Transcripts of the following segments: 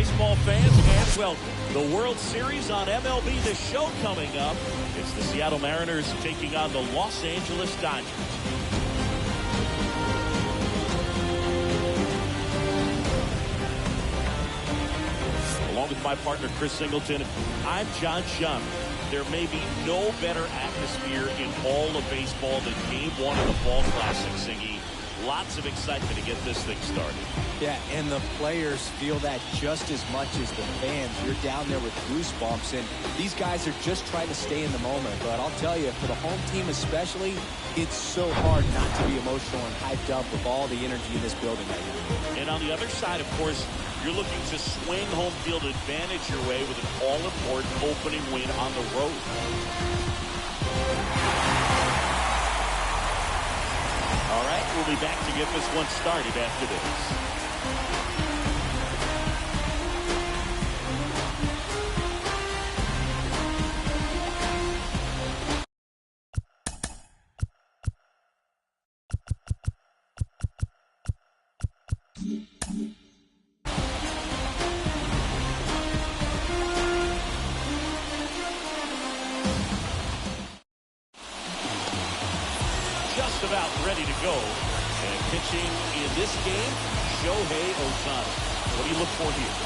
baseball fans, and well, the World Series on MLB The Show coming up. It's the Seattle Mariners taking on the Los Angeles Dodgers. Along with my partner, Chris Singleton, I'm John Schumm. There may be no better atmosphere in all of baseball than Game 1 of the Fall Classic, Singy. Lots of excitement to get this thing started. Yeah, and the players feel that just as much as the fans. You're down there with goosebumps, and these guys are just trying to stay in the moment. But I'll tell you, for the home team especially, it's so hard not to be emotional and hyped up with all the energy in this building right now. And on the other side, of course, you're looking to swing home field advantage your way with an all-important opening win on the road. All right, we'll be back to get this one started after this. Just about ready to go. And pitching in this game, Shohei Ohtani. What do you look for here?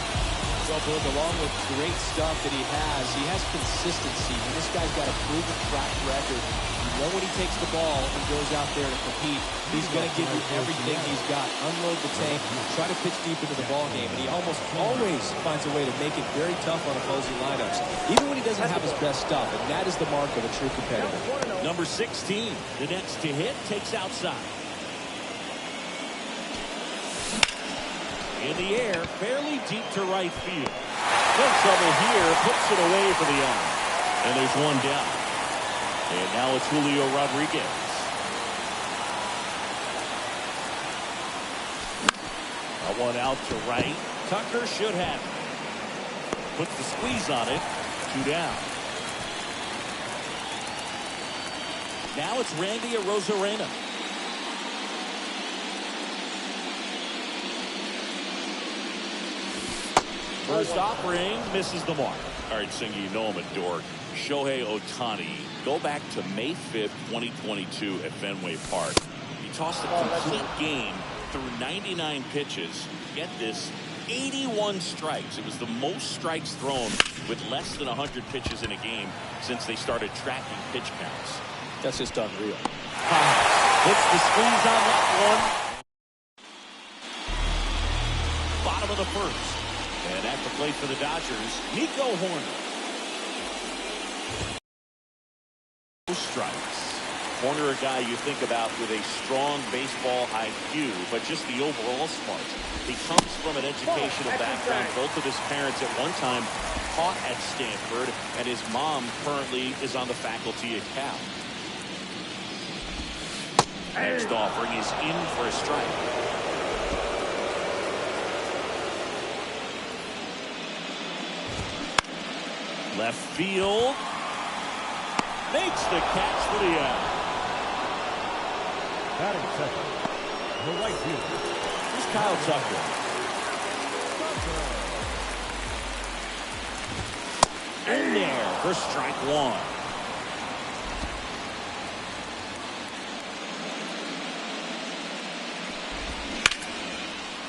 Well, Bill, along with great stuff that he has consistency. And this guy's got a proven track record. You know when he takes the ball and goes out there to compete, he's going to give you everything he's got. Unload the tank, try to pitch deep into the ball game. And he almost always finds a way to make it very tough on opposing lineups, even when he doesn't have his best stuff. And that is the mark of a true competitor. Number 16, the next to hit, takes outside. In the air, fairly deep to right field. No trouble here, puts it away for the out. And there's one down. And now it's Julio Rodriguez. A one out to right. Tucker should have it. Puts the squeeze on it. 2 down. Now it's Randy Arozarena. First offering misses the mark. All right, Singy, you know I'm a dork. Shohei Ohtani. Go back to May 5th, 2022 at Fenway Park. He tossed a complete game through 99 pitches. Get this, 81 strikes. It was the most strikes thrown with less than 100 pitches in a game since they started tracking pitch counts. That's just unreal. Puts the squeeze on that one. Bottom of the first. And at the plate for the Dodgers, Nico Horner. No strikes. Horner, a guy you think about with a strong baseball IQ, but just the overall smarts. He comes from an educational background. Both of his parents at one time taught at Stanford, and his mom currently is on the faculty at Cal. Next offering is in for a strike. Left field. Makes the catch for the out. Batting second, the right fielder. Here's Kyle Tucker. In there for strike one.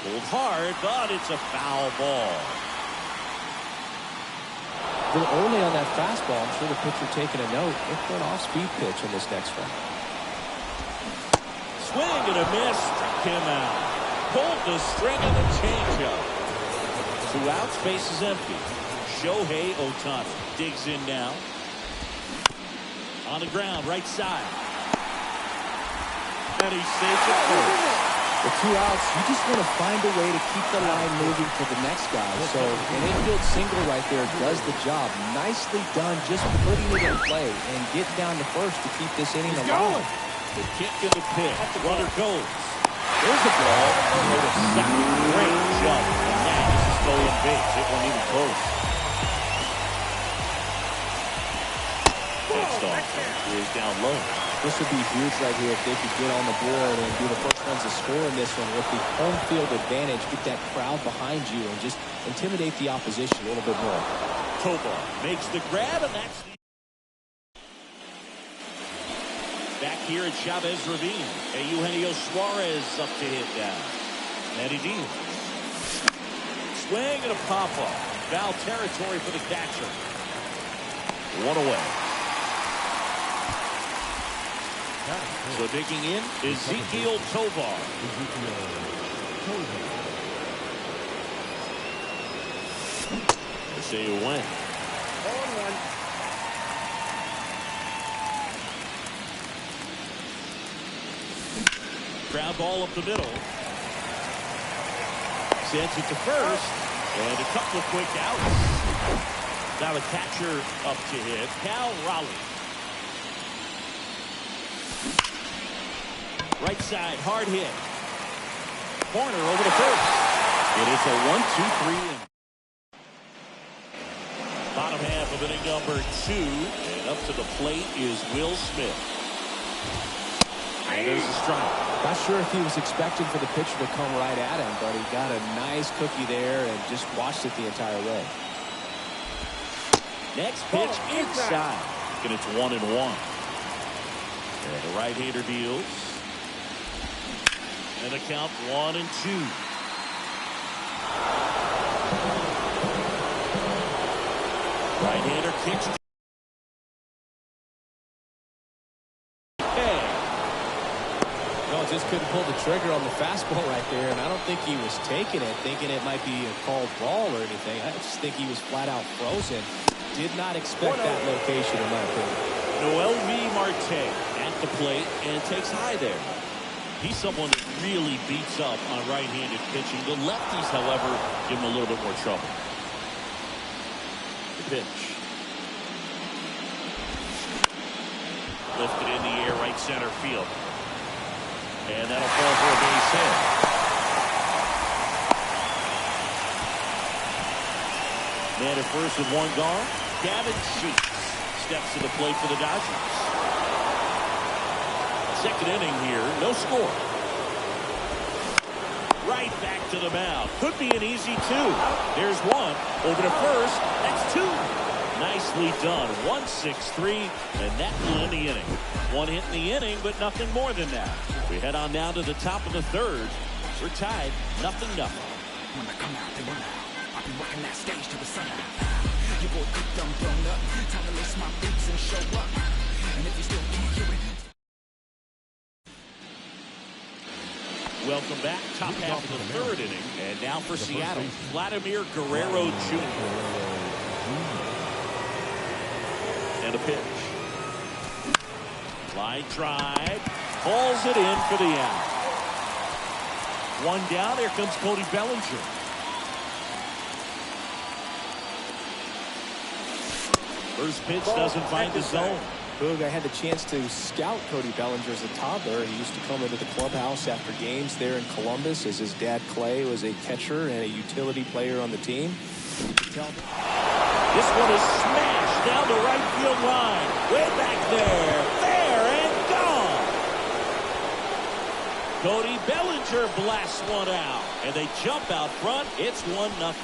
Pulled hard, but it's a foul ball. They're early on that fastball. I'm sure the pitcher taking a note. Look for an off-speed pitch on this next one. Swing and a miss. Struck him out. Pulled the string of the changeup. 2 outs, base is empty. Shohei Ohtani digs in now. On the ground, right side. And he saves it first. The 2 outs, you just want to find a way to keep the line moving for the next guy. So an infield single right there does the job. Nicely done, just putting it in play and get down to first to keep this inning alive. The kick in the pitch. Runner goes. There's a ball. Made a second great jump. And now this is stolen base. It wasn't even close. Next off. is down low. This would be huge right here if they could get on the board and be the first ones to score in this one with the home field advantage. Get that crowd behind you and just intimidate the opposition a little bit more. Tovar makes the grab, and that's the... Back here at Chavez Ravine. Eugenio Suarez up to hit down. Eddie Diaz. Swing and a pop-up. Foul territory for the catcher. One away. So digging in, Ezequiel Tovar. Let's say you win. Ground ball up the middle. Sends it to first. And a couple of quick outs. Now the catcher up to hit. Cal Raleigh. Right side, hard hit. Corner over to first. It is a 1-2-3. Bottom half of inning number 2. And up to the plate is Will Smith. And there's a strike. Not sure if he was expecting for the pitcher to come right at him, but he got a nice cookie there and just watched it the entire way. Next pitch inside. And it's 1-1. And the right-hander deals. And the count 1-2. Right-hander kicks. Just couldn't pull the trigger on the fastball right there, and I don't think he was taking it, thinking it might be a called ball or anything. I just think he was flat out frozen. Did not expect that location, in my opinion. Noel V. Marte at the plate and takes high there. He's someone that really beats up on right-handed pitching. The lefties, however, give him a little bit more trouble. The pitch. Lifted in the air, right center field. And that'll fall for a base hit. Man at first with one gone. Gavin Sheets steps to the plate for the Dodgers. Second inning here, no score. Right back to the mound. Could be an easy 2. There's 1. Over to first. That's 2. Nicely done. 1-6-3, and that will end the inning. 1 hit in the inning, but nothing more than that. We head on down to the top of the 3rd. We're tied, 0-0. When I come out, they run out. I'll be rocking that stage till the sun out. Your boy cooked, I'm blown up. Time to lace my boots and show up. And if you still can't hear it. Welcome back. Top half of the 3rd inning. And now for Seattle, Vladimir Guerrero Jr. And a pitch. Line drive. Pulls it in for the out. 1 down. Here comes Cody Bellinger. First pitch doesn't find the zone. Boog, I had the chance to scout Cody Bellinger as a toddler. He used to come into the clubhouse after games there in Columbus, as his dad Clay was a catcher and a utility player on the team. This one is smashed down the right field line. Way back there. Fair and gone. Cody Bellinger blasts one out. And they jump out front. It's 1-0.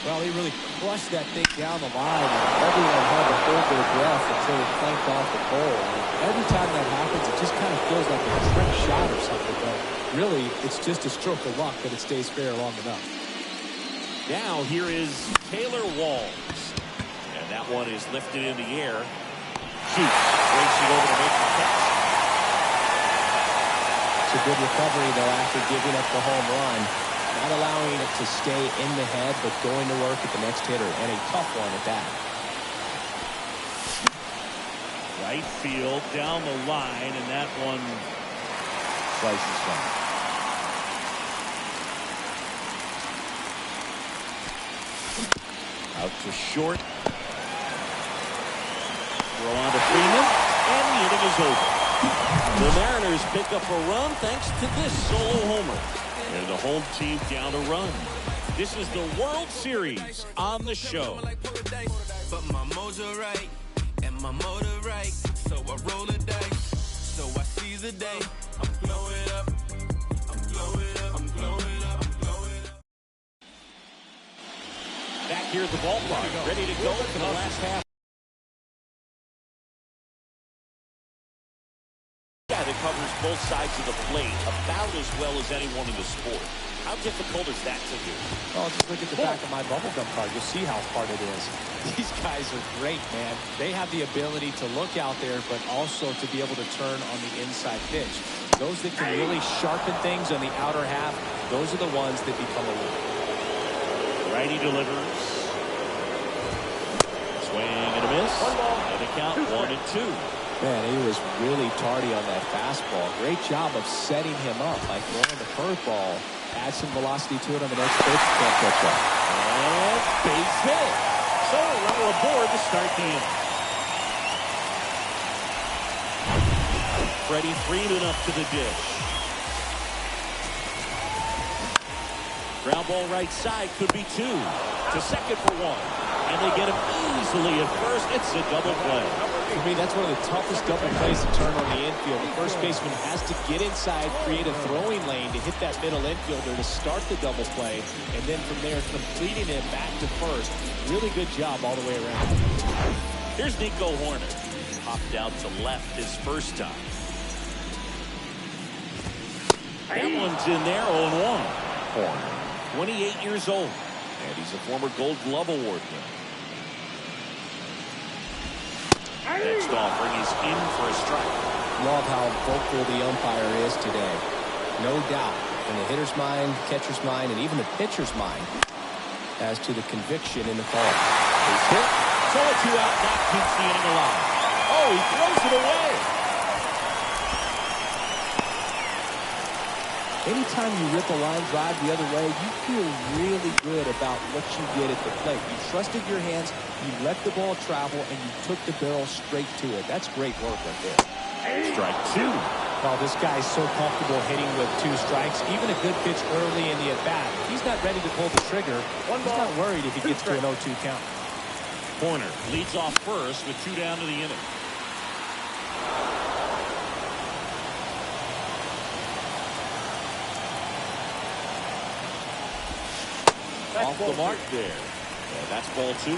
Well, he really crushed that thing down the line, and everyone had to hold their breath until he clanked off the pole. And every time that happens, it just kind of feels like a trick shot or something, but really, it's just a stroke of luck that it stays fair long enough. Now here is Taylor Walls. And that one is lifted in the air. Sheets racing over to make the catch. It's a good recovery, though, after giving up the home run. Not allowing it to stay in the head, but going to work at the next hitter, and a tough one at that. Right field, down the line, and that one slices down. Out to short. Throw on to Freeman, and the inning is over. The Mariners pick up a run thanks to this solo homer. And the home team down a run. This is the World Series on the show. But my mojo right, and my motor right. So I roll the dice, so I seize the day. I'm blowing up, I'm blowing up, I'm blowing up, I'm blowing up. Back here at the ballpark, ready to go for the last half. Guy that covers both sides of the plate about as well as anyone in the sport. How difficult is that to do? Oh, just look at the back of my bubblegum card. You'll see how hard it is. These guys are great, man. They have the ability to look out there, but also to be able to turn on the inside pitch. Those that can really sharpen things on the outer half, those are the ones that become elite. Righty delivers. Swing and a miss. And the count 1-2. Man, he was really tardy on that fastball. Great job of setting him up by throwing the curveball. Add some velocity to it on the next pitch. Can't catch up. And base hit. So a runner aboard to start the inning. Freddie Freeman up to the dish. Ground ball right side, could be two. To second for one. And they get him easily at first. It's a double play. For me, that's one of the toughest double plays to turn on the infield. The first baseman has to get inside, create a throwing lane to hit that middle infielder to start the double play, and then from there completing it back to first. Really good job all the way around. Here's Nico Horner. Popped out to left his first time. That one's in there, 0-1. Horner, 28 years old, and he's a former Gold Glove Award winner. Next offering is in for a strike. Love how vocal the umpire is today. No doubt in the hitter's mind, catcher's mind, and even the pitcher's mind as to the conviction in the call. He's hit. So a 2-out, that keeps the inning alive. Oh, he throws it away. Anytime you rip a line drive the other way, you feel really good about what you did at the plate. You trusted your hands, you let the ball travel, and you took the barrel straight to it. That's great work right there. Strike two. Well, this guy's so comfortable hitting with 2 strikes. Even a good pitch early in the at-bat. If he's not ready to pull the trigger, he's not worried if he gets to an 0-2 count. Horner leads off first with 2 down to the inning. Off the mark there. And that's ball 2.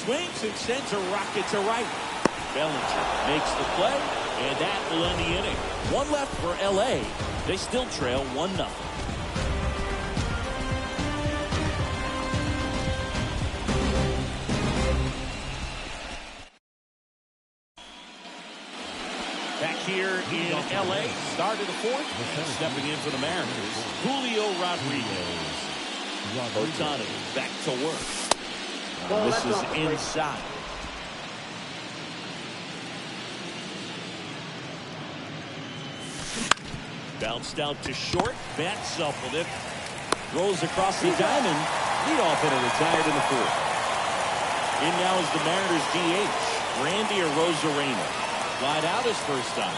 Swings and sends a rocket to right. Bellinger makes the play, and that will end the inning. 1 left for L.A. They still trail 1-0. Back here in L.A., start of the 4th. Stepping in for the Mariners, Julio Rodriguez. Otani back to work. This is inside. Bounced out to short. Bats up with it. Rolls across the diamond. Leadoff hitter retired in the 4th. In now is the Mariners DH, Randy Arozarena. Lied out his first time.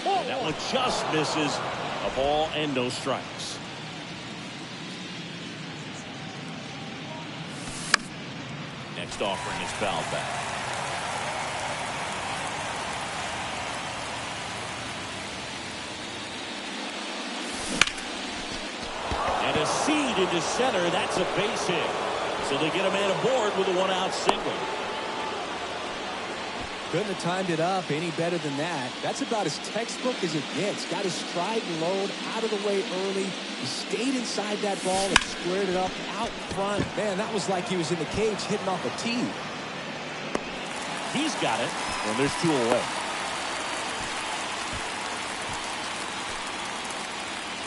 And that one just misses. A ball and no strikes. Next offering is fouled back. And a seed into center. That's a base hit. So they get a man aboard with a 1-out single. Couldn't have timed it up any better than that. That's about as textbook as it gets. Got his stride and load out of the way early. He stayed inside that ball and squared it up out front. Man, that was like he was in the cage hitting off a tee. He's got it, and there's 2 away.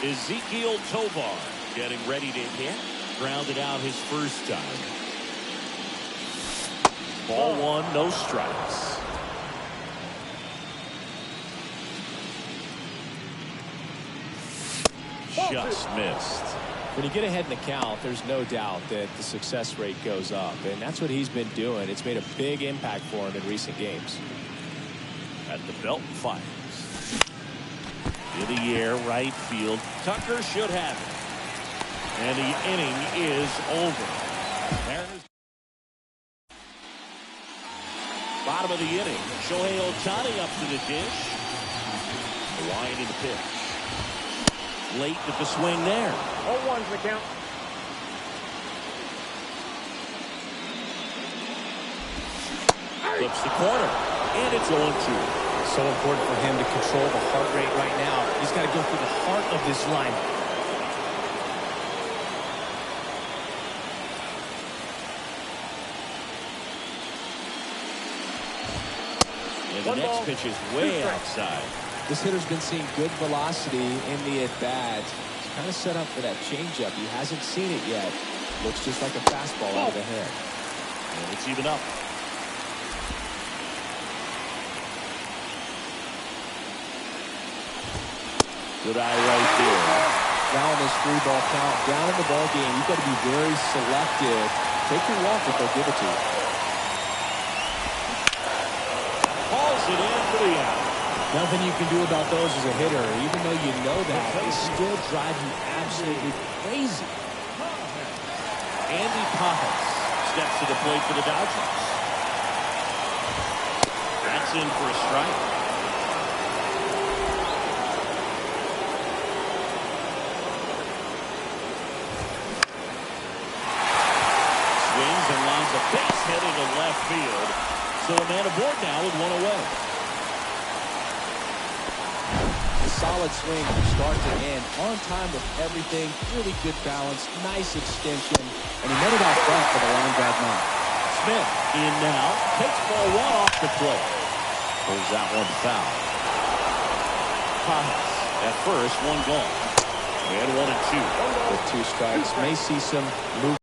Ezekiel Tovar getting ready to hit. Grounded out his first time. Ball 1, no strikes. Just missed. When you get ahead in the count, there's no doubt that the success rate goes up, and that's what he's been doing. It's made a big impact for him in recent games. At the belt fires. In the air, right field. Tucker should have it. And the inning is over. Mariners. Bottom of the inning. Shohei Ohtani up to the dish. Winding the pitch. Late at the swing there. 0-1's the count. Flips the corner. And it's 0-2. So important for him to control the heart rate right now. He's got to go through the heart of this line. And the next pitch is way outside. This hitter's been seeing good velocity in the at-bat. He's kind of set up for that changeup. He hasn't seen it yet. Looks just like a fastball out of the head. And it's even up. Good eye right there. Now in this 3-ball count, down in the ball game, you've got to be very selective. Take your walk if they'll give it to you. Hauls it in for the out. Nothing you can do about those as a hitter. Even though you know that, they still drive you absolutely crazy. Andy Pajas steps to the plate for the Dodgers. That's in for a strike. And lines a base hit into left field. So a man aboard now with one away. A solid swing from start to end. On time with everything. Really good balance. Nice extension. And he met it out front for the line drive knock. Smith in now. Takes ball one off the plate. Pulls that one foul. Pajas at first, one gone. And 1-2. With 2 strikes. May see some movement.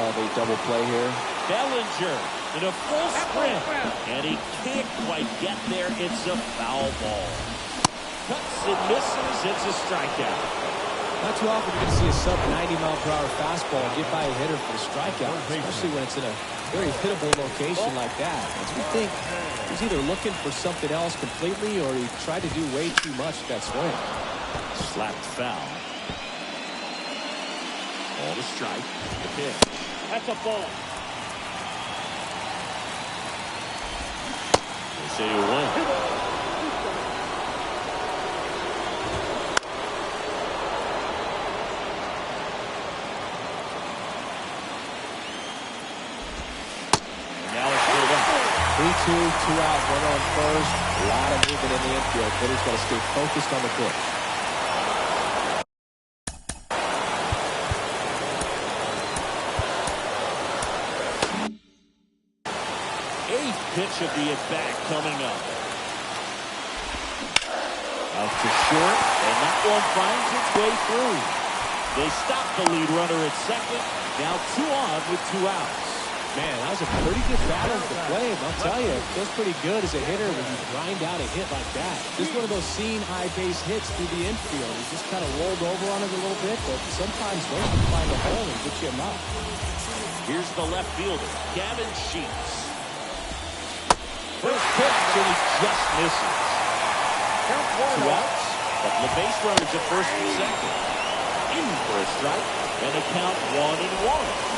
A double play here. Bellinger in a full sprint, and he can't quite get there. It's a foul ball. Cuts and misses. It's a strikeout. Not too often you're going to see a sub-90-mile-per-hour fastball get by a hitter for the strikeout, especially when it's in a very hittable location like that. As we think he's either looking for something else completely or he tried to do way too much with that swing. Slapped foul. Ball to strike. The pitch. That's a ball. They say you win. And now it's pulled up. 3-2, 2 out, 1 on first. A lot of movement in the infield. Hitter's got to stay focused on the pitch. Pitch of the at-bat coming up. Out to short, and that one finds its way through. They stop the lead runner at second. Now 2 on with 2 outs. Man, that was a pretty good battle to play. I'll tell you, it feels pretty good as a hitter when you grind out a hit like that. Just one of those seeing high base hits through the infield. He just kind of rolled over on it a little bit, but sometimes those can find a hole and get you him up. Here's the left fielder, Gavin Sheets. First pitch, and he just misses. 2 outs. Couple of base runners at first and second. In for a strike, and a count 1-1.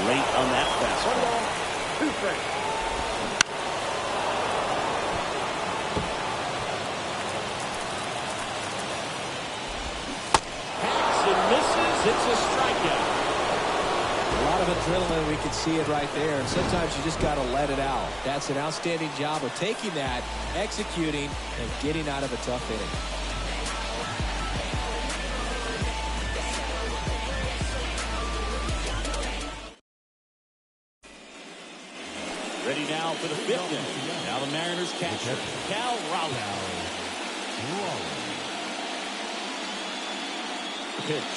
Late on that fastball. 2 strikes. Hacks and misses. It's a strikeout. A lot of adrenaline, we can see it right there, and sometimes you just got to let it out. That's an outstanding job of taking that, executing, and getting out of a tough inning. Ready now for the 5th inning. Now the Mariners catcher, Cal Raleigh. The pitch.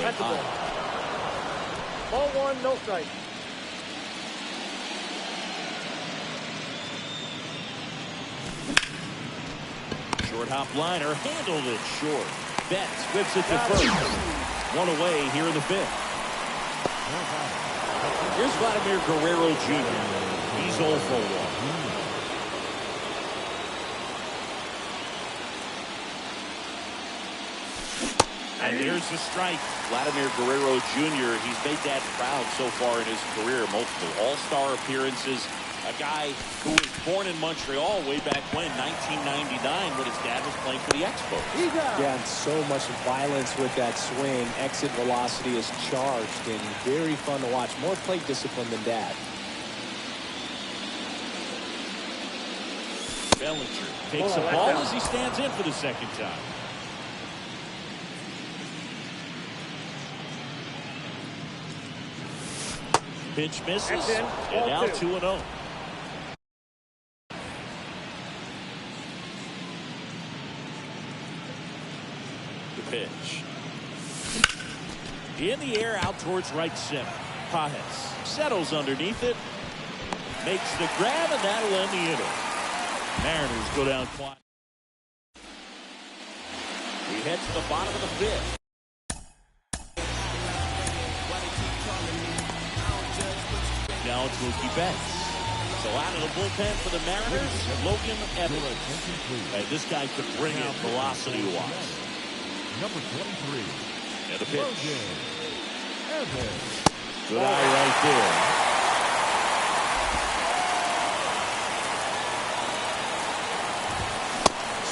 That's a ball. Ball 1, no strike. Short hop liner, handled it short. Betts whips it to first. One away here in the fifth. Here's Vladimir Guerrero Jr. He's 0 for 1. And there's the strike. Vladimir Guerrero Jr., he's made that proud so far in his career. Multiple all-star appearances. A guy who was born in Montreal way back when, 1999, when his dad was playing for the Expos. Yeah, and so much violence with that swing. Exit velocity is charged and very fun to watch. More plate discipline than dad. Bellinger takes the ball as he stands in for the second time. Pitch misses, and now 2-0. The pitch. In the air, out towards right center. Pajes settles underneath it. Makes the grab, and that'll end the inning. Mariners go down quiet. We head to the bottom of the fifth. Now it's Mookie Betts. So out of the bullpen for the Mariners, Logan Evans. Hey, this guy could bring it velocity-wise. Number 23. And the pitch. Evans. Good eye right there.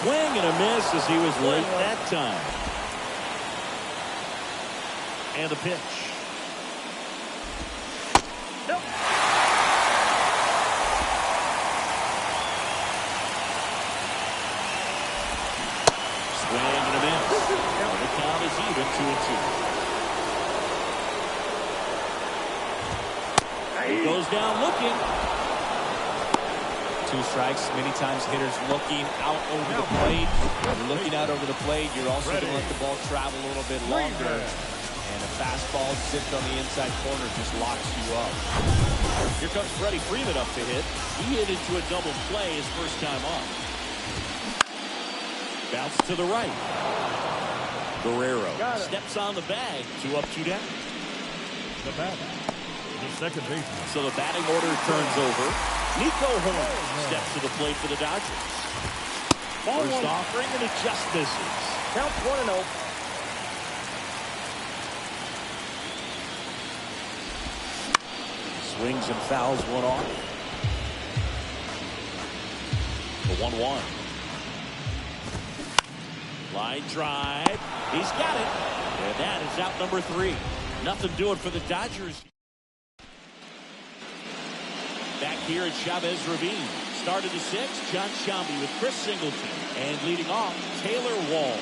Swing and a miss as he was late that time. And the pitch. Swing and a miss. The count is even, 2-2. He goes down looking. 2 strikes. Many times hitters looking out over the plate. When you're looking out over the plate, you're also going to let the ball travel a little bit longer. And a fastball zipped on the inside corner just locks you up. Here comes Freddie Freeman up to hit. He hit into a double play his first time up. Bounce to the right. Guerrero steps on the bag. 2 up, 2 down. The batter. The second baseman. So the batting order turns over. Nico Horn steps to the plate for the Dodgers. First offering, and it just misses. Count 1-0. Swings and fouls one off. The 1-1. Line drive. He's got it. And that is out number 3. Nothing doing for the Dodgers. Back here at Chavez Ravine. Started the 6th. John Shambi with Chris Singleton. And leading off, Taylor Walls.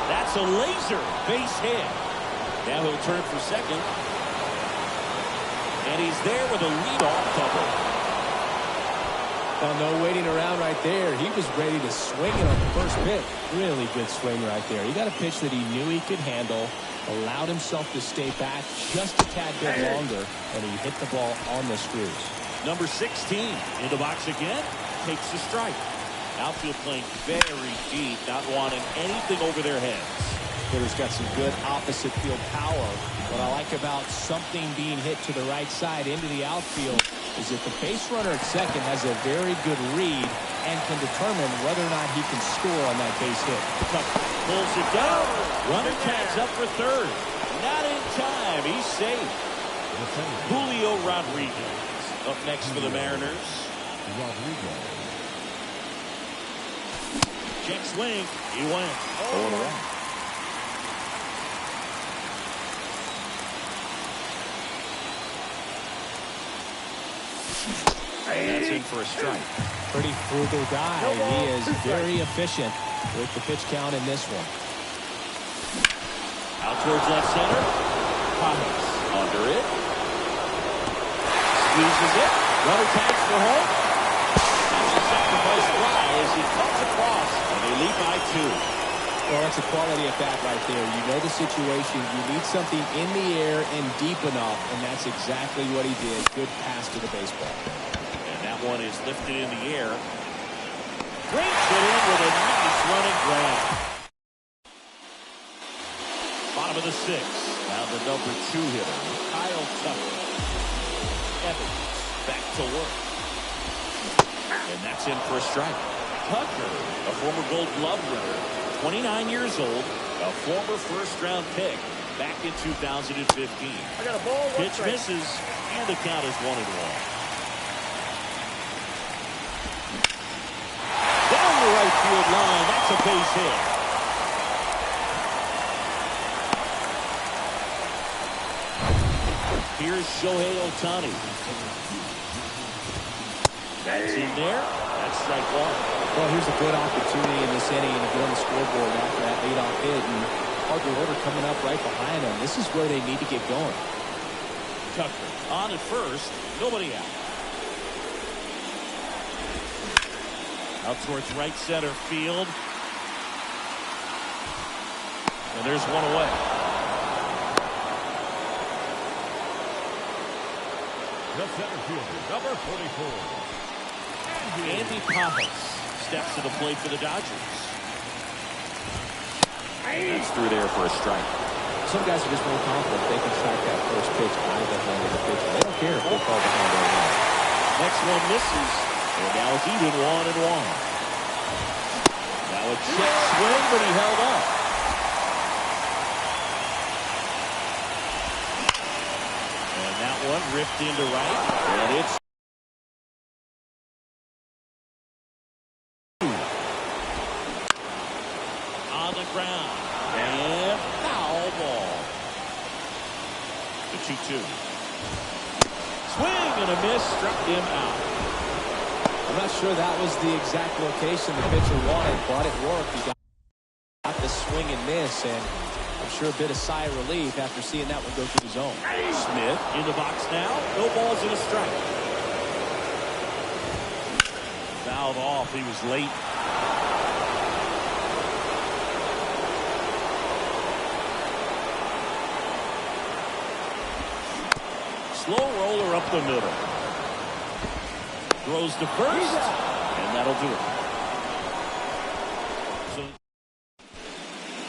That's a laser base hit. Now he'll turn for second. And he's there with a leadoff double. Well, no waiting around right there. He was ready to swing it on the first pitch. Really good swing right there. He got a pitch that he knew he could handle, allowed himself to stay back just a tad bit longer, and he hit the ball on the screws. Number 16 in the box again. Takes the strike. Outfield playing very deep, not wanting anything over their heads. Hitter's got some good opposite field power. What I like about something being hit to the right side into the outfield is that the base runner at second has a very good read and can determine whether or not he can score on that base hit. Pulls it down. Runner tags up for third. Not in time. He's safe. Julio Rodriguez up next for the Mariners. Check swing. He went. That's in for a strike. Pretty frugal guy. He is very efficient with the pitch count in this one. Out towards left center. Pajes under it. Squeezes it. Runner tags for home. That's a sacrifice fly as he cuts across. And they lead by 2. Well, that's a quality at bat right there. You know the situation. You need something in the air and deep enough, and that's exactly what he did. Good pass to the baseball. And that one is lifted in the air. Brings it in with a nice running grab. Bottom of the 6th. Now the number 2 hitter, Kyle Tucker. Evans back to work. And that's in for a strike. Tucker, a former Gold Glove winner, 29 years old, a former first-round pick back in 2015. I got a ball. Pitch misses, and the count is 1-1. Down the right field line, that's a base hit. Here's Shohei Ohtani. That's in there. That's strike 1. Well, here's a good opportunity in this inning to get on the scoreboard after that leadoff hit, and Harvey Order coming up right behind them. This is where they need to get going. Tucker on at first, nobody out. Out towards right center field. And there's one away. The center fielder, number 44. Andy Pajas steps to the plate for the Dodgers. That's through there for a strike. Some guys are just more confident they can track that first pitch out of the hand of the pitcher. They don't care if they call the hand or not. Next one misses. And now it's even 1-1. Now a check swing, but he held up. And that one ripped into right. And it's on the ground. And foul ball. The 2-2. Swing and a miss, struck him out. I'm not sure that was the exact location the pitcher wanted, but it worked. He got the swing and miss, and I'm sure a bit of sigh of relief after seeing that one go through the zone. Smith in the box now. No balls and a strike. Fouled off. He was late. Slow roller up the middle. Throws to first, and that'll do it.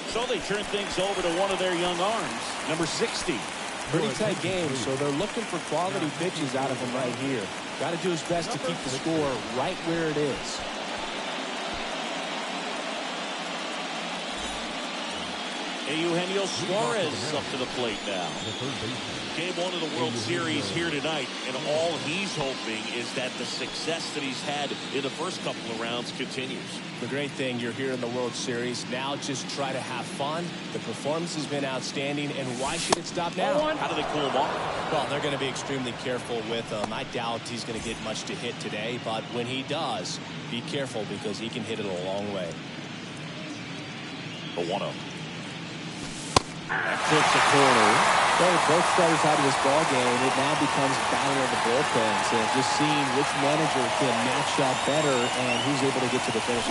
So they turn things over to one of their young arms, number 60. Pretty tight game, so they're looking for quality pitches out of him right here. Got to do his best to keep the score right where it is. Eugenio Suarez up to the plate now. Game 1 of the World Series here tonight, and all he's hoping is that the success that he's had in the first couple of rounds continues. The great thing, you're here in the World Series. Now just try to have fun. The performance has been outstanding, and why should it stop now? How do they cool him off? Well, they're going to be extremely careful with him. I doubt he's going to get much to hit today, but when he does, be careful because he can hit it a long way. The 1-0. That clips a corner. Both starters out of this ball game. It now becomes battle of the bullpens, and just seeing which manager can match up better and who's able to get to the finish.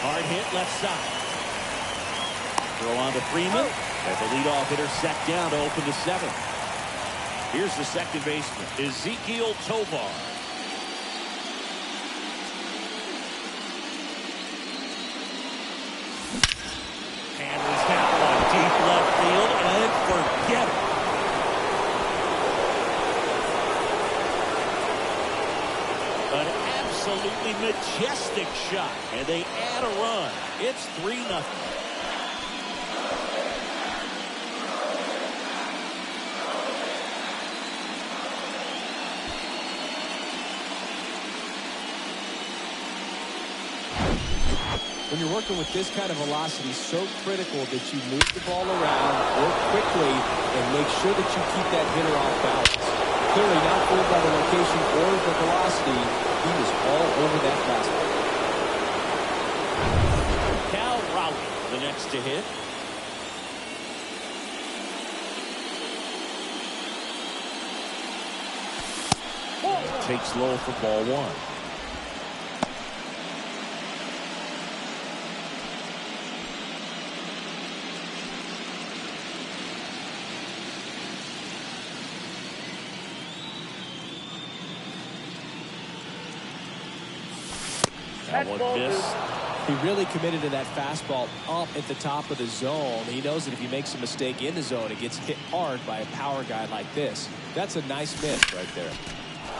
Hard hit left side. Throw on to Freeman. And the leadoff hitter set down to open the 7th. Here's the second baseman, Ezequiel Tovar. Hammers that one deep left field, and forget it. An absolutely majestic shot, and they add a run. It's 3-0. When you're working with this kind of velocity, so critical that you move the ball around, work quickly, and make sure that you keep that hitter off balance. Clearly not fooled by the location or the velocity. He was all over that fastball. Cal Raleigh, the next to hit. Takes low for ball 1. That one missed. He really committed to that fastball up at the top of the zone. He knows that if he makes a mistake in the zone, it gets hit hard by a power guy like this. That's a nice miss right there.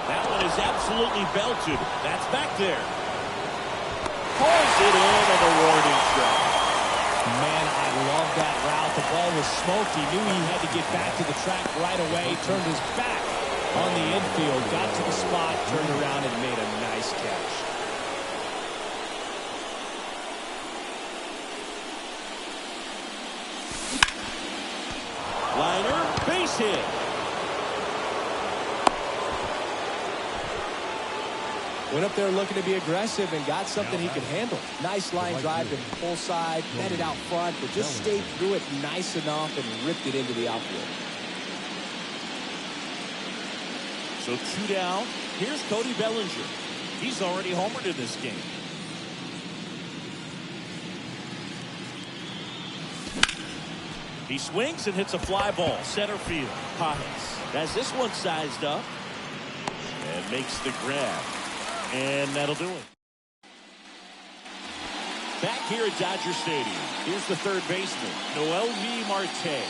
That one is absolutely belted. That's back there. Pulls it in and a warning shot. Man, I love that route. The ball was smoked. He knew he had to get back to the track right away. Turned his back on the infield. Got to the spot, turned around, and made a nice catch. Liner, base hit. Went up there looking to be aggressive and got something he could handle. Nice line drive to full side, met it out front, but just stayed through it nice enough and ripped it into the outfield. So 2 down. Here's Cody Bellinger. He's already homered in this game. He swings and hits a fly ball. Center field. Pajes has this one sized up and makes the grab. And that'll do it. Back here at Dodger Stadium. Here's the third baseman, Noelvi Marte.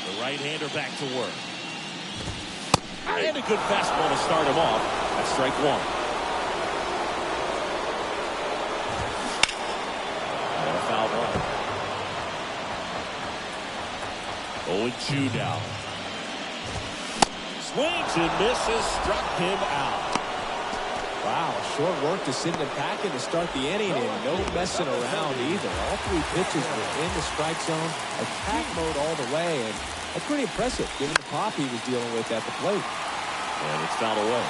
The right-hander back to work. And a good fastball to start him off. That's strike one. And a foul ball. 0-2 now. Swings and misses, struck him out. Wow, short work to Sidney Packard to start the inning, and no messing around either. All three pitches were in the strike zone, attack mode all the way, and that's pretty impressive given the pop he was dealing with at the plate. And it's fouled away.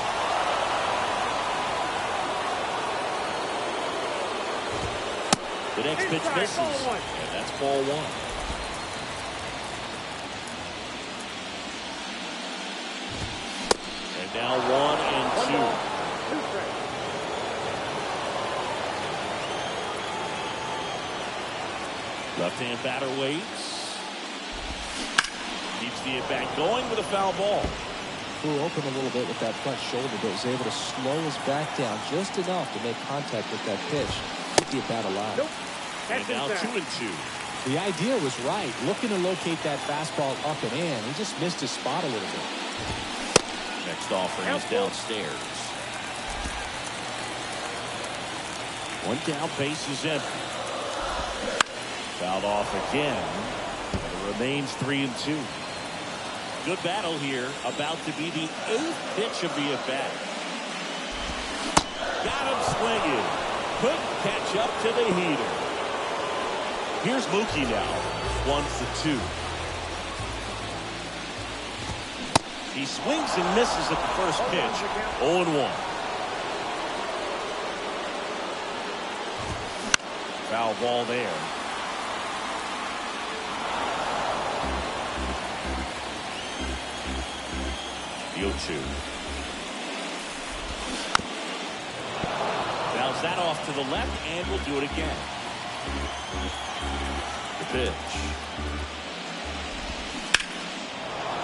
The next pitch misses, and that's ball one. And now 1-2. Left-hand batter waits. Keeps the at-bat going with a foul ball. Flew open a little bit with that front shoulder, but was able to slow his back down just enough to make contact with that pitch. Keep the at-bat alive. Nope. And now 2-2. The idea was right, looking to locate that fastball up and in. He just missed his spot a little bit. Next offering is downstairs. One down, base is empty. Fouled off again. It remains 3-2. Good battle here. About to be the 8th pitch of the at-bat. Got him swinging. Couldn't catch up to the heater. Here's Mookie now. 1 for 2. He swings and misses at the first pitch. 0-1. Foul ball there. The 0-2. Bounce that off to the left, and we'll do it again. The pitch.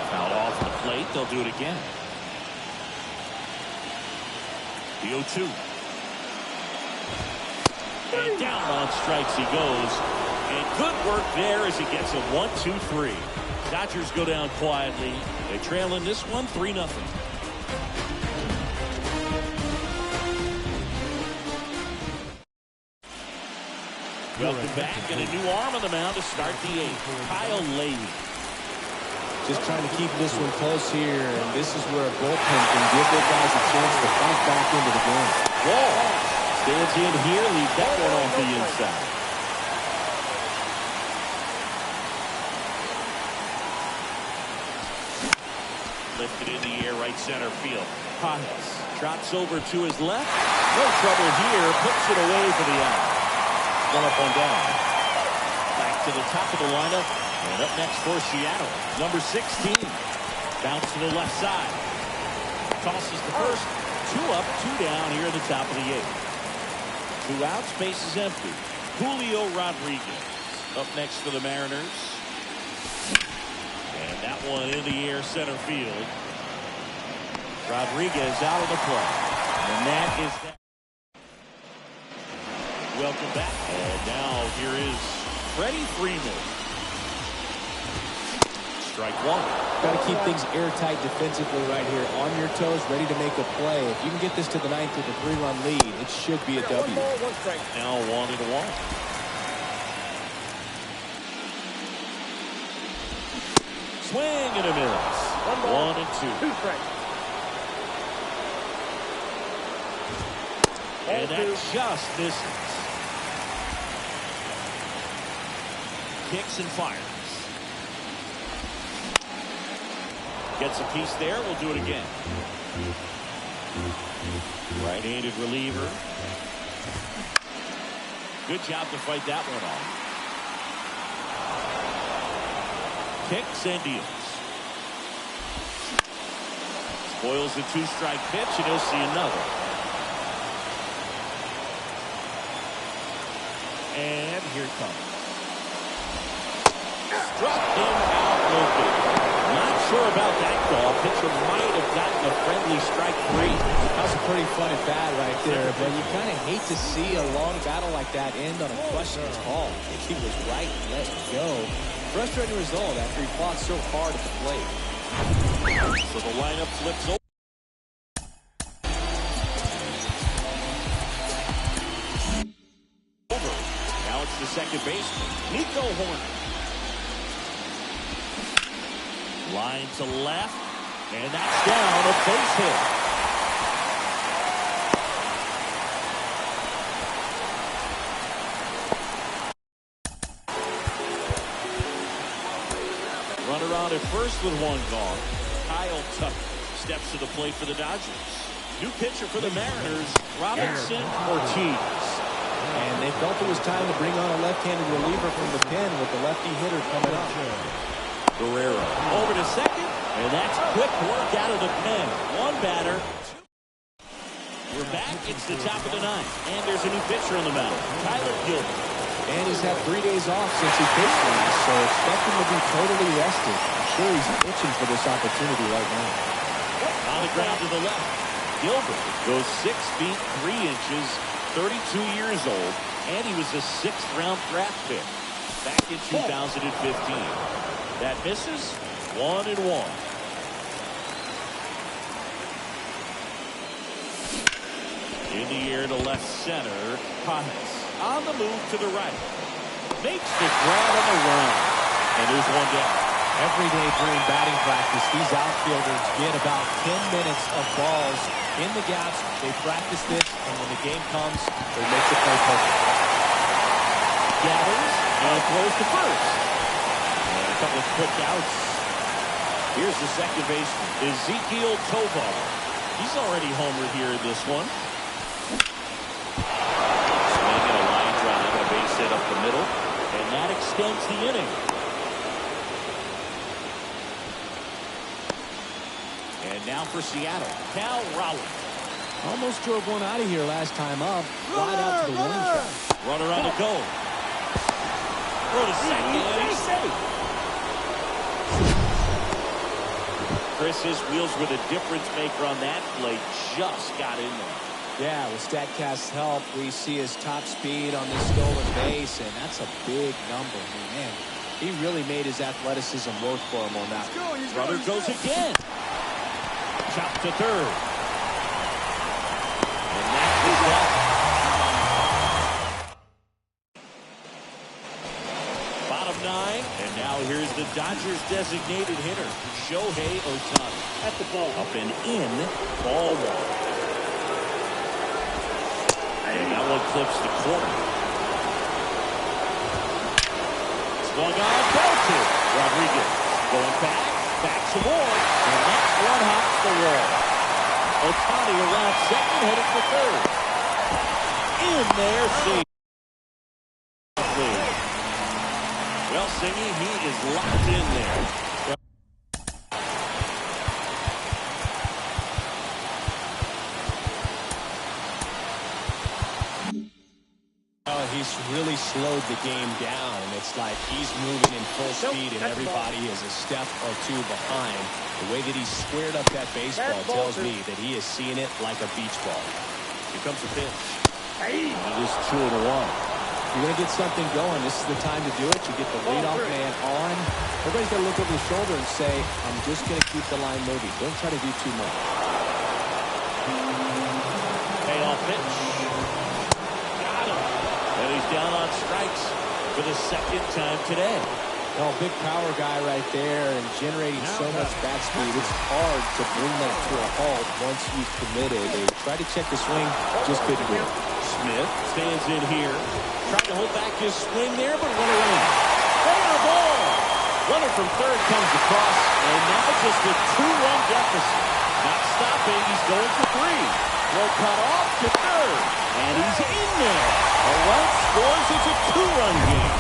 Foul off the plate. They'll do it again. The 0-2. And down on strikes he goes. And good work there as he gets a 1-2-3. Dodgers go down quietly. They trail in this one 3-0. Welcome back, and a new arm on the mound to start the 8th. Kyle Leahy. Just trying to keep this one close here, and this is where a bullpen can give their guys a chance to fight back into the game. Wall stands in here, leaves that one off the inside. Lifted in the air, right center field. Pajes trots over to his left. No trouble here, puts it away for the out. One up, one down. Back to the top of the lineup. And up next for Seattle, number 16. Bounce to the left side. Tosses the first. 2 up, 2 down here at the top of the 8th. 2 outs, base is empty. Julio Rodriguez up next for the Mariners. And that one in the air, center field. Rodriguez out of the play. And that is that. Welcome back. And now here is Freddie Freeman. Strike one. Got to keep things airtight defensively right here. On your toes, ready to make a play. If you can get this to the ninth with a 3-run lead, it should be a W. One ball, one strike. Now 1-1. Swing and a miss. 1-2. 2 strikes. And that just misses. Kicks and fires. Gets a piece there. We'll do it again. Right-handed reliever. Good job to fight that one off. Kicks and deals. Spoils the 2-strike pitch, and he'll see another. And here it comes. Struck him out looking. Not sure about that call. Pitcher might have gotten a friendly strike 3. That was a pretty fun at bat right there, but you kind of hate to see a long battle like that end on a questionable call. I think he was right and let it go. Frustrating result after he fought so hard at the plate. So the lineup flips over. Now it's the second baseman, Nico Horner. Line to left, and that's down, a base hit. Runner on at first with 1 gone. Kyle Tucker steps to the plate for the Dodgers. New pitcher for the Mariners, Robinson Ortiz. And they felt it was time to bring on a left-handed reliever from the pen with the lefty hitter coming up. Guerrero over to second, and that's quick work out of the pen. 1 batter. We're back. It's the top of the 9th, and there's a new pitcher on the mound, Tyler Gilbert. And he's had 3 days off since he pitched last, so expect him to be totally rested. I'm sure he's itching for this opportunity right now. On the ground to the left, Gilbert goes 6 feet 3 inches, 32 years old, and he was a 6th-round draft pick back in 2015. That misses. 1-1. In the air to left center. Pajes on the move to the right. Makes the grab on the run. And there's 1 down. Every day during batting practice, these outfielders get about 10 minutes of balls in the gaps. They practice this, and when the game comes, they make the play perfect. Gathers and throws to first. And a couple of quick outs. Here's the second baseman, Ezekiel Tovar. He's already homered here in this one. Swinging a line drive and a base hit up the middle. And that extends the inning. And now for Seattle, Cal Raleigh. Almost drove one out of here last time up. Wide out to the warning track. Runner on the go. Throw to second, and he's safe. Chris's wheels were the difference maker on that play. Just got in there. Yeah, with StatCast's help, we see his top speed on this stolen base, and that's a big number. Man, he really made his athleticism work for him on that. Runner goes again. Chop to third. And that is that. Bottom 9, and now here's the Dodgers designated hitter, Shohei Ohtani. At the ball. Up and in, ball 1. And that one clips the corner. Swung on, belted. Rodriguez going back some more, and that's one hops the wall. Ohtani around second, headed for third. In there, see. Well, Singy, he is locked in there. He's really slowed the game down. It's like he's moving in full speed and everybody is a step or two behind. The way that he squared up that baseball tells me that he is seeing it like a beach ball. Here comes the pitch. It is 2-1. If you're going to get something going, this is the time to do it. You get the leadoff man on. Everybody's got to look over the shoulder and say, I'm just going to keep the line moving. Don't try to do too much. Payoff pitch. Got him. And he's down on strikes for the second time today. Oh, big power guy right there and generating so much bat speed. It's hard to bring that to a halt once you've committed. They tried to check the swing, just couldn't do it. Smith stands in here. Tried to hold back his swing there, but went away. Fair ball. Runner from third comes across, and now just a 2-run deficit. Not stopping. He's going for 3. Throw cut off to third, and he's in there. A run scores. It's a 2-run game.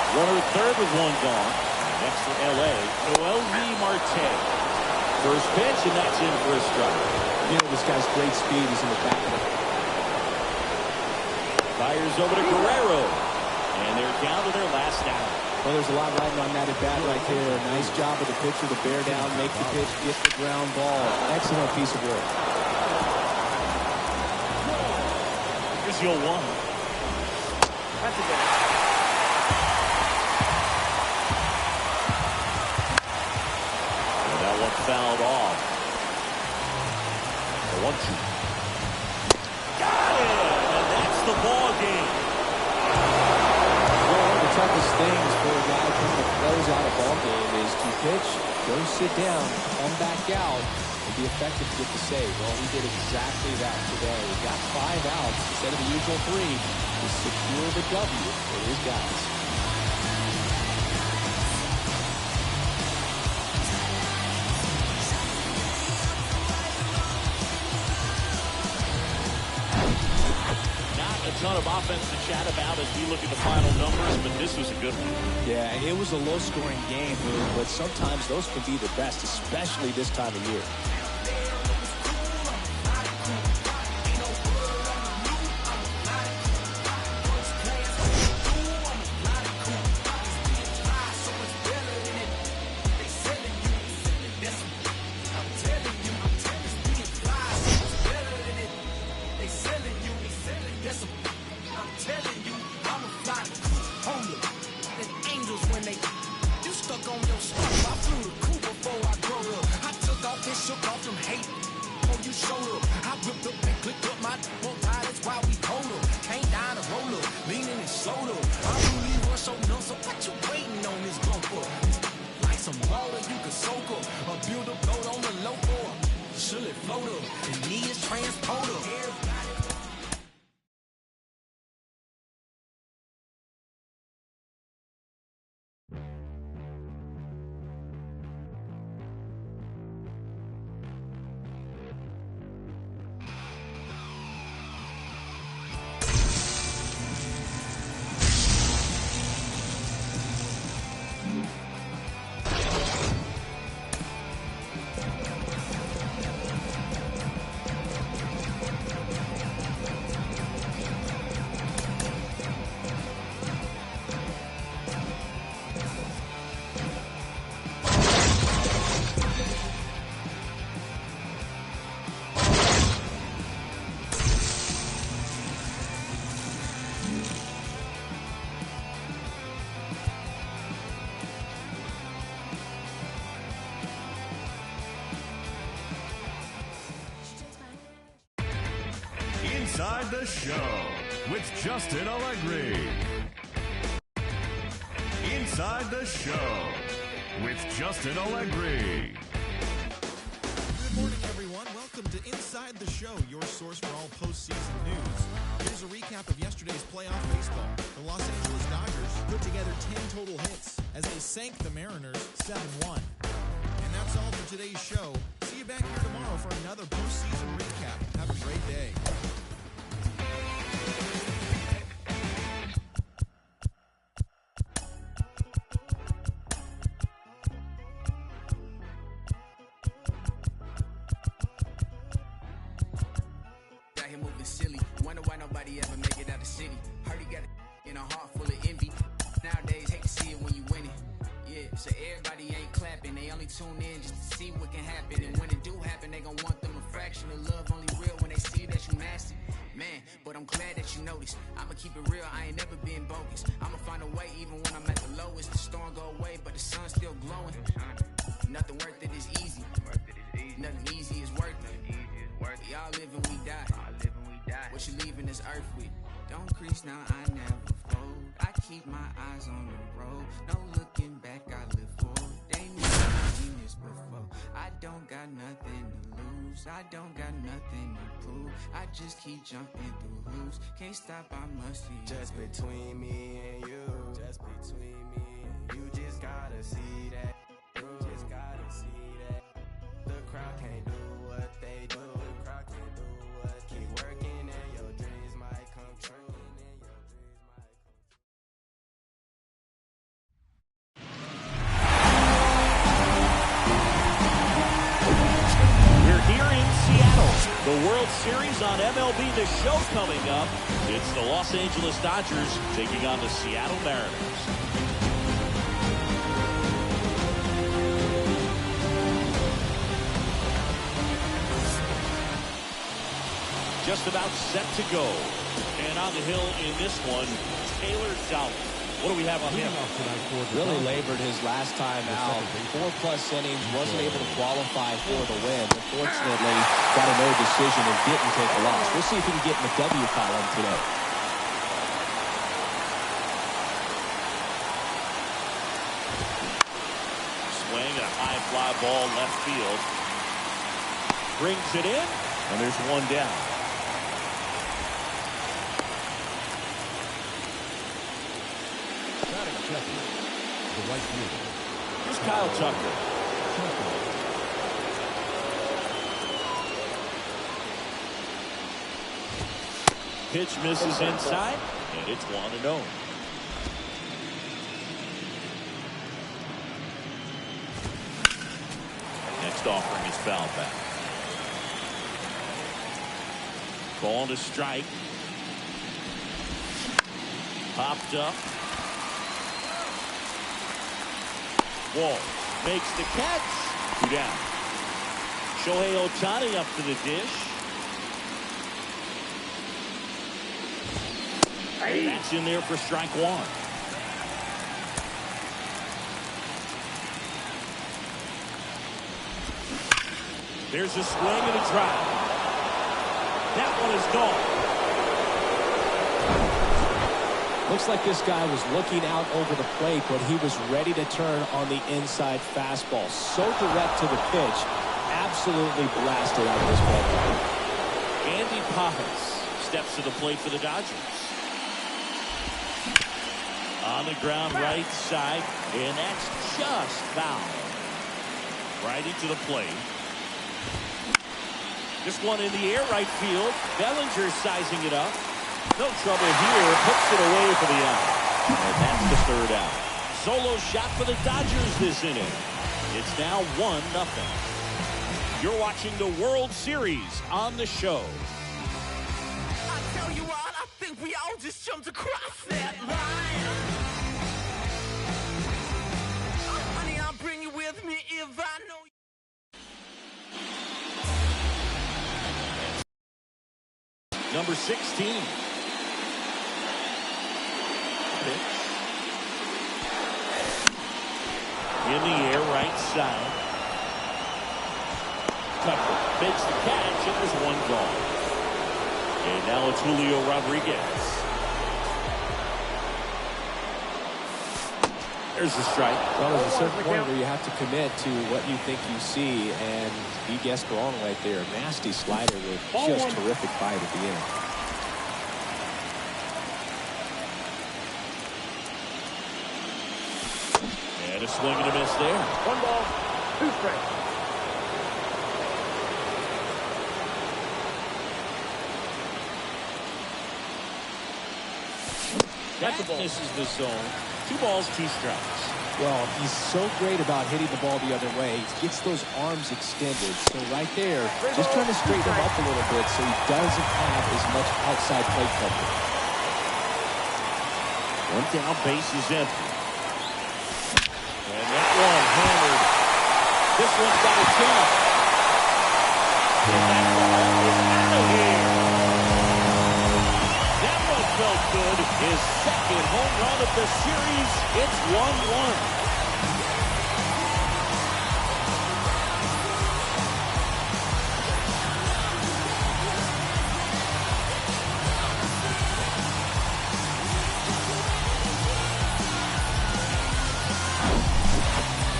Runner at third with 1 gone. Next for L.A., Noelvi Marte. First pitch, and that's in for a strike. You know, this guy's great speed. He's in the back of it. Fires over to Guerrero. And they're down to their last out. Well, there's a lot riding on that at bat right there. Nice job of the pitcher to bear down, make the pitch, get the ground ball. Excellent piece of work. Here's your 1. That's a good. And that one fouled off. The 1-2. Got it! And that's the ball game. Well, one of the toughest things for a guy trying to close out a ball game is to pitch, go sit down, come back out, and be effective to get the save. Well, he did exactly that today. He got 5 outs instead of the usual 3 to secure the W for his guys. A ton of offense to chat about as we look at the final numbers, but this was a good one. Yeah, it was a low-scoring game, but sometimes those can be the best, especially this time of year. Inside the Show with Justin Allegri. Inside the Show with Justin Allegri. Good morning, everyone. Welcome to Inside the Show, your source for all postseason news. Here's a recap of yesterday's playoff baseball. The Los Angeles Dodgers put together 10 total hits as they sank the Mariners 7-1. And that's all for today's show. See you back here tomorrow for another postseason recap. Have a great day. Silly. Wonder why nobody ever make it out the city. Heard he got it tune in just to see what can happen. And when it do happen, they gon' want them a fraction of love. Only real when they see that you nasty. Man, but I'm glad that you noticed. I'ma keep it real, I ain't never been bogus. I'ma find a way even when I'm at the lowest. The storm go away, but the sun's still glowing. Nothing worth it is easy. Nothing easy is worth it. We all live and we die. What you leaving this earth with? Don't crease now, I never fold. I keep my eyes on the road. No looking back, I live forward. They never seen this before. I don't got nothing to lose. I don't got nothing to prove. I just keep jumping through hoops. Can't stop, I must see. Just between me and you. Just between me and you. Just gotta see that. You just gotta see that. The crowd can't do what they do. The crowd can't do what. Keep working and your dreams might come true. We're here in Seattle. The World Series on MLB The Show coming up. It's the Los Angeles Dodgers taking on the Seattle Mariners. Just about set to go. And on the hill in this one, Taylor Doubt. What do we have on him? Really labored his last time out. 4+ innings, wasn't able to qualify for the win. Unfortunately, got a no decision and didn't take a loss. We'll see if he can get in the W column today. Swing, a high fly ball left field. Brings it in, and there's one down. The right fielder. Here's Kyle Tucker. Pitch misses inside, and it's 1-0. Next offering is foul back. Call to strike. Popped up. Wall makes the catch. 2 down. Shohei Ohtani up to the dish. That's in there for strike 1. There's a swing and a drive. That one is gone. Looks like this guy was looking out over the plate, but he was ready to turn on the inside fastball. So direct to the pitch. Absolutely blasted out of this ball. Andy Pajas steps to the plate for the Dodgers. On the ground right side, and that's just foul. Right into the plate. This one in the air, right field. Bellinger sizing it up. No trouble here. Puts it away for the out. And that's the 3rd out. Solo shot for the Dodgers this inning. It's now 1-0. You're watching the World Series on the show. I tell you what, I think we all just jumped across that line. Honey, I'll bring you with me if I know you. Number 16. Pitch. In the air, right side. Tucker makes the catch, and there's one gone. And now it's Julio Rodriguez. There's the strike. Well, there's a certain point where you have to commit to what you think you see, and he guessed wrong right there. Nasty slider with just terrific bite at the end. And a swing and a miss there. 1 ball, 2 strikes. That misses the zone. 2 balls, 2 strikes. Well, he's so great about hitting the ball the other way. He gets those arms extended. So right there, just trying to straighten him up a little bit so he doesn't have as much outside plate coverage. 1 down, base is empty. And that one hammered this one's got a chance. And that ball is out of here. That one felt good. His second home run of the series. It's 1-1.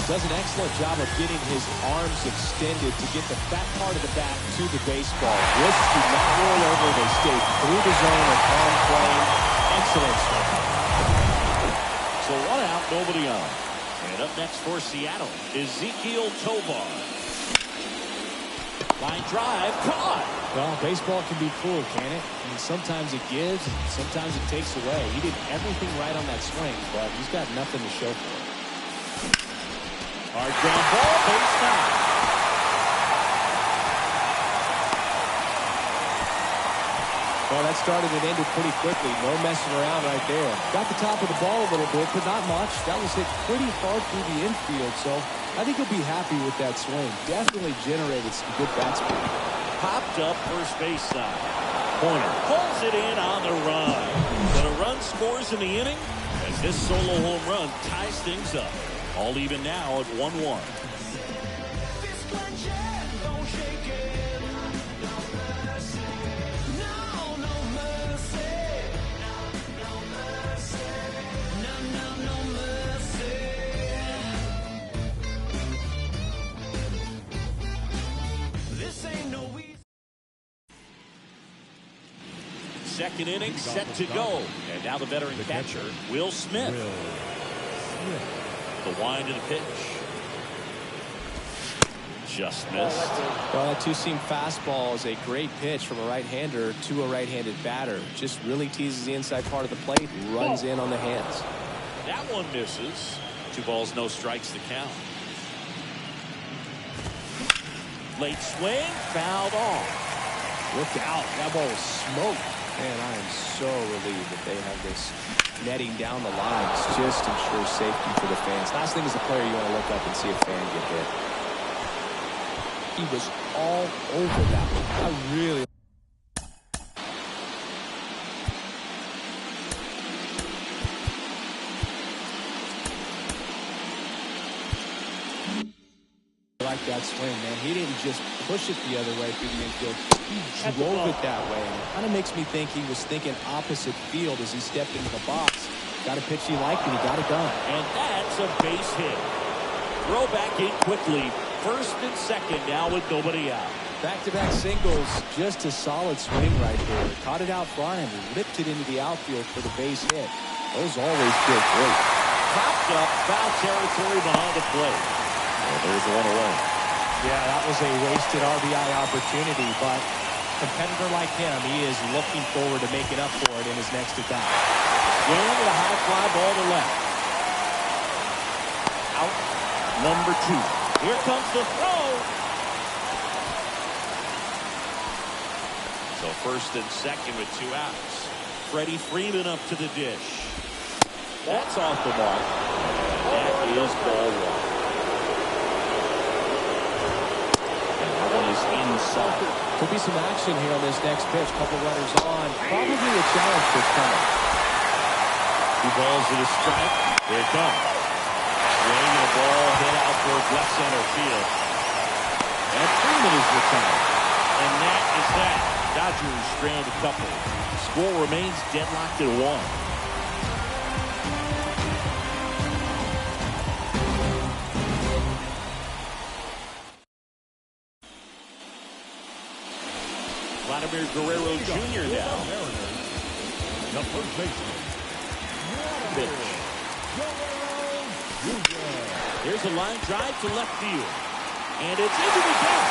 Does an excellent job of getting his arms extended to get the fat part of the bat to the baseball. Wrists do not roll over. They stay through the zone of on plane. Excellent swing. So 1 out, nobody on. And up next for Seattle, Ezequiel Tovar. Line drive, caught. Well, baseball can be cruel, can it? I mean, sometimes it gives, and sometimes it takes away. He did everything right on that swing, but he's got nothing to show for it. Hard ground ball, base foul. Well, that started and ended pretty quickly. No messing around right there. Got the top of the ball a little bit, but not much. That was hit pretty hard through the infield, so I think he'll be happy with that swing. Definitely generated some good bat speed. Popped up first base side. Pointer pulls it in on the run. But a run scores in the inning as this solo home run ties things up. All even now at 1-1. Second inning set to go. And now the veteran catcher, Will Smith. The wind of the pitch. Just missed. Well, that two-seam fastball is a great pitch from a right-hander to a right-handed batter. Just really teases the inside part of the plate, runs in on the hands. That one misses. 2 balls, no strikes to count. Late swing, fouled off. Look out. That ball was smoked. Man, I am so relieved that they have this netting down the lines. Just ensure safety for the fans. Last thing as a player, you want to look up and see a fan get hit. He was all over that one. I really like that swing, man. He didn't just push it the other way through the infield. He drove it that way. And it kind of makes me think he was thinking opposite field as he stepped into the box. Got a pitch he liked, and he got it done. And that's a base hit. Throw back in quickly. First and second now with nobody out. Back-to-back singles. Just a solid swing right there. Caught it out front and ripped it into the outfield for the base hit. Those always feel great. Popped up, foul territory behind the plate. Well, there's one away. Yeah, that was a wasted RBI opportunity, but a competitor like him, he is looking forward to making up for it in his next at-bat. Swing with a high fly ball to left. Out number 2. Here comes the throw. So first and second with 2 outs. Freddie Freeman up to the dish. That's off the mark. That is ball 1. Inside. Could be some action here on this next pitch. Couple runners on. Probably a challenge for coming. 2 balls and a strike. Here it comes. Swing and a ball hit out towards left center field. And Freeman is retired. And that is that. Dodgers strand a couple. Score remains deadlocked at 1. Vladimir Guerrero Jr. now. The first baseman. Pitch. Here's a line drive to left field. And it's into the gap.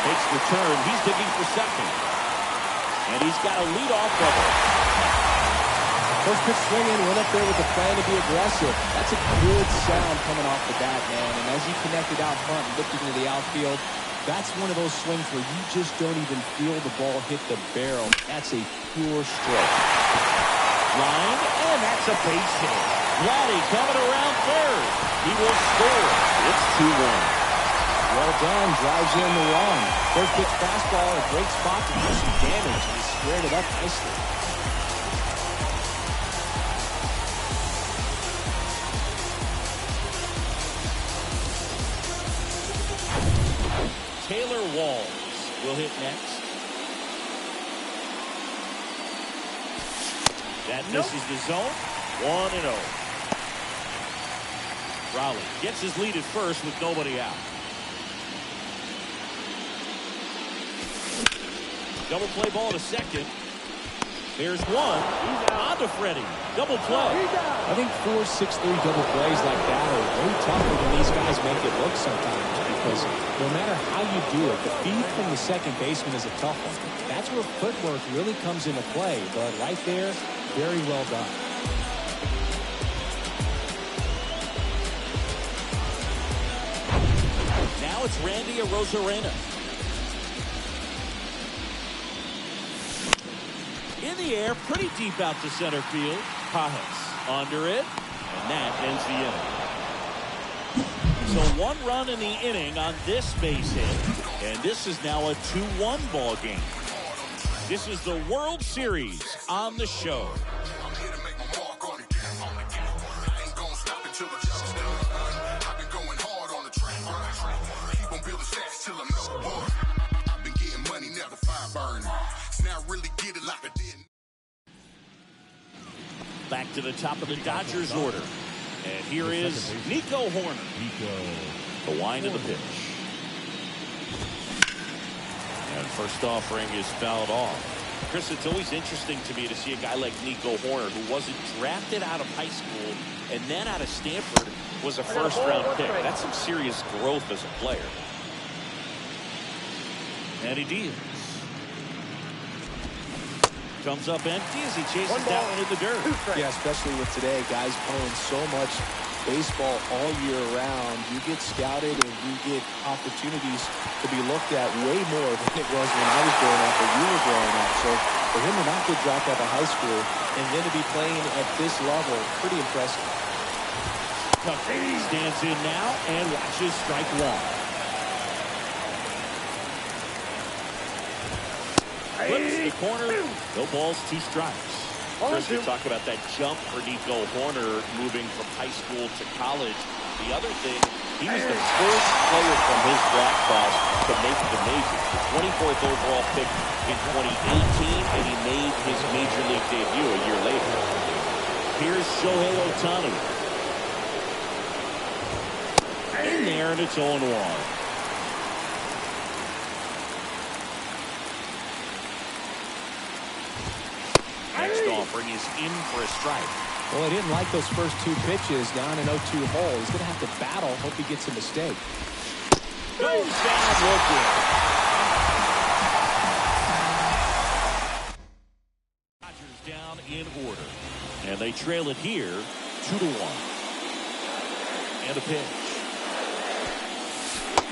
Takes the turn. He's digging for second. And he's got a leadoff double. First pitch swinging, went up there with a plan to be aggressive. That's a good sound coming off the bat, man. And as he connected out front and looked into the outfield, that's one of those swings where you just don't even feel the ball hit the barrel. That's a pure stroke. Line, and that's a base hit. Vladdy coming around third. He will score. It's 2-1. Well done. Drives in the run. First pitch fastball, a great spot to do some damage. He squared it up nicely. Taylor Walls will hit next. That misses the zone. 1-0. Raleigh gets his lead at first with nobody out. Double play ball to second. There's one. On to Freddie. Double play. I think 4-6-3 double plays like that are way tougher than these guys make it look sometimes, because no matter how you do it, the feed from the second baseman is a tough one. That's where footwork really comes into play, but right there, very well done. Now it's Randy Arozarena. In the air, pretty deep out to center field. Pajes under it, and that ends the inning. So 1 run in the inning on this base hit, and this is now a 2-1 ball game. This is the World Series on the show. I'm here to make my mark on it. I ain't gonna stop until the job's done. I've been going hard on the track. Keep on building stats till I'm number one. I've been getting money, never fire burning. Now I really get it like I did. Back to the top of the Dodgers order. And here is Nico Horner. The wind of the pitch. And first offering is fouled off. Chris, it's always interesting to me to see a guy like Nico Horner, who wasn't drafted out of high school and then out of Stanford, was a first-round pick. That's some serious growth as a player. And he deals. Comes up empty as he chases that one in the dirt. Yeah, especially with today, guys playing so much baseball all year round. You get scouted and you get opportunities to be looked at way more than it was when I was growing up or you were growing up. So for him to not get dropped out of high school and then to be playing at this level, pretty impressive. Stands in now and watches strike one. Flips the corner. No balls, 2 strikes. Chris, we talk about that jump for Nico Horner moving from high school to college. The other thing, he was the first player from his draft class to make the majors. The 24th overall pick in 2018, and he made his major league debut a year later. Here's Shohei Ohtani. In there, and it's 0-1. Next offering is in for a strike. Well, he didn't like those first 2 pitches down an 0-2 hole. He's going to have to battle. Hope he gets a mistake. Goes down looking. Dodgers down in order. And they trail it here 2-1. And a pitch.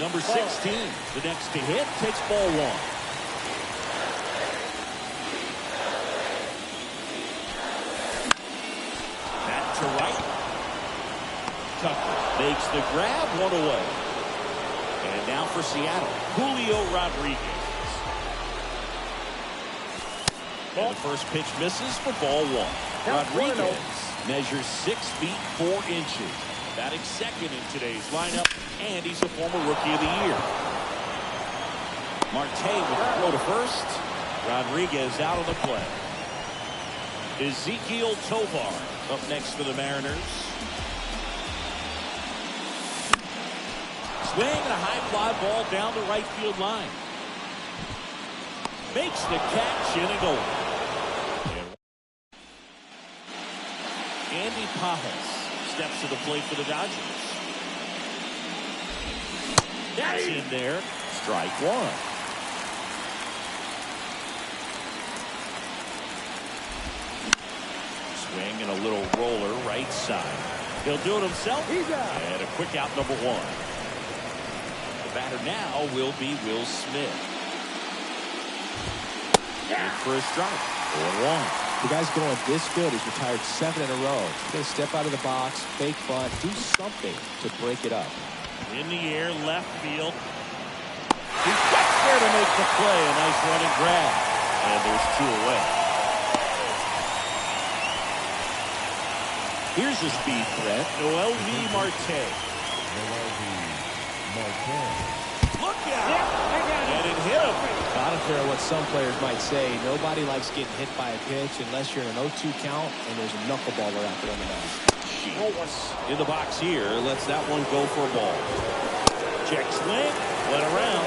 Number 16, the next to hit, takes ball 1. To right. Tucker makes the grab, 1 away. And now for Seattle, Julio Rodriguez. And the first pitch misses for ball 1. Rodriguez measures 6 feet 4 inches. Batting second in today's lineup, and he's a former Rookie of the Year. Marte with the throw to first. Rodriguez out of the play. Ezequiel Tovar up next for the Mariners. Swing and a high fly ball down the right field line. Makes the catch in a goal. Andy Pajes steps to the plate for the Dodgers. That's in there. Strike 1. Swing and a little roller right side. He'll do it himself. And a quick out, number 1. The batter now will be Will Smith. In for a strike. 4-1. The guy's going this good. He's retired 7 in a row. He's going to step out of the box, fake bunt, do something to break it up. In the air, left field. He gets there to make the play. A nice run and grab. And there's 2 away. Here's a speed threat. Noel V. Marte. Look out! And it hit him. I don't care what some players might say. Nobody likes getting hit by a pitch unless you're in an 0-2 count and there's a knuckleballer out there on the mound. Sheets in the box here. Lets that one go for a ball. Check swing. Went around.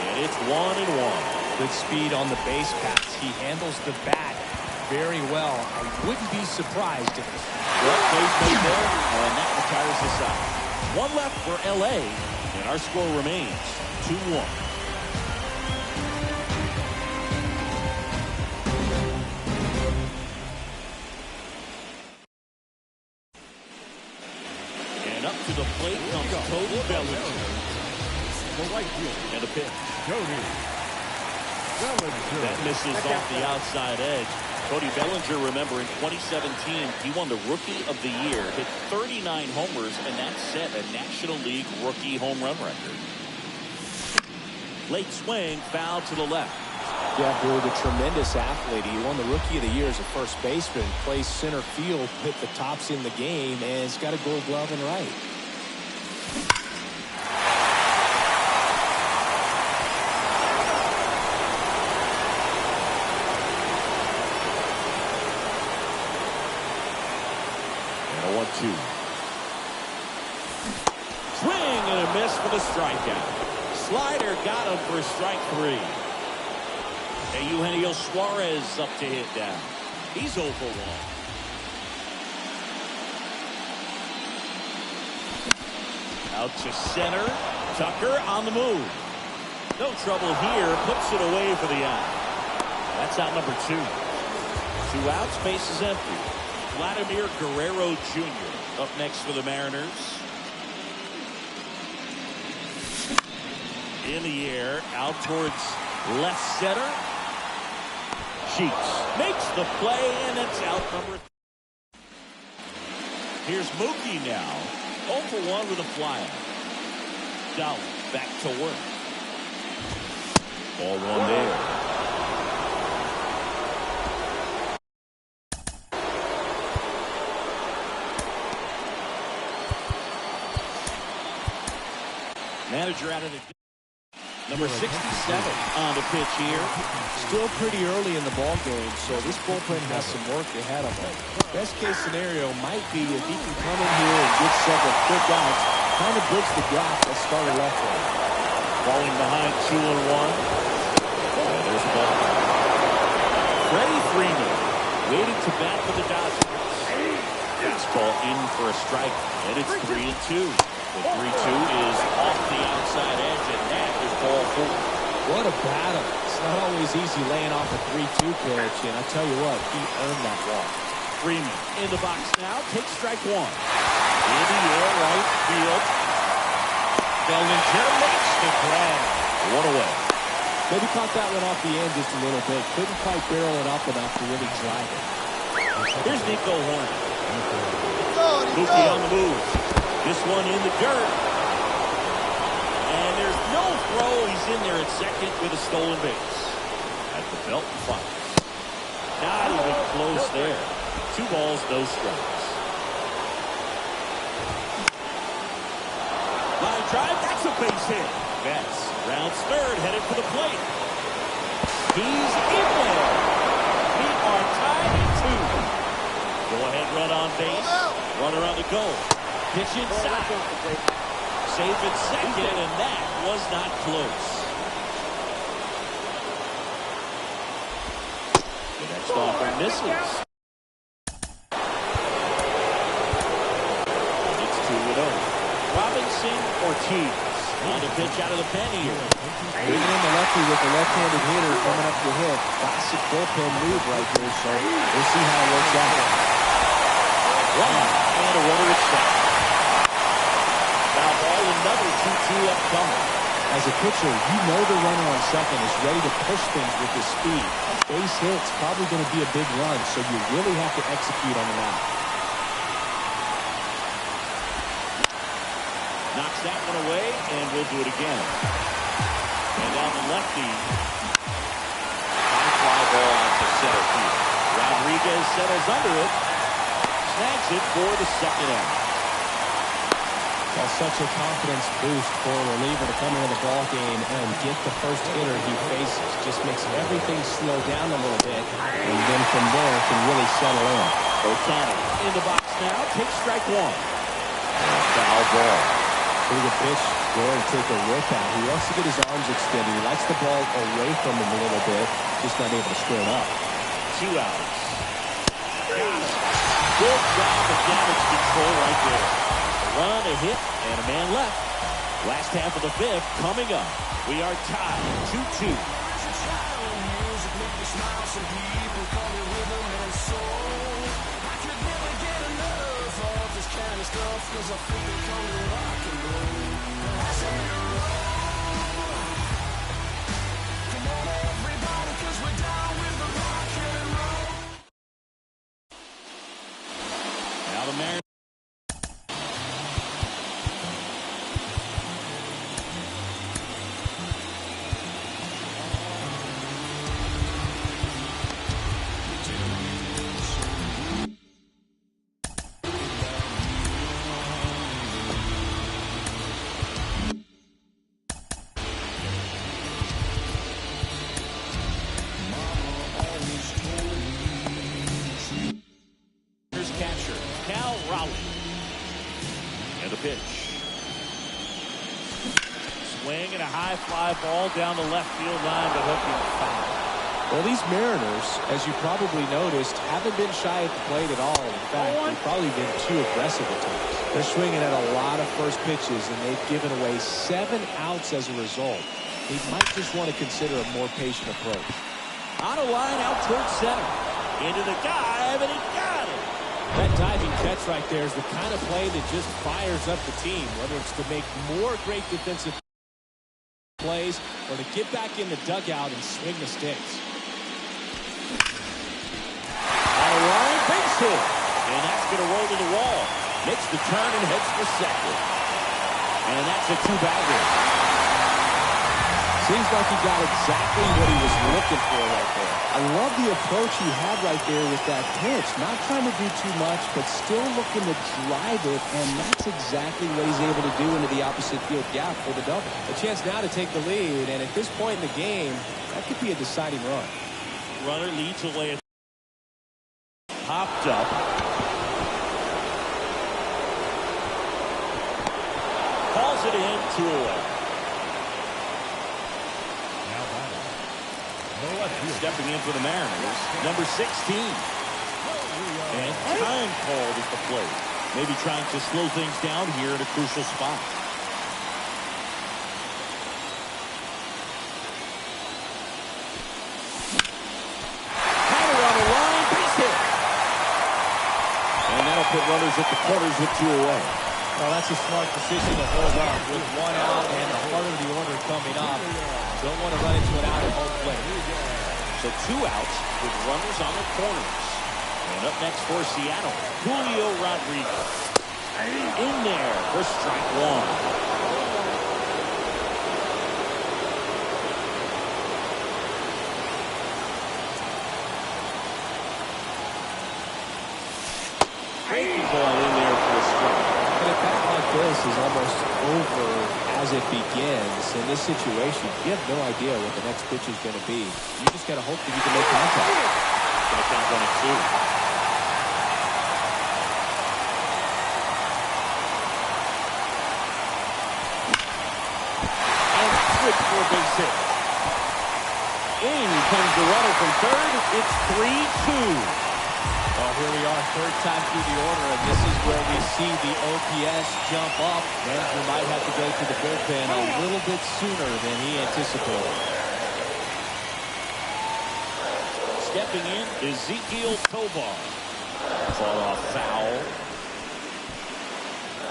And it's 1-1. Good speed on the base pass. He handles the bat very well. I wouldn't be surprised if it. Well, plays made there, and that retires the side. 1 left for L.A., and our score remains 2-1. And up to the plate comes Cody Bellinger. And a pitch. That misses off the outside edge. Cody Bellinger, remember, in 2017, he won the Rookie of the Year, hit 39 homers, and that set a National League rookie home run record. Late swing, foul to the left. Yeah, Boyd, a tremendous athlete. He won the Rookie of the Year as a first baseman, plays center field, hit the tops in the game, and he's got a Gold Glove in right. Swing and a miss for the strikeout. Slider got him for strike 3. And Eugenio Suarez up to hit down. He's 0 for 1. Out to center. Tucker on the move. No trouble here. Puts it away for the out. That's out number 2. 2 outs. Base is empty. Vladimir Guerrero Jr. up next for the Mariners. In the air, out towards left center. Sheets makes the play, and it's out number 3. Here's Mookie now. 0 for 1 with a flyout. Dollar back to work. Ball 1 there. Manager out of the number 67 on the pitch here. Still pretty early in the ball game, so this bullpen has some work ahead of him. Best case scenario might be if he can come in here and get several quick outs, kind of bridge the gap that started left there. Falling behind 2-1. There's the ball. Freddie Freeman waiting to bat for the Dodgers. Fastball in for a strike, and it's 3-2. The 3-2 is off the outside edge, and that is ball 4. What a battle. It's not always easy laying off a 3-2 pitch, and I tell you what, he earned that walk. Freeman in the box now, takes strike 1. In the air, right field. Bellinger makes the grab. 1 away. Maybe caught that one off the end just a little bit. Couldn't quite barrel it up enough to really drive it. Here's Nico Horner. Mookie on the move. This one in the dirt. And there's no throw. He's in there at second with a stolen base. At the belt and fires. Not even close there. 2 balls, no strikes. Line drive, that's a base hit. Betts rounds third, headed for the plate. He's in there. We are tied at 2. Go ahead, run on base. Runner on the goal. Pitch inside. Safe at second, and that was not close. The next offer misses. It's 2-0. Robinson Ortiz on the pitch out of the pen here. Bringing in the lefty with the left-handed hitter coming up to hit. Classic bullpen move right here, so we'll see how it works out. And a runner at second. Now ball, another 2-2 upcoming. As a pitcher, you know the runner on second is ready to push things with his speed. Base hit's probably going to be a big run, so you really have to execute on the mound. Knocks that one away, and we'll do it again. And down the lefty. High fly ball out to center field. Rodriguez settles under it. Snags it for the second out. That's such a confidence boost for a reliever to come into the ball game and get the first hitter he faces. Just makes everything slow down a little bit, and then from there can really settle in. Ohtani in the box now. Takes strike one. And foul ball. Pretty good pitch there to take a rip out. He wants to get his arms extended. He likes the ball away from him a little bit, just not able to square it up. 2 outs. Got it. Good job of damage control right there. A run, a hit, and a man left. Last half of the 5th coming up. We are tied 2-2. Now the Mariners. And the pitch. Swing and a high fly ball down the left field line, but hooking foul. Well, these Mariners, as you probably noticed, haven't been shy at the plate at all. In fact, they've probably been too aggressive at times. They're swinging at a lot of first pitches, and they've given away 7 outs as a result. They might just want to consider a more patient approach. On a line out towards center. Into the dive, and he got it. That diving catch right there is the kind of play that just fires up the team, whether it's to make more great defensive plays or to get back in the dugout and swing the sticks. On a line, base hit. And that's going to roll to the wall. Makes the turn and heads for second. And that's a 2-bagger. Seems like he got exactly what he was looking for right there. I love the approach he had right there with that pitch. Not trying to do too much, but still looking to drive it, and that's exactly what he's able to do into the opposite field gap for the double. A chance now to take the lead, and at this point in the game, that could be a deciding run. Runner leads away. Popped up. Calls it in, 2 away. Stepping in for the Mariners, number 16. And time called at the plate. Maybe trying to slow things down here at a crucial spot. Tyler on the line, base hit. And that'll put runners at the corners with 2 away. Well, that's a smart decision to hold up with 1 out and the heart of the order coming up. Don't want to run into an out at home plate. So 2 outs with runners on the corners. And up next for Seattle, Julio Rodriguez. In there for strike 1. Breaking ball in there for a strike. And a bat like this is almost over as it begins. In this situation, you have no idea what the next pitch is going to be. You just got to hope that you can make contact. Going to count 1 and 2. For a base hit. In comes the runner from third. It's 3-2. Well, here we are, third time through the order, and this is where we see the OPS jump up. Manager might have to go to the bullpen a little bit sooner than he anticipated. Stepping in, Ezekiel Tovar. Fought off foul.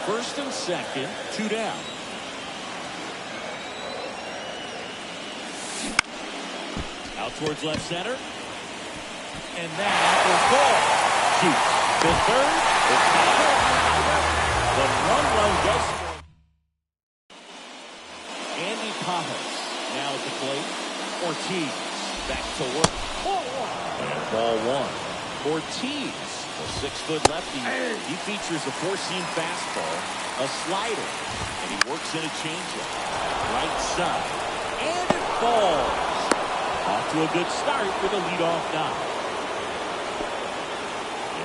First and second, 2 down. Out towards left center. And that will fall. Shoots. To third. The run does Pajas. Now at the plate. Ortiz back to work. And ball one. Ortiz, a 6-foot lefty. He features a four-seam fastball, a slider, and he works in a changeup. Right side. And it falls. Off to a good start with a leadoff dive.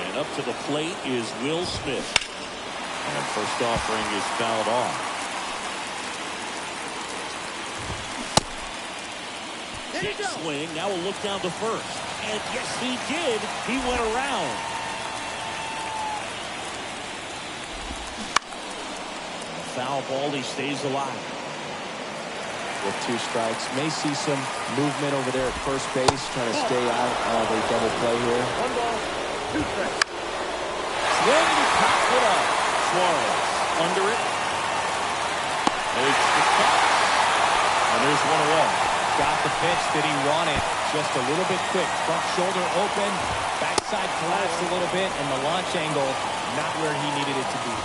And up to the plate is Will Smith. And first offering is fouled off. Kick swing. Now a look down to first. And yes, he did. He went around. A foul ball. He stays alive. With 2 strikes. May see some movement over there at first base. Trying to stay out of a double play here. 1 ball, 2 strikes. Swing, he pops it up. Suarez under it. Makes the catch. And there's one away. Got the pitch that he wanted. Just a little bit quick. Front shoulder open. Backside collapsed a little bit. And the launch angle not where he needed it to be.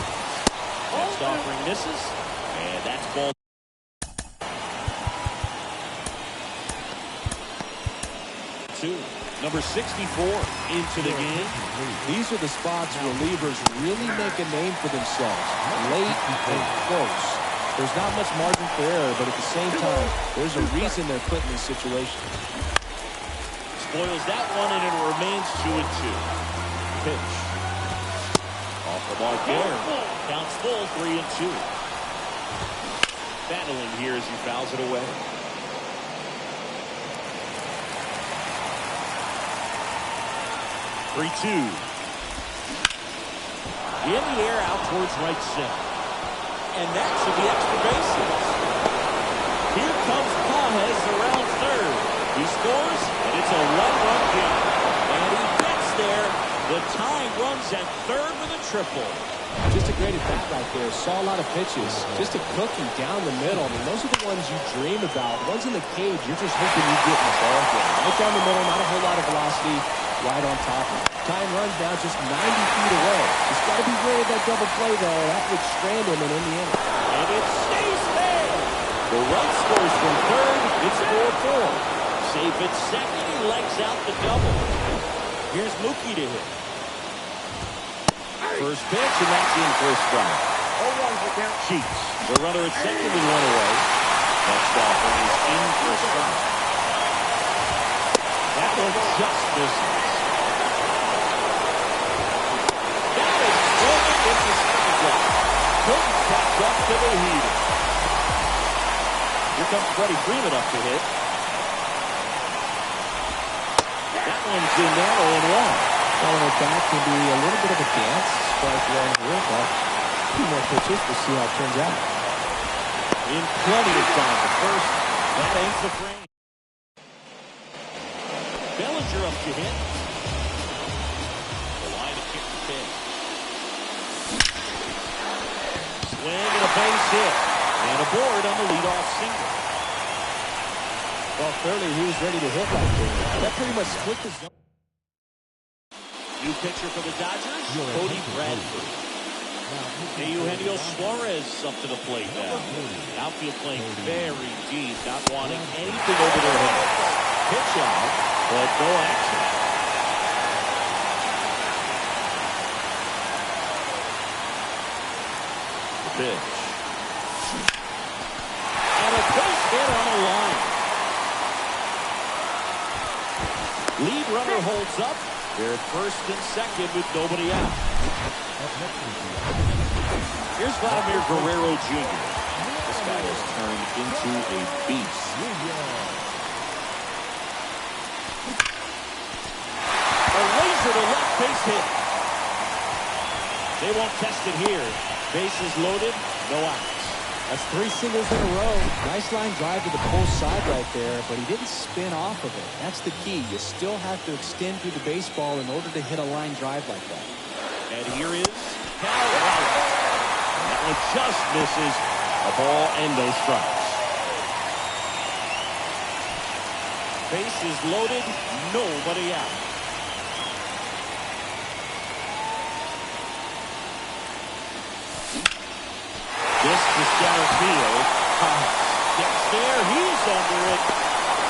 Next offering misses. And that's ball. Number 64 into the game. These are the spots relievers really make a name for themselves. Late and close. There's not much margin for error, but at the same time, there's a reason they're put in these situations. Spoils that one, and it remains 2-2. Pitch. Off the mark there. Counts full, 3-2. Battling here as he fouls it away. In the air out towards right center. And that should be extra bases. Here comes Pajas around third. He scores, and it's a one-run game. And he gets there. The tying runs at third with a triple. Just a great at-bat right there. Saw a lot of pitches. Just a cookie down the middle. I mean, those are the ones you dream about. Ones in the cage, you're just hoping you get in the ball game. Right down the middle, not a whole lot of velocity. Right on top of it. Tying runs now just 90 feet away. He's got to be wary of that double play, though. That would strand him in Indiana. And it stays there. The run scores from third. It's 4-4. Safe at second. He legs out the double. Here's Mookie to hit. First pitch, and that's in for a strike. 0-1 for count. Sheets. The runner at second with one away. Next offering is in for a strike. That one just misses. That is swinging into strike out. Couldn't catch up to the heater. Here comes Freddie Freeman up to hit. That one's in there, 0-1. Calling it back can be a little bit of a dance. Strike one here, but a few more pitches. We'll see how it turns out. In plenty of time for first. That ends the frame. Bellinger up to hit. The line to kick the pitch. Swing and a base hit. And a board on the leadoff single. Well, clearly he was ready to hit right there. That pretty much split the zone. New pitcher for the Dodgers, Cody Bradford. Eugenio Suarez up to the plate now. Outfield playing very deep, not wanting anything over their heads. Pitch out, but no action. The pitch. And a base hit on the line. Lead runner holds up. They're at first and second with nobody out. Here's Vladimir Guerrero Jr. This guy has turned into a beast. A laser to left base hit. They won't test it here. Bases loaded, no outs. That's 3 singles in a row. Nice line drive to the pull side right there, but he didn't spin off of it. That's the key. You still have to extend through the baseball in order to hit a line drive like that. And here is Cal Raleigh. That one just misses. A ball and no strikes. Bases loaded, nobody out. This to center field. Gets there. He's under it.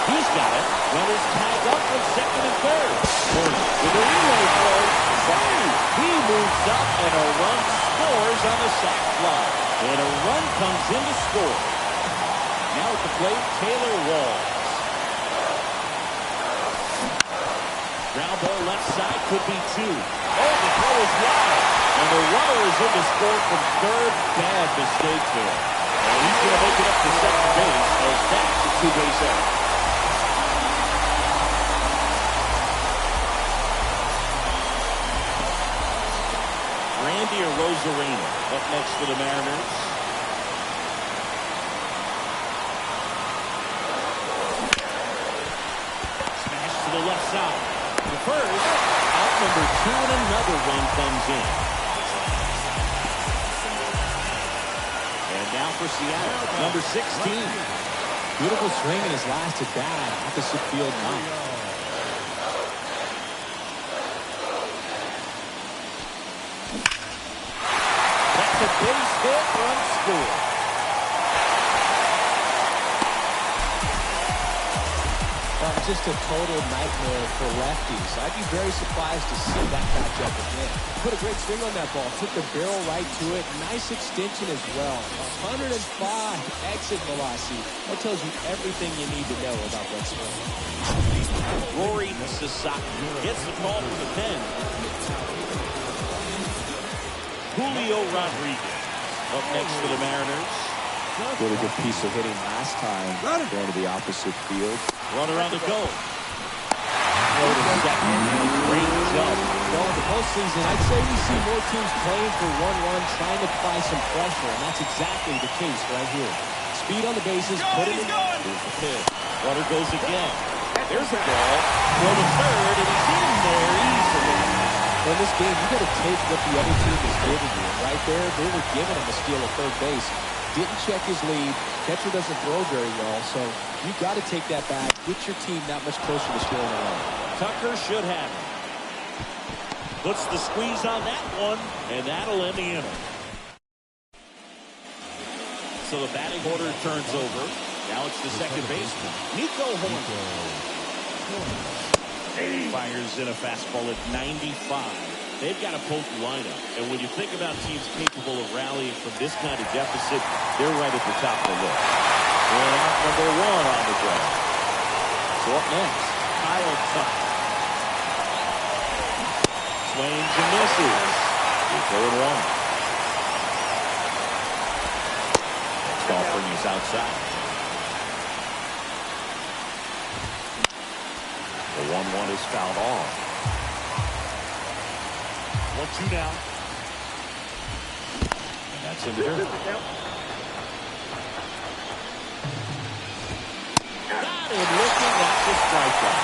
He's got it. Runners tag up from second and third. Gordon with a relay throw. Save. He moves up, and a run scores on the sac fly. And a run comes in to score. Now at the plate, Taylor Walls. Ground ball left side, could be two. Oh, the throw is wide. And the runner is in to score from third. Bad mistake there. And he's going to make it up to second base as that's a two-base error. Randy Arozarena up next for the Mariners. Smash to the left side. The first, out number 2, and another run comes in. And now for Seattle, number 16. Beautiful swing in his last at bat, opposite field knock. That's a base hit, run score. Just a total nightmare for lefties. I'd be very surprised to see that matchup again. Put a great swing on that ball. Took the barrel right to it. Nice extension as well. 105 exit velocity. That tells you everything you need to know about that swing. Rory Sasaki gets the call from the pen. Julio Rodriguez up next for the Mariners. Really good piece of hitting last time, going to the opposite field. Runner on the go. Throw to second. Great jump. Well, in the postseason, I'd say we see more teams playing for one run, trying to apply some pressure, and that's exactly the case right here. Speed on the bases, put it in. Here's the pitch. Runner goes again. There's a ball. Throw to third, and he's in there easily. Well, in this game, you got to take what the other team is giving you. Right there, they were giving him a steal at third base. Didn't check his lead. Catcher doesn't throw very well, so you got to take that back. Get your team that much closer to scoring a run. Tucker should have it. Puts the squeeze on that one, and that'll end the inning. So the batting order turns over. Now it's the second baseman, Nico Horner. Fires in a fastball at 95. They've got a potent lineup, and when you think about teams capable of rallying from this kind of deficit, they're right at the top of the list. And out number 1 on the ground. So up next, Kyle Tucker. Swings and misses. He's 0-1. Next offering is outside. The 1-1 is fouled off. 1-2 now. And that's in the dirt. Got him looking at the strikeout.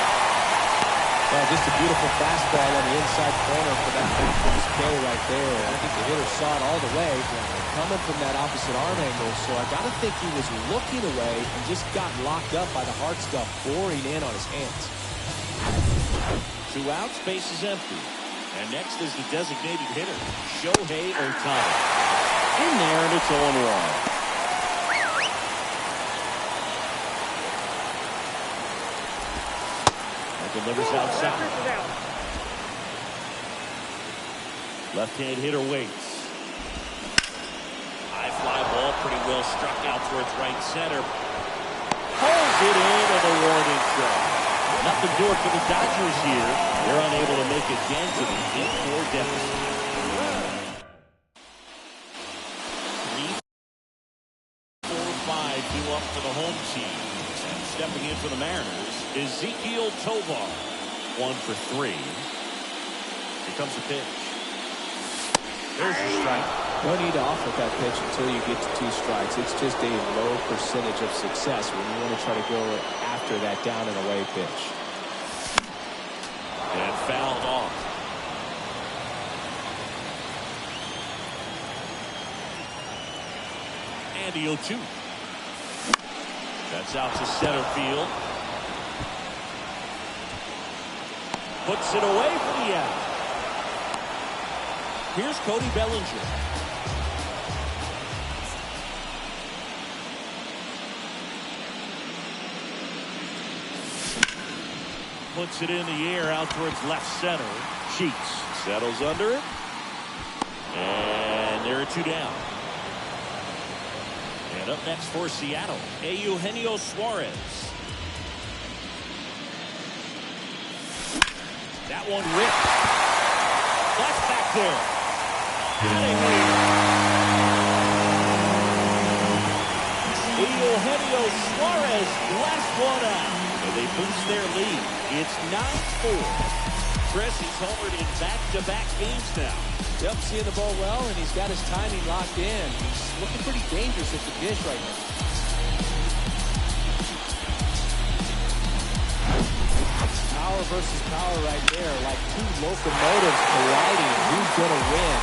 Well, just a beautiful fastball on the inside corner for that first K right there. I think the hitter saw it all the way, coming from that opposite arm angle. So I got to think he was looking away and just got locked up by the hard stuff pouring in on his hands. 2 outs, base is empty. And next is the designated hitter, Shohei Ohtani. In there, and it's 0-1. That delivers outside. Left-hand hitter waits. High fly ball, pretty well struck out towards right center. Pulls it in, and a warning shot. Nothing doing for the Dodgers here. They're unable to make a dent in the 8-4 deficit. 3-4-5 due up for the home team. And stepping in for the Mariners, Ezequiel Tovar. 1 for 3. Here comes the pitch. There's your strike. No need to offer that pitch until you get to 2 strikes. It's just a low percentage of success when you want to try to go after that down and away pitch. And fouled off. Andy O'Toole. That's out to center field. Puts it away for the out. Here's Cody Bellinger. puts it in the air out towards left center. Sheets settles under it. And there are 2 down. And up next for Seattle, Eugenio Suarez. That one ripped. That's back there. Out of here. Eugenio Suarez last one out. And they boost their lead. It's 9-4. Chris, he's homered in back-to-back games now. Yep, seeing the ball well, and he's got his timing locked in. He's looking pretty dangerous at the dish right now. Power versus power right there, like 2 locomotives colliding. Who's going to win?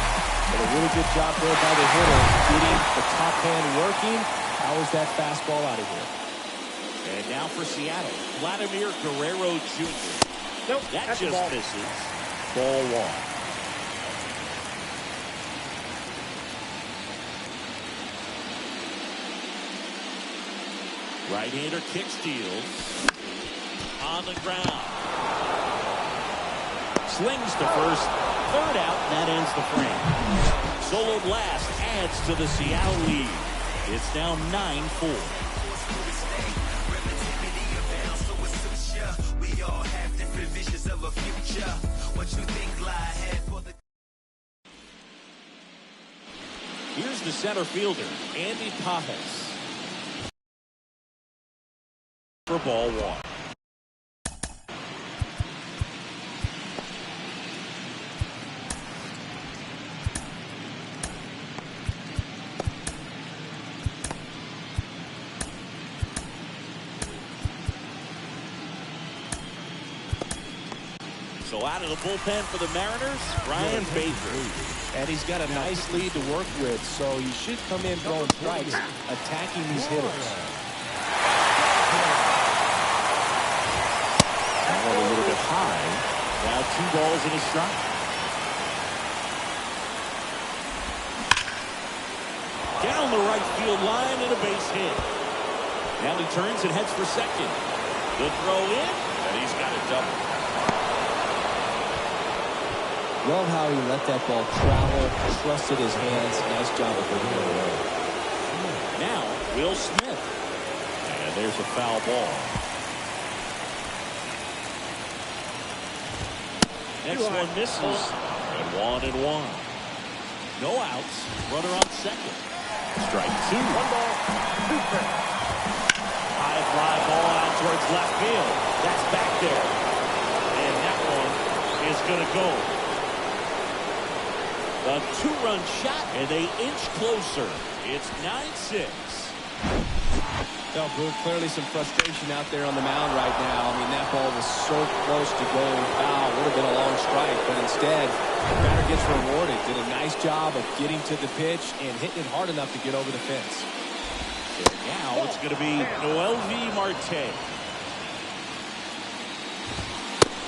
But a really good job there by the hitter, getting the top hand working. How is that fastball out of here? And now for Seattle, Vladimir Guerrero Jr. Nope, that that's just ball. misses. Ball 1. Right-hander kick steals. On the ground. Slings to first. 3rd out, and that ends the frame. Solo blast adds to the Seattle lead. It's now 9-4. Here's the center fielder, Andy Pajes. For ball 1. So out of the bullpen for the Mariners, Brian Baker. And he's got a nice lead to work with, so he should come in throwing strikes, attacking these hitters. That one a little bit high. Now 2 balls and a strike. Down the right field line and a base hit. Now he turns and heads for second. The throw in, and he's got a double. Love how he let that ball travel, trusted his hands. Nice job of bringing it away. Now, Will Smith. And there's a foul ball. Next one misses. And 1-1. No outs. Runner on second. Strike 2. 1 ball, 2 strikes. High fly ball out towards left field. That's back there. And that one is going to go. A 2-run shot, and they inch closer. It's 9-6. Well, Blue, clearly some frustration out there on the mound right now. I mean, that ball was so close to going foul. Would have been a long strike, but instead, the batter gets rewarded. Did a nice job of getting to the pitch and hitting it hard enough to get over the fence. And now it's going to be Noelvi Marte.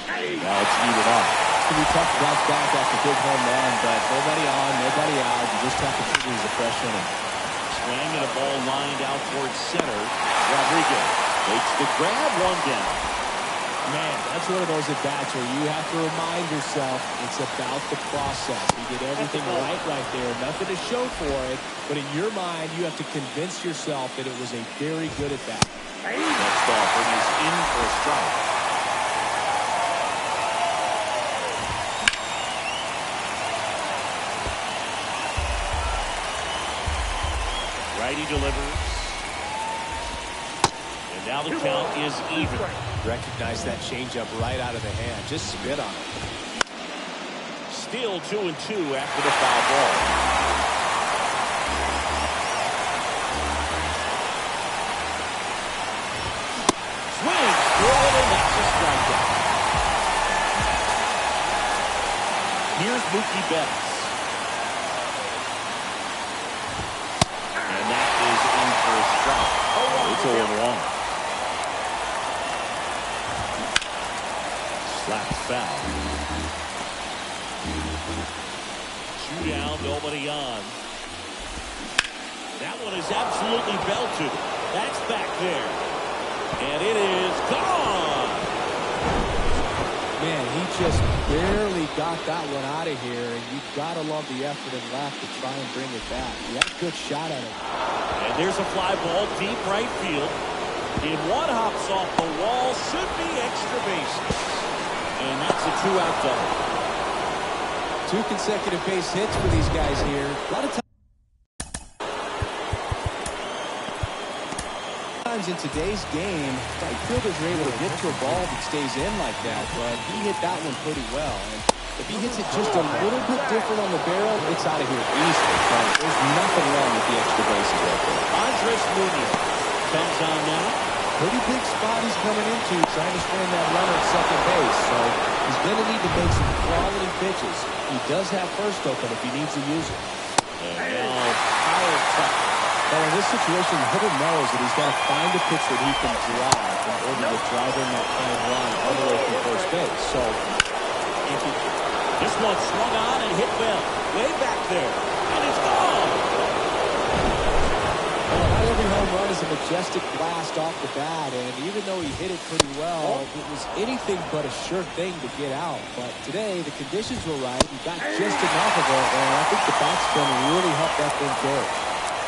Now it's even up. It's going to be tough to bounce back after big home run, but nobody on, nobody out. You just have to figure he's a fresh inning. Swing and a ball lined out towards center. Rodriguez makes the grab, 1 down. Man, that's one of those at-bats where you have to remind yourself it's about the process. You did everything right there. Nothing to show for it, but in your mind, you have to convince yourself that it was a very good at-bat. Next offer is in for a strike. Righty delivers. And now the count is even. Recognize that changeup right out of the hand. Just spit on it. Still 2-2 after the foul ball. Swing, throw it, and that's a strikeout. Here's Mookie Betts. And that is in for a strike. It's 0-1. Slapped foul. 2 down, nobody on. That one is absolutely belted. That's back there. And it is gone. Man, he just barely got that one out of here, and you've got to love the effort and left to try and bring it back. He had a good shot at it. And there's a fly ball deep right field. In one hops off the wall, should be extra bases. And that's a 2-out double. 2 consecutive base hits for these guys here. A lot of times in today's game, right fielders are able to get to a ball that stays in like that, but he hit that one pretty well. And if he hits it just a little bit different on the barrel, it's out of here easily. But there's nothing wrong with the extra bases right there. Andres Munoz comes on now. Pretty big spot he's coming into, trying to strand that runner at second base. So he's going to need to make some quality pitches. He does have first open if he needs to use it. And now power cut. Well, in this situation, the hitter knows that he's got to find a pitch that he can drive in order to drive in that kind of run all the way from first base. So this one swung on and hit well. Way back there. And it's gone. Well, not every home run is a majestic blast off the bat, and even though he hit it pretty well, it was anything but a sure thing to get out. But today, the conditions were right. He got just enough of it, and I think the bat spin really helped that thing carry.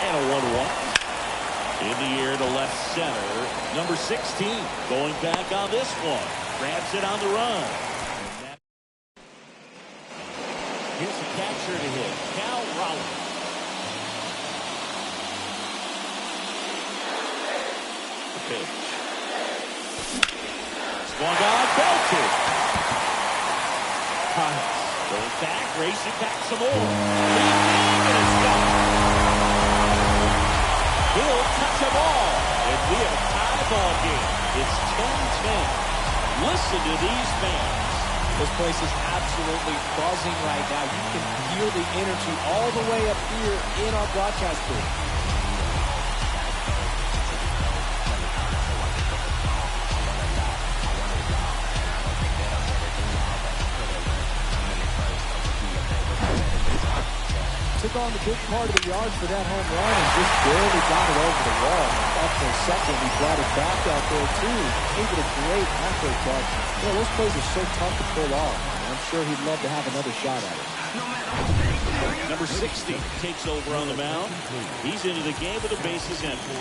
And a 1-1. In the air to left center. Number 16 going back on this one. Grabs it on the run. Here's the catcher to hit. Cal Raleigh. The pitch. Swung on, belted. Going back, racing back some more. And it's gone. He'll touch them all. And we have a tie ball game. It's 10-10. Listen to these fans. This place is absolutely buzzing right now. You can feel the energy all the way up here in our broadcast booth. Took on the big part of the yard for that home run and just barely got it over the wall. After a second, he brought it back out there, too. Gave it a great effort, but you know, those plays are so tough to pull off. I'm sure he'd love to have another shot at it. Number 60 takes over on the mound. He's into the game with the bases empty.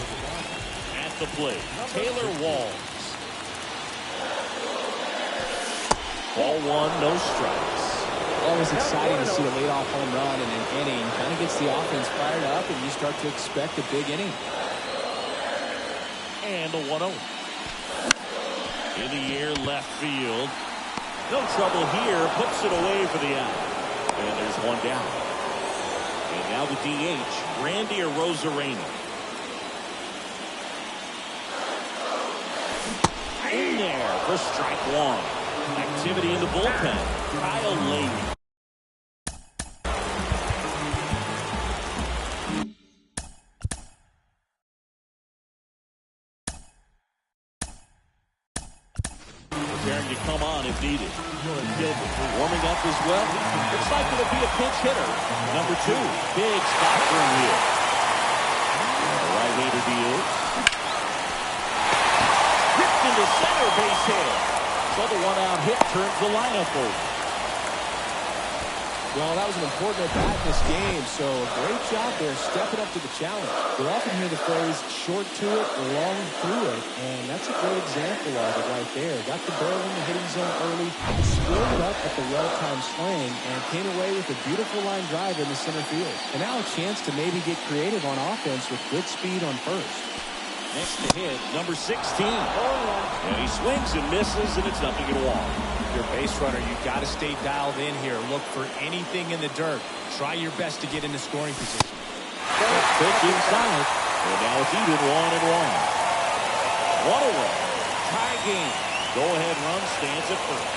At the plate, Taylor Walls. Ball 1, no strikes. Always exciting to see a leadoff home run in an inning. Kind of gets the offense fired up, and you start to expect a big inning. And a 1-0. In the air, left field. No trouble here. Puts it away for the out. And there's one down. And now the DH, Randy Arozarena. In there for strike 1. Activity in the bullpen. Kyle Lady. Preparing to come on if needed. Warming up as well. Looks like it'll be a pinch hitter. Number 2. Big spot for him here. The right-hander deals. Ripped into center base hit. So the one-out hit turns the lineup over. Well, that was an important at-bat in this game, so a great job there stepping up to the challenge. You often hear the phrase, short to it, long through it, and that's a great example of it right there. Got the barrel in the hitting zone early, squared it up with the well-timed swing, and came away with a beautiful line drive in the center field. And now a chance to maybe get creative on offense with good speed on first. Next to hit, number 16. And he swings and misses, and it's nothing at all. Your base runner, you've got to stay dialed in here. Look for anything in the dirt. Try your best to get into scoring position. Pitch inside. And now it's even 1-1. 1 away. Tie game. Go-ahead run stands at first.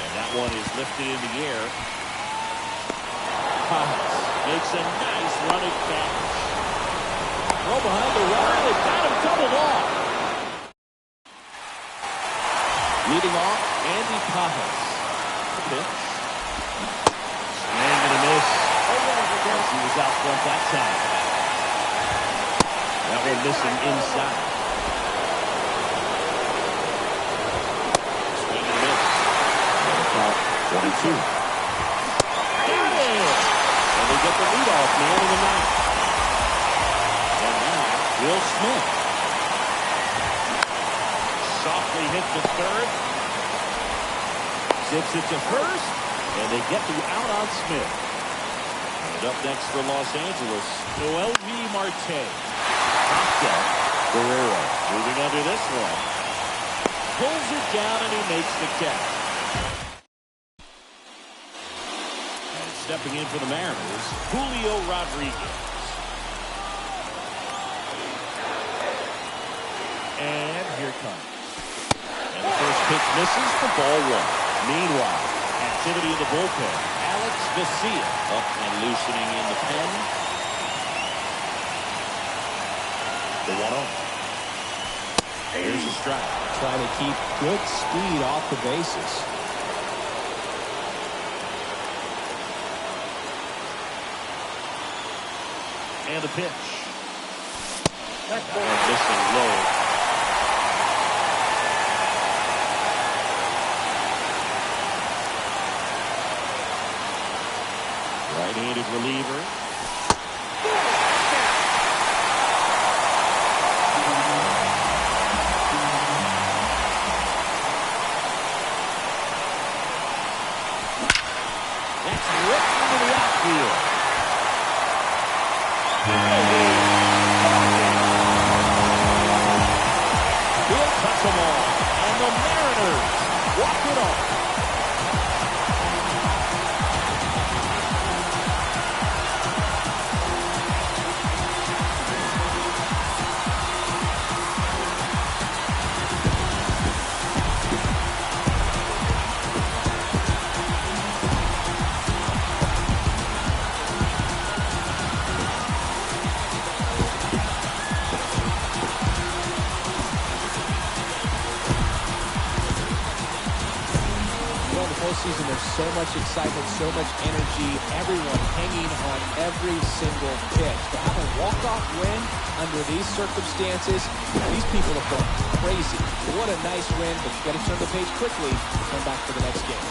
And that one is lifted in the air. Collins makes a nice running catch. Throw behind the run. It got him doubled off. Leading off, Andy Pajas. The pitch. Swing and a miss. He was out front that time. That one missing inside. 22. Got it! And they get the leadoff man in the ninth. And now, Will Smith. Softly hit the third. Zips it to first. And they get the out on Smith. And up next for Los Angeles, Noel V. Marte. Popped up. Guerrero moving under this one. Pulls it down and he makes the catch. And stepping in for the Mariners, Julio Rodriguez. And here comes. And the first pitch misses for ball one. Meanwhile, activity in the bullpen. Alex Vesia up and loosening in the pen. The 1-0. Here's a strike. Trying to keep good speed off the bases. And the pitch. And missing low. Right-handed reliever. That's ripped into the outfield. He'll touch them all. And the Mariners walk it off. Postseason, there's so much excitement, so much energy, everyone hanging on every single pitch. To have a walk-off win under these circumstances, these people have gone crazy. What a nice win, but you got to turn the page quickly and come back for the next game.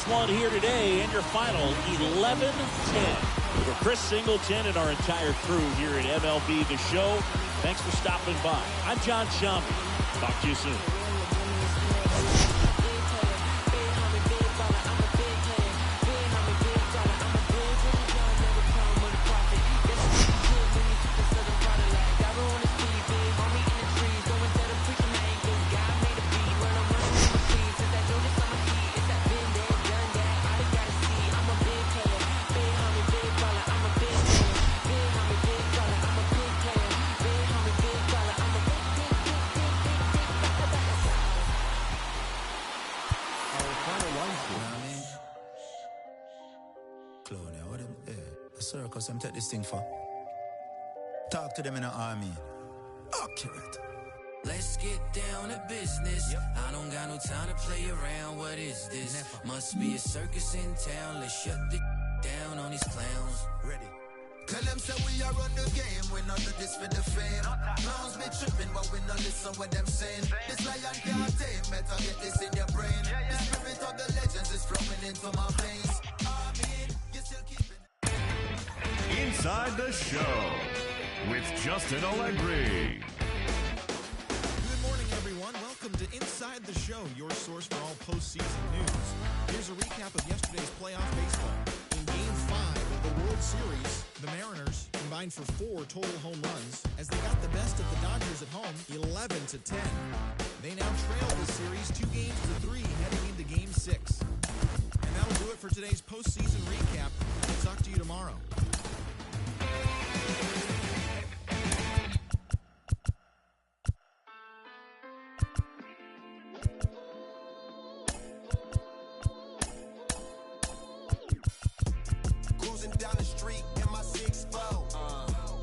One here today, and your final 11-10. For Chris Singleton and our entire crew here at MLB The Show, thanks for stopping by. I'm John Shambi. Talk to you soon. Circus, I'm take this thing for. Talk to them in the army. Accurate. Let's get down to business. I don't got no time to play around. What is this? Must be a circus in town. Let's shut the down on these clowns. Ready. Tell them say we are on the game. We not do this for the fame. Clowns be tripping, but we not listen what them saying. This lion can't tame. Better get this in your brain. The spirit of the legends is flowing into my veins. I mean, you still keeping. Inside the Show with Justin Allegri. Good morning, everyone. Welcome to Inside the Show, your source for all postseason news. Here's a recap of yesterday's playoff baseball. In Game 5 of the World Series, the Mariners combined for 4 total home runs as they got the best of the Dodgers at home, 11-10. They now trail the series 2-3 heading into Game 6. And that'll do it for today's postseason recap. I'll talk to you tomorrow. Cruising down the street in my 6'4".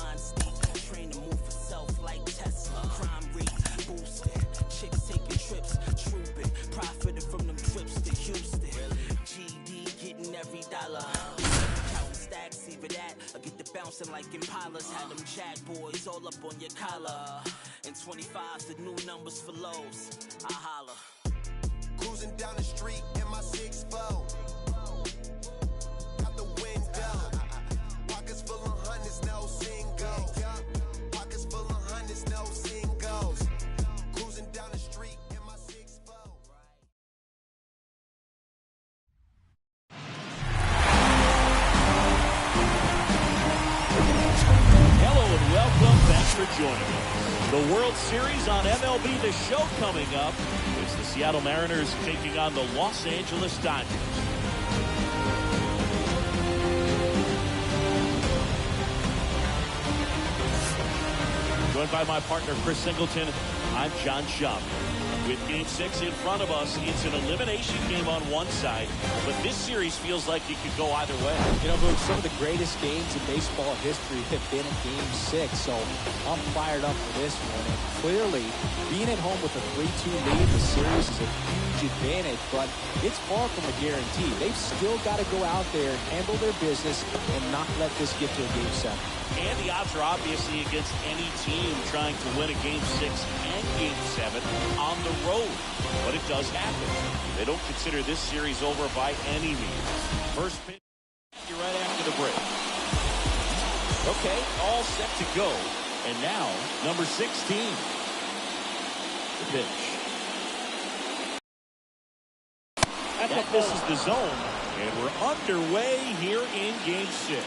mind steep. Train to move for self like Tesla. Crime rate boosted. Chicks taking trips, trooping. Profiting from them trips to Houston. GD getting every dollar. Counting stacks, see for that. I get the bouncing like Impalas. Had them jack boys all up on your collar. And 25's the new numbers for lows. I holla. Cruising down the street in my 6'4". Out the window. Pockets full of hundreds, no singles. Pockets full of hundreds, no singles. Cruising down the street in my 6'4". Hello and welcome. Thanks for joining us. The World Series on MLB The Show coming up. It's the Seattle Mariners taking on the Los Angeles Dodgers. Joined by my partner, Chris Singleton, I'm John Schaub. With Game 6 in front of us, it's an elimination game on one side, but this series feels like it could go either way. You know, Boog, some of the greatest games in baseball history have been in Game 6, so I'm fired up for this one. And clearly, being at home with a 3-2 lead, the series is a huge advantage, but it's far from a guarantee. They've still got to go out there, handle their business, and not let this get to a Game 7. And the odds are obviously against any team trying to win a Game 6 and Game 7 on the road. But it does happen. They don't consider this series over by any means. First pitch right after the break. Okay, all set to go. And now, number 16. The pitch. That misses the zone. And we're underway here in Game 6.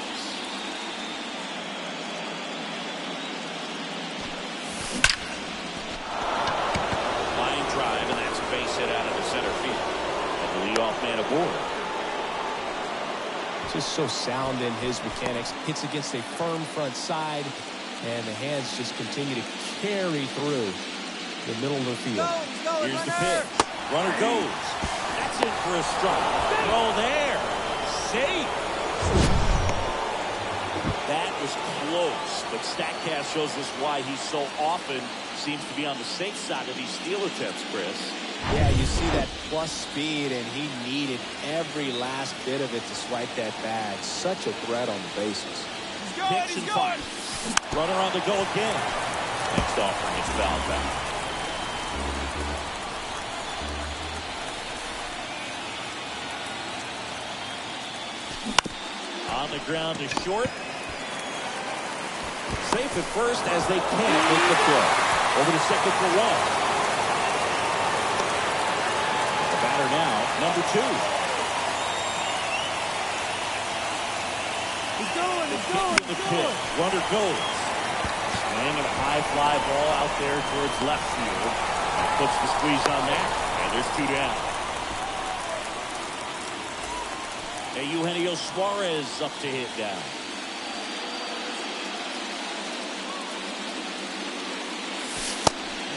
Drive, and that's a base hit out of the center field. And the leadoff man aboard. Just so sound in his mechanics. Hits against a firm front side, and the hands just continue to carry through the middle of the field. Here's the pitch. Runner goes. That's in for a strike. Throw there. Safe. That was close, but StatCast shows us why he so often seems to be on the safe side of these steal attempts, Chris. Yeah, you see that plus speed, and he needed every last bit of it to swipe that bag. Such a threat on the bases. Pitch and fire. Runner on the go again. Next offering is fouled back. On the ground to short. Safe at first as they can't make the throw. Over to second for one. The batter now, number 2. He's going. The pitch. Runner goes. Swing and a high fly ball out there towards left field. That puts the squeeze on that. And there's 2 down. And Eugenio Suarez up to hit down.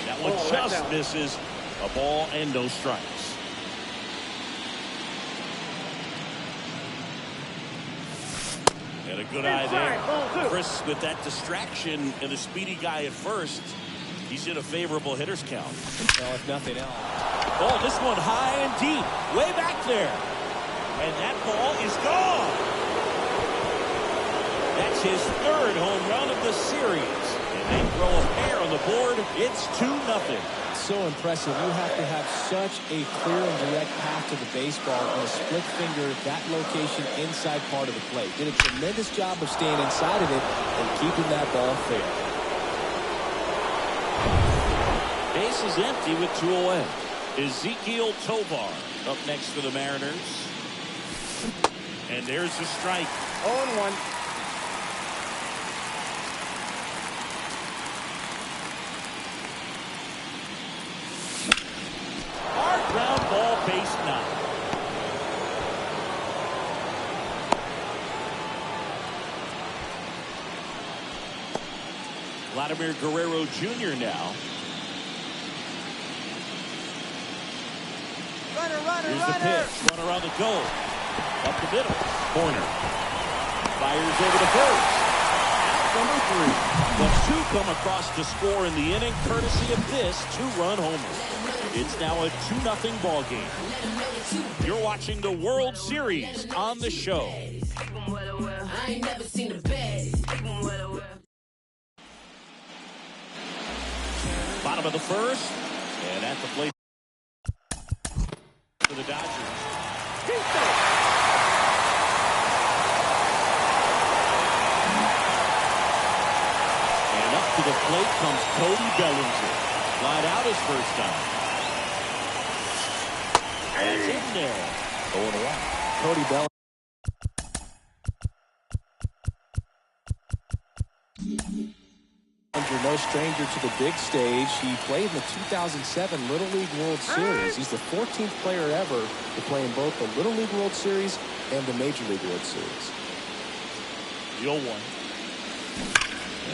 That one just misses. A ball and no strikes. And a good eye there. Chris, with that distraction and a speedy guy at first, he's in a favorable hitter's count. Well, if nothing else. Oh, this one high and deep. Way back there. And that ball is gone. That's his 3rd home run of the series. And they throw a pair on the board. It's 2-0. So impressive. You have to have such a clear and direct path to the baseball on a split finger, that location inside part of the plate. Did a tremendous job of staying inside of it and keeping that ball fair. Base is empty with 2 away. Ezequiel Tovar up next for the Mariners. And there's the strike. 0-1. Hard ground ball, base 9. Vladimir Guerrero Jr. now. Here's the pitch. Runner on the go. Up the middle. Corner. Fires over the first. Out number 3. The 2 come across to score in the inning, courtesy of this 2-run homer. It's now a 2-0 ball game. You're watching the World Series on the show. I ain't never seen the best. Bottom of the first, and at the plate for the Dodgers. And up to the plate comes Cody Bellinger. Lied out his first time. That's in there. Going away. Cody Bellinger. No stranger to the big stage. He played in the 2007 Little League World Series. He's the 14th player ever to play in both the Little League World Series and the Major League World Series. The 0-1.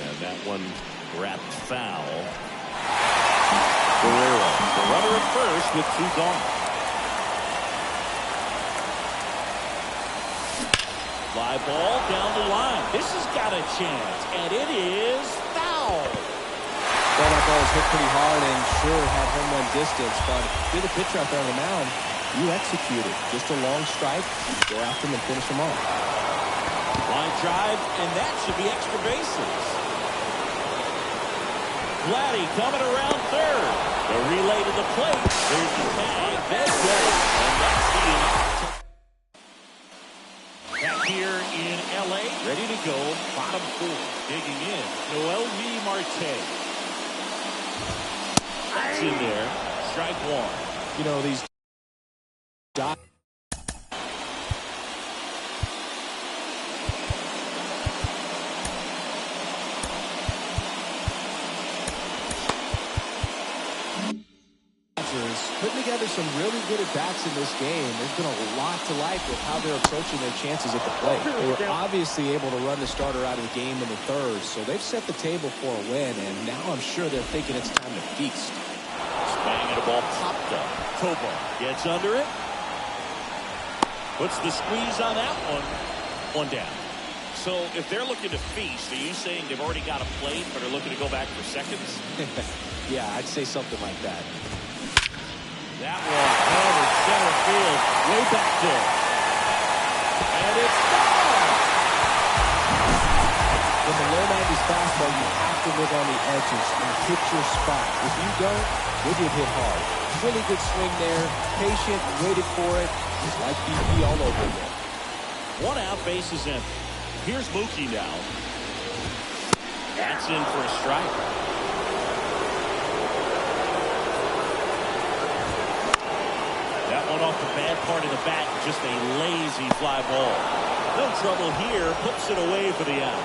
And that one wrapped foul. Guerrero, the runner at first with 2 gone. Fly ball down the line. This has got a chance, and it is foul. Well, that ball was hit pretty hard and sure had home run distance, but if you're the pitcher out there on the mound, you execute it. Just a long strike, go after him and finish him off. Line drive, and that should be extra bases. Vladdy coming around third. The relay to the plate. There's the tag. That's good. And that's the inning. Back here in L.A., ready to go. Bottom 4. Digging in. Noel V. Marte. That's in there. Strike 1. You know, these putting together some really good at-bats in this game. There's been a lot to like with how they're approaching their chances at the plate. They were obviously able to run the starter out of the game in the third, so they've set the table for a win, and now I'm sure they're thinking it's time to feast. Swing and a ball popped up. Tobar gets under it. Puts the squeeze on that one. One down. So if they're looking to feast, are you saying they've already got a plate but are looking to go back for seconds? Yeah, I'd say something like that. That one over center field, way back there. And it's gone. With the low 90s fastball, you have to live on the edges and hit your spot. If you don't, you'll get hit hard. Really good swing there. Patient, waited for it. Just like BP all over again. 1 out, bases empty. Here's Mookie now. That's in for a strike. That one off the bad part of the bat, just a lazy fly ball. No trouble here, puts it away for the out.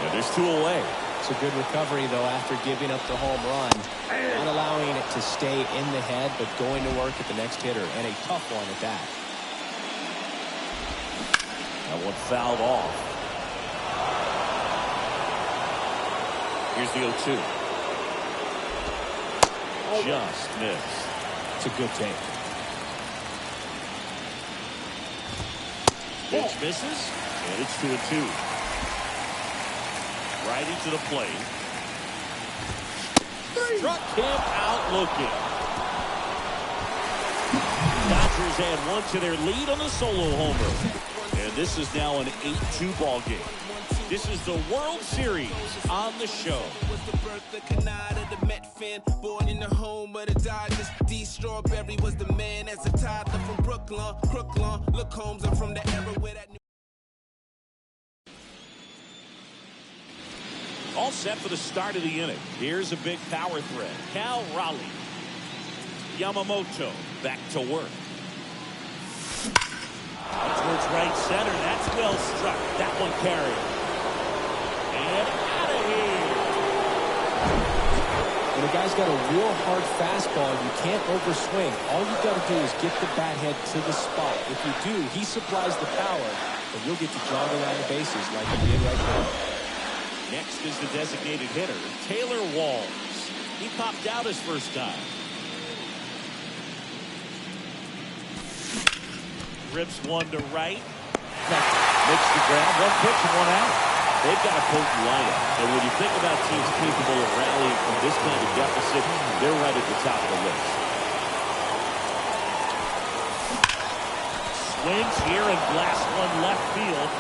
Yeah, there's 2 away. It's a good recovery, though, after giving up the home run. Not allowing it to stay in the head, but going to work at the next hitter, and a tough one at that. That one fouled off. Here's the 0-2. Just missed. It's a good take. Pitch misses, and it's 2-2. Righty to the plate. Struck him out looking. Dodgers add 1 to their lead on a solo homer. And this is now an 8-2 ball game. This is the World Series on the show. Born in the home of the Dodgers. D. Strawberry was the man as a toddler from Brooklyn. Look, Holmes, I'm from the era where that. All set for the start of the inning. Here's a big power threat. Cal Raleigh. Yamamoto back to work. Towards right center. That's well struck. That one carried. And out of here. When a guy's got a real hard fastball, you can't overswing. All you've got to do is get the bat head to the spot. If you do, he supplies the power, and you'll get to jog around the bases like he did right there. Next is the designated hitter, Taylor Walls. He popped out his first time. Rips one to right. Makes the grab, 1 pitch and 1 out. They've got a potent lineup. And when you think about teams capable of rallying from this kind of deficit, they're right at the top of the list. Swings here and blasts one left field.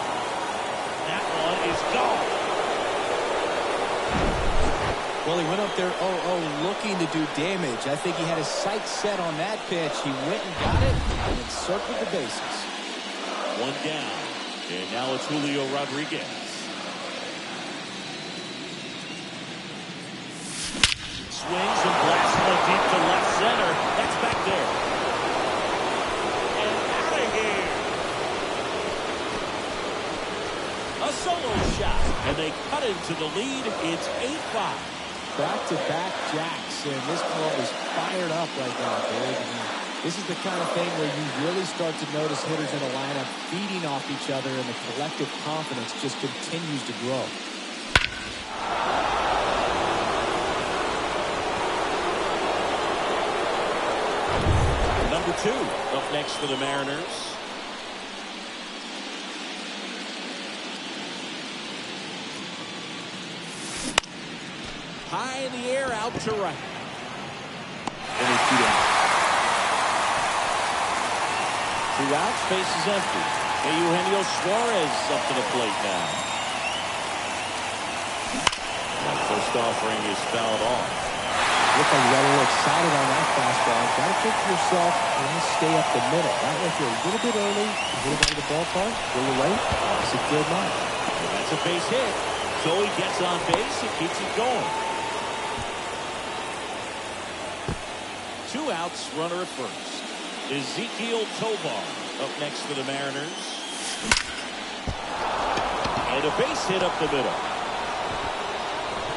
That one is gone. Well, he went up there 0-0 looking to do damage. I think he had his sights set on that pitch. He went and got it and circled the bases. One down. And now it's Julio Rodriguez. Swings and blasts one deep to left center. That's back there. And out of here. A solo shot. And they cut into the lead. It's 8-5. Back-to-back jacks, and this club is fired up right now, Dave. This is the kind of thing where you really start to notice hitters in a lineup feeding off each other, and the collective confidence just continues to grow. Number 2 up next for the Mariners. High in the air, out to right. And it's 2 down. 2 outs, base is empty. And Eugenio Suarez up to the plate now. That first offering is fouled off. Look like you got a little excited on that fastball. Got to think to yourself, let's stay up the middle. That went here a little bit early, a little bit of the ballpark, a little late. It's a good night. Well, that's a base hit. So he gets on base and keeps it going. 2 outs, runner at first. Ezekiel Tovar up next for the Mariners. And a base hit up the middle.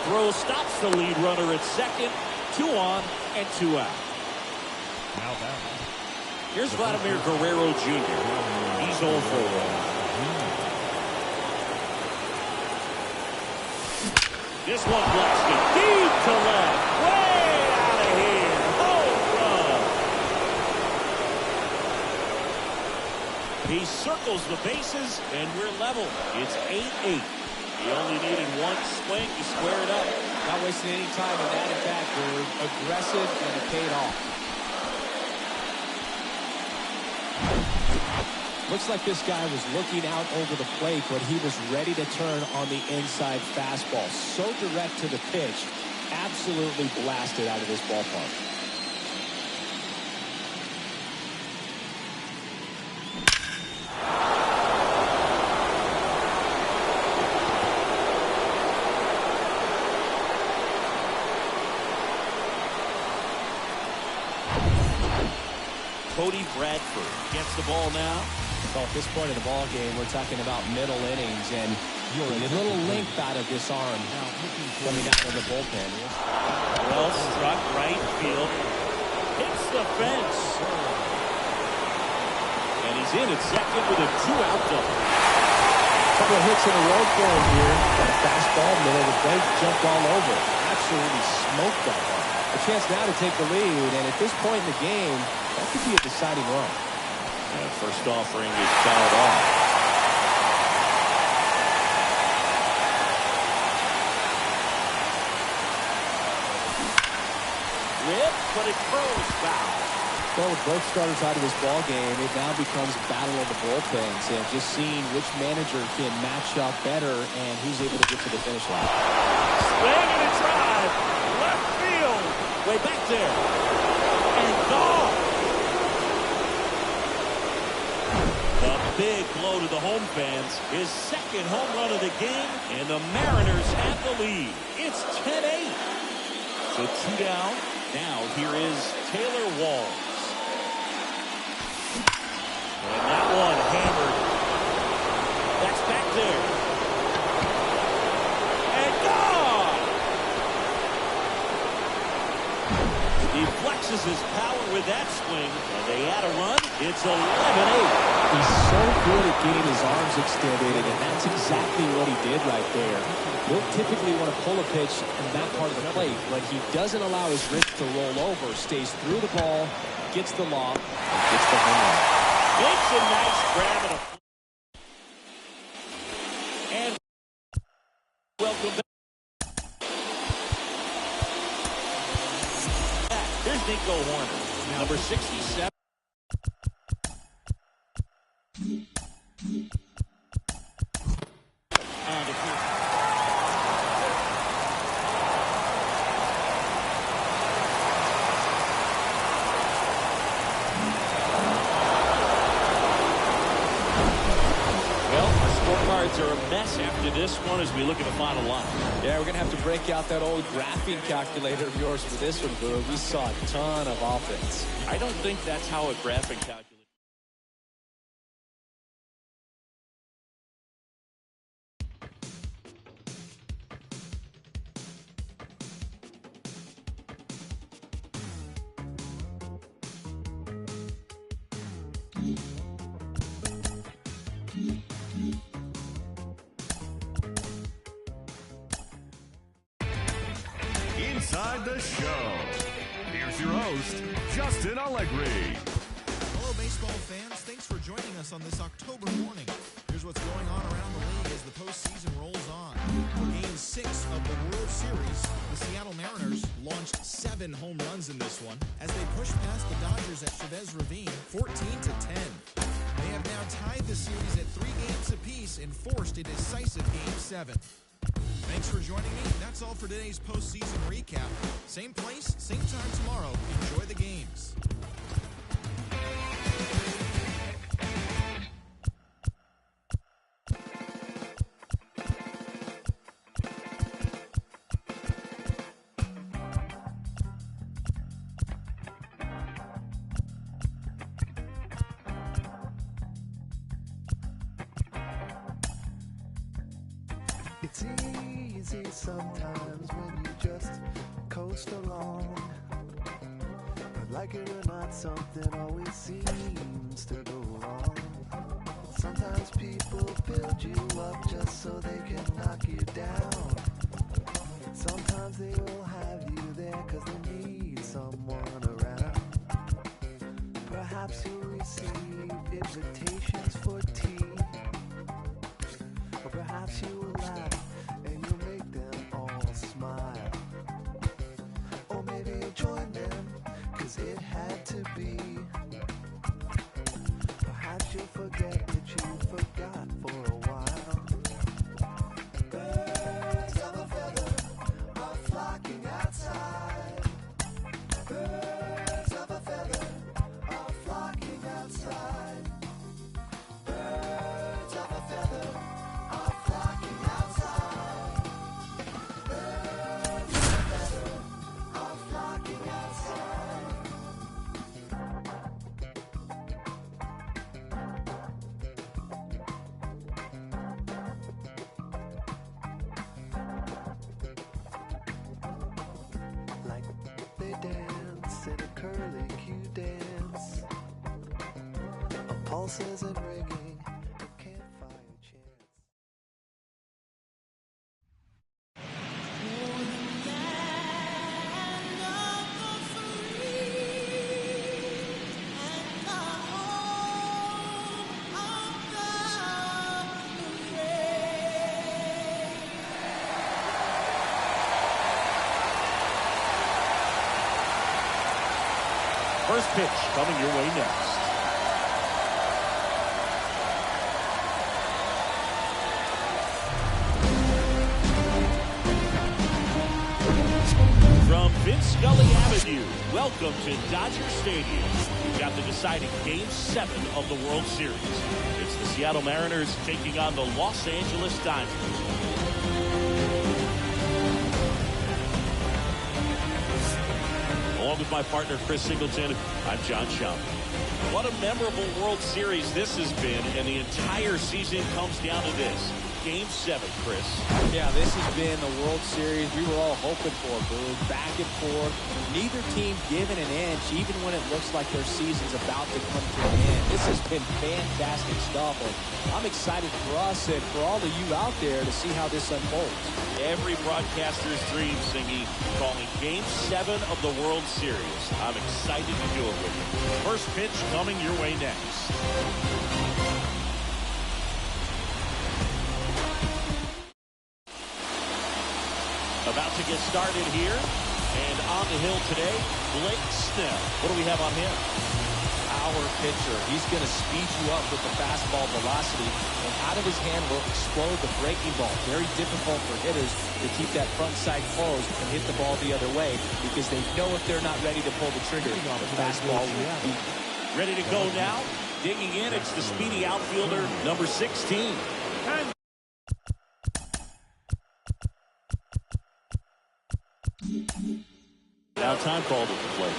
Throw stops the lead runner at second. 2 on and 2 out. Here's Vladimir Guerrero Jr. He's 0 for 1. This one blasted deep to left. Way out of here. Home run. He circles the bases, and we're level. It's 8-8. He only needed 1 swing to square it up. Not wasting any time in that at-bat. They're aggressive, and it paid off. Looks like this guy was looking out over the plate, but he was ready to turn on the inside fastball. So direct to the pitch, absolutely blasted out of this ballpark. Cody Bradford gets the ball now. Well, at this point in the ball game, we're talking about middle innings, and you're a little length out of this arm coming out of the bullpen. Well struck right field. Hits the fence. And he's in at second with a 2-out double. Couple of hits in a row for him here. Got a fastball, middle of the plate, jumped all over. Absolutely smoked that one. A chance now to take the lead, and at this point in the game, that could be a deciding run. That first offering is fouled off. Whip, but it throws foul. Well, with both starters out of this ball game, it now becomes battle of the bullpens, and just seeing which manager can match up better and who's able to get to the finish line. Swing and a drive. Left field. Way back there. And gone. A big blow to the home fans. His second home run of the game, and the Mariners have the lead. It's 10-8. So 2 down. Now here is Taylor Walls. And that one hammered. That's back there. And gone! He flexes his power with that swing, and they add a run. It's 11-8. He's so good at getting his arms extended, and that's exactly what he did right there. He'll typically want to pull a pitch in that part of the plate, but he doesn't allow his wrist to roll over, stays through the ball, gets the lob, and gets the home run. Makes a nice grab and a Here's Nico Horner, number 67. Are a mess after this one as we look at the final line. Yeah, we're going to have to break out that old graphing calculator of yours for this one, Boo. We saw a ton of offense. I don't think that's how a graphing calculator. Inside the show. Here's your host, Justin Allegri. Hello, baseball fans. Thanks for joining us on this October morning. Here's what's going on around the league as the postseason rolls on. For Game 6 of the World Series, the Seattle Mariners launched 7 home runs in this one as they pushed past the Dodgers at Chavez Ravine 14-10. They have now tied the series at 3 games apiece and forced a decisive Game 7. Thanks for joining me. That's all for today's postseason recap. Same place, same time tomorrow. Enjoy the games. It's easy sometimes when you just coast along, but like it or not, something always seems to go wrong. Sometimes people build you up just so they can knock you down. Sometimes they will have you there cause they need someone around. Perhaps you'll receive invitations for tea, or perhaps you will laugh and you'll make them all smile. Or maybe you'll join them, cause it had to be. Perhaps you'll forget that you forgot for a while. Birds of a feather are flocking outside. Birds of a feather are flocking outside. Birds of a feather are flocking outside. Birds of a feather are flocking outside. Like they dance in a curly Q dance. A pulse isn't ringing, a campfire chants. First pitch coming your way next. From Vince Scully Avenue, welcome to Dodger Stadium. We've got the deciding Game 7 of the World Series. It's the Seattle Mariners taking on the Los Angeles Dodgers. Along with my partner, Chris Singleton, I'm John Schaum. What a memorable World Series this has been, and the entire season comes down to this. Game 7, Chris. Yeah, this has been the World Series we were all hoping for, Boo. Back and forth. Neither team giving an inch, even when it looks like their season's about to come to an end. This has been fantastic stuff, and I'm excited for us and for all of you out there to see how this unfolds. Every broadcaster's dream, Singy, calling Game 7 of the World Series. I'm excited to do it with you. First pitch coming your way next. About to get started here. And on the hill today, Blake Snell. What do we have on him? Power pitcher. He's going to speed you up with the fastball velocity, and out of his hand will explode the breaking ball. Very difficult for hitters to keep that front side closed and hit the ball the other way, because they know if they're not ready to pull the trigger, the fastball will beat. Ready to go now. Digging in, it's the speedy outfielder, number 16. Now time called at the plate.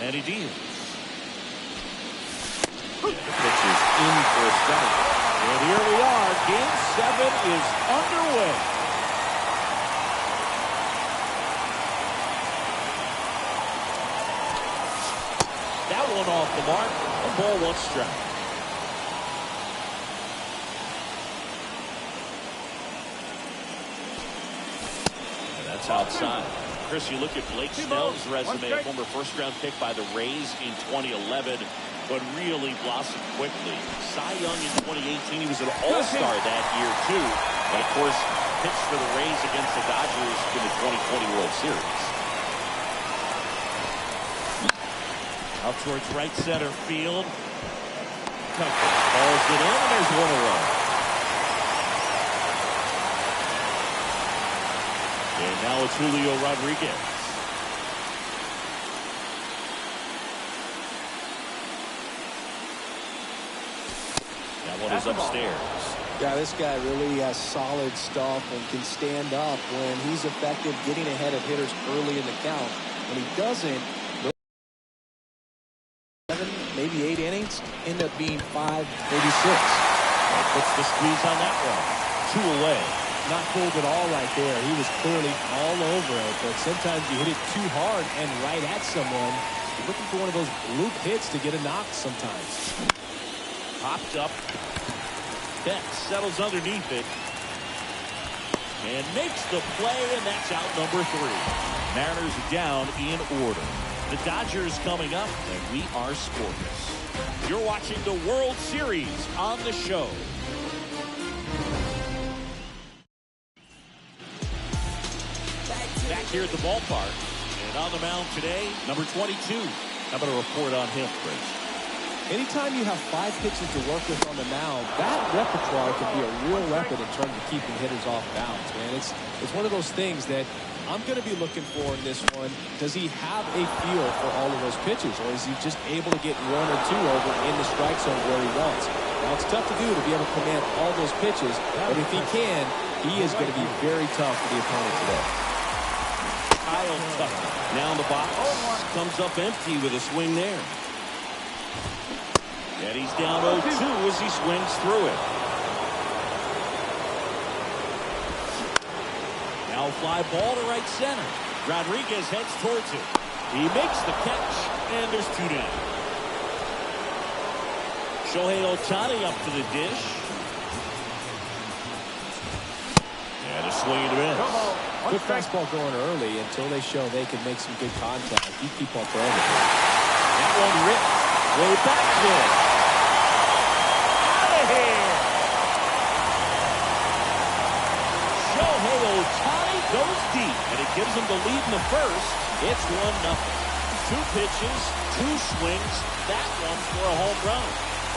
And he deals. The pitch is in for a strike. And here we are. Game 7 is underway. That one off the mark. 1 ball, 1 strike. And that's outside. Chris, you look at Blake Snell's resume, a former first-round pick by the Rays in 2011, but really blossomed quickly. Cy Young in 2018, he was an all-star that year, too. And, of course, pitched for the Rays against the Dodgers in the 2020 World Series. Out towards right center field. Tucker calls it in, and there's 1 away. And now it's Julio Rodriguez. That one is upstairs. Yeah, this guy really has solid stuff and can stand up when he's effective getting ahead of hitters early in the count. When he doesn't, maybe 8 innings, end up being 5, maybe 6. That puts the squeeze on that one. 2 away. Not fooled at all right there. He was clearly all over it, but sometimes you hit it too hard and right at someone. You're looking for one of those loop hits to get a knock sometimes. Popped up. Beck settles underneath it. And makes the play, and that's out number 3. Mariners down in order. The Dodgers coming up, and we are scoreless. You're watching the World Series on the show. Back here at the ballpark, and on the mound today, number 22. How about a report on him, Chris? Anytime you have 5 pitches to work with on the mound, that repertoire can be a real weapon in terms of keeping hitters off bounds, man. It's one of those things that I'm going to be looking for in this one. Does he have a feel for all of those pitches, or is he just able to get 1 or 2 over in the strike zone where he wants? Now, it's tough to do to be able to command all those pitches, but if he can, he is going to be very tough for the opponent today. Kyle Tucker now in the box. Comes up empty with a swing there. And he's down 0-2 as he swings through it. Now fly ball to right center. Rodriguez heads towards it. He makes the catch, and there's 2 down. Shohei Ohtani up to the dish. And a swing and a miss. Good fastball going early until they show they can make some good contact. You keep on throwing it. That one ripped way back there. Out of here. Shohei Ohtani goes deep, and it gives him the lead in the first. It's 1-0. 2 pitches, 2 swings. That one for a home run.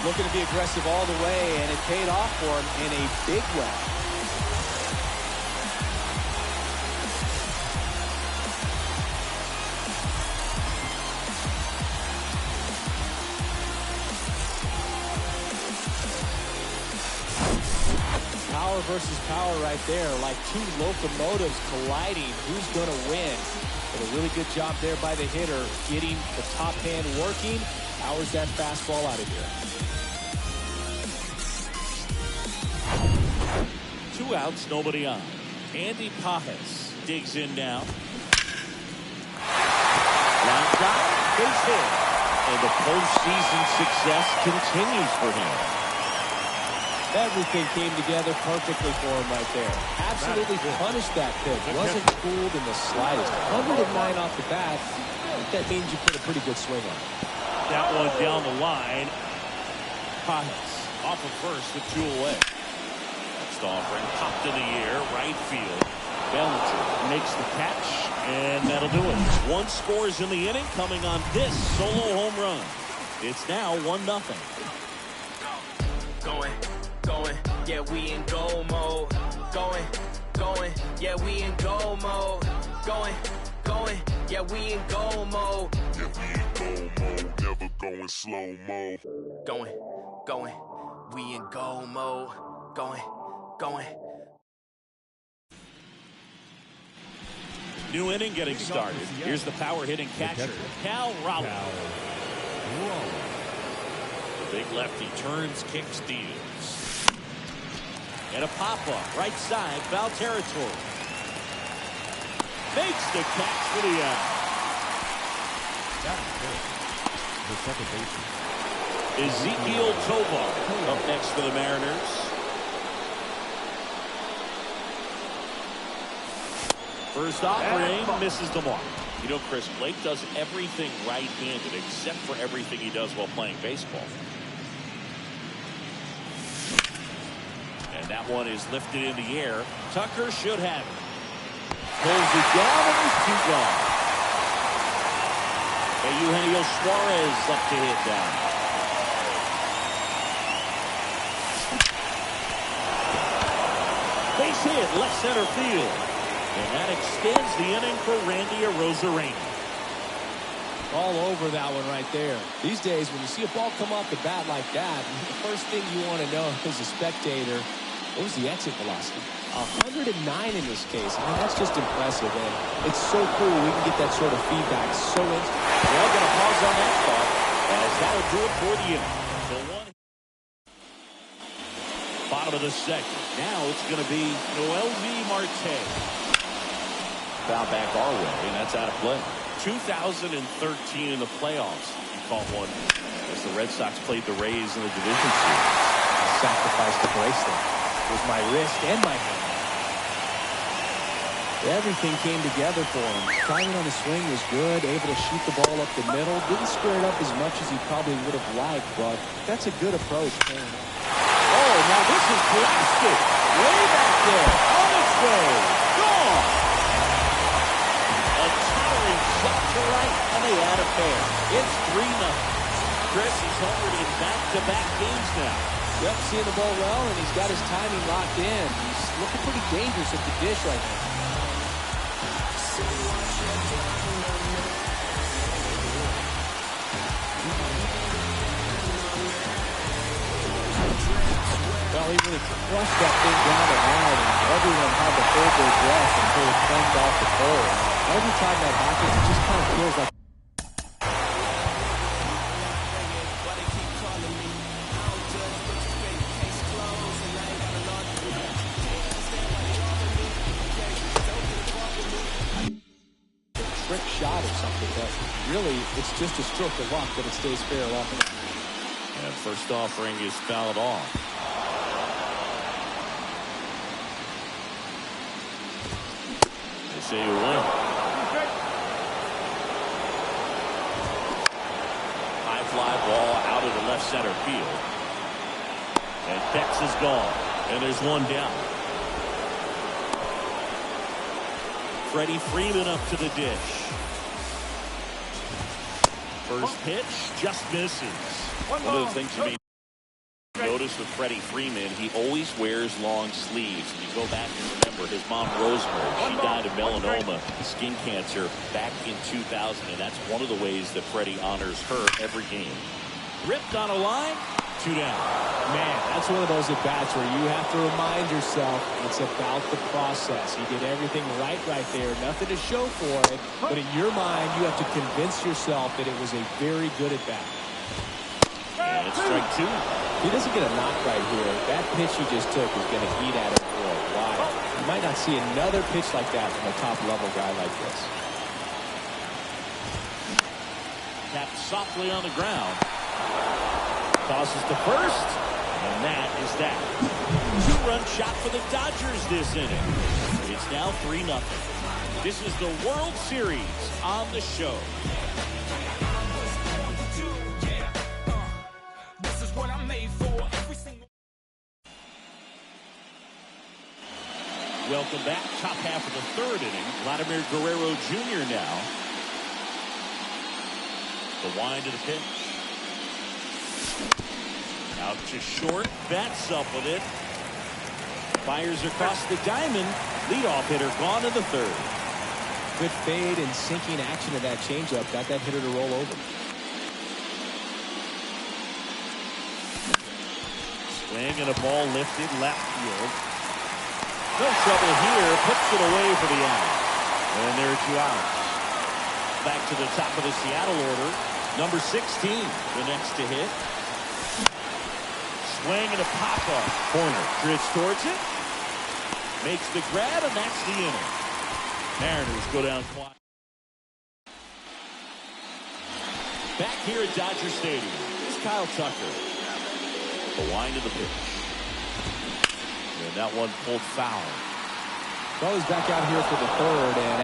Looking to be aggressive all the way, and it paid off for him in a big way. Power versus power right there, like 2 locomotives colliding. Who's going to win? But a really good job there by the hitter, getting the top hand working. Powers that fastball out of here. 2 outs, nobody on. Andy Pajes digs in now. Line drive, base hit. And the postseason success continues for him. Everything came together perfectly for him right there. Absolutely punished that pitch. Wasn't fooled in the slightest. 109 off the bat. That means you put a pretty good swing on it. That one down the line. Pajes off of first with 2 away. That's offering. Popped in the air, right field. Bellinger makes the catch, and that'll do it. One scores in the inning, coming on this solo home run. It's now 1-0. Going, yeah, we in goal mode. Going, yeah, we in goal mode. Going, yeah, we in goal mode. Yeah, we in goal mode, never going slow mo. Going, we in goal mode. Going. New inning getting started. Here's the power hitting catcher, Cal Raleigh. The big lefty turns, kicks, deals. And a pop-up, right side, foul territory. Makes the catch for the out. The second baseman. Ezekiel Tovar up next for the Mariners. First offering misses the mark. You know, Chris, Blake does everything right-handed except for everything he does while playing baseball. And that one is lifted in the air. Tucker should have it. Pulls it down, and there's two gone. And Eugenio Suarez up to hit down. Base hit, left center field. And that extends the inning for Randy Arozarena. All over that one right there. These days, when you see a ball come off the bat like that, the first thing you want to know as a spectator, what was the exit velocity? 109 in this case. I mean, that's just impressive, and it's so cool we can get that sort of feedback so instant. Well, going to pause on that thought, as that'll do it for the inning. So one. Bottom of the second. Now it's going to be Noelvi Marte. Foul back our way, and that's out of play. 2013 in the playoffs. He caught one as the Red Sox played the Rays in the division series. I sacrificed the bracelet. It was my wrist and my hand. Everything came together for him. Timing on the swing was good, able to shoot the ball up the middle. Didn't square it up as much as he probably would have liked, but that's a good approach. Oh, now this is blasted. Way back there. On its way. Gone. A towering shot to right, and they add a pair. It's 3-0. Chris, he's homered in back-to-back games now. Yep, seeing the ball well, and he's got his timing locked in. He's looking pretty dangerous at the dish right now. Well, he really crushed that thing down the line, and everyone had to hold their breath until it cleansed off the pole. Every time that happens, it just kind of feels like trick shot or something, but really it's just a stroke of luck that it stays fair off. And first offering is fouled off. They say you win. High fly ball out of the left center field. And Betts is gone. And there's one down. Freddie Freeman up to the dish. First pitch just misses. One of the things you may notice with Freddie Freeman, he always wears long sleeves. If you go back and remember his mom, Rosemary, she died of melanoma, skin cancer, back in 2000, and that's one of the ways that Freddie honors her every game. Ripped on a line, 2 down. Man, that's one of those at-bats where you have to remind yourself it's about the process. He did everything right there. Nothing to show for it, but in your mind, you have to convince yourself that it was a very good at-bat. And it's strike 2. He doesn't get a knock right here. That pitch he just took is going to eat at him for a while. You might not see another pitch like that from a top-level guy like this. Tapped softly on the ground. Tosses to first, and that is that. 2-run shot for the Dodgers this inning. It's now 3-0. This is the World Series on the show. Welcome back. Top half of the third inning. Vladimir Guerrero Jr. now. The wind of the pitch. Out to short. That's up with it. Fires across the diamond. Leadoff hitter gone in the third. Good fade and sinking action of that changeup. Got that hitter to roll over. Swing and a ball lifted left field. No trouble here. Puts it away for the out. And there are 2 outs. Back to the top of the Seattle order. Number 16, the next to hit. Swing and a pop-up. Corner. Drifts towards it. Makes the grab, and that's the inning. Mariners go down quiet. Back here at Dodger Stadium is Kyle Tucker. The wind of the pitch. And that one pulled foul. Well, he's back out here for the third, and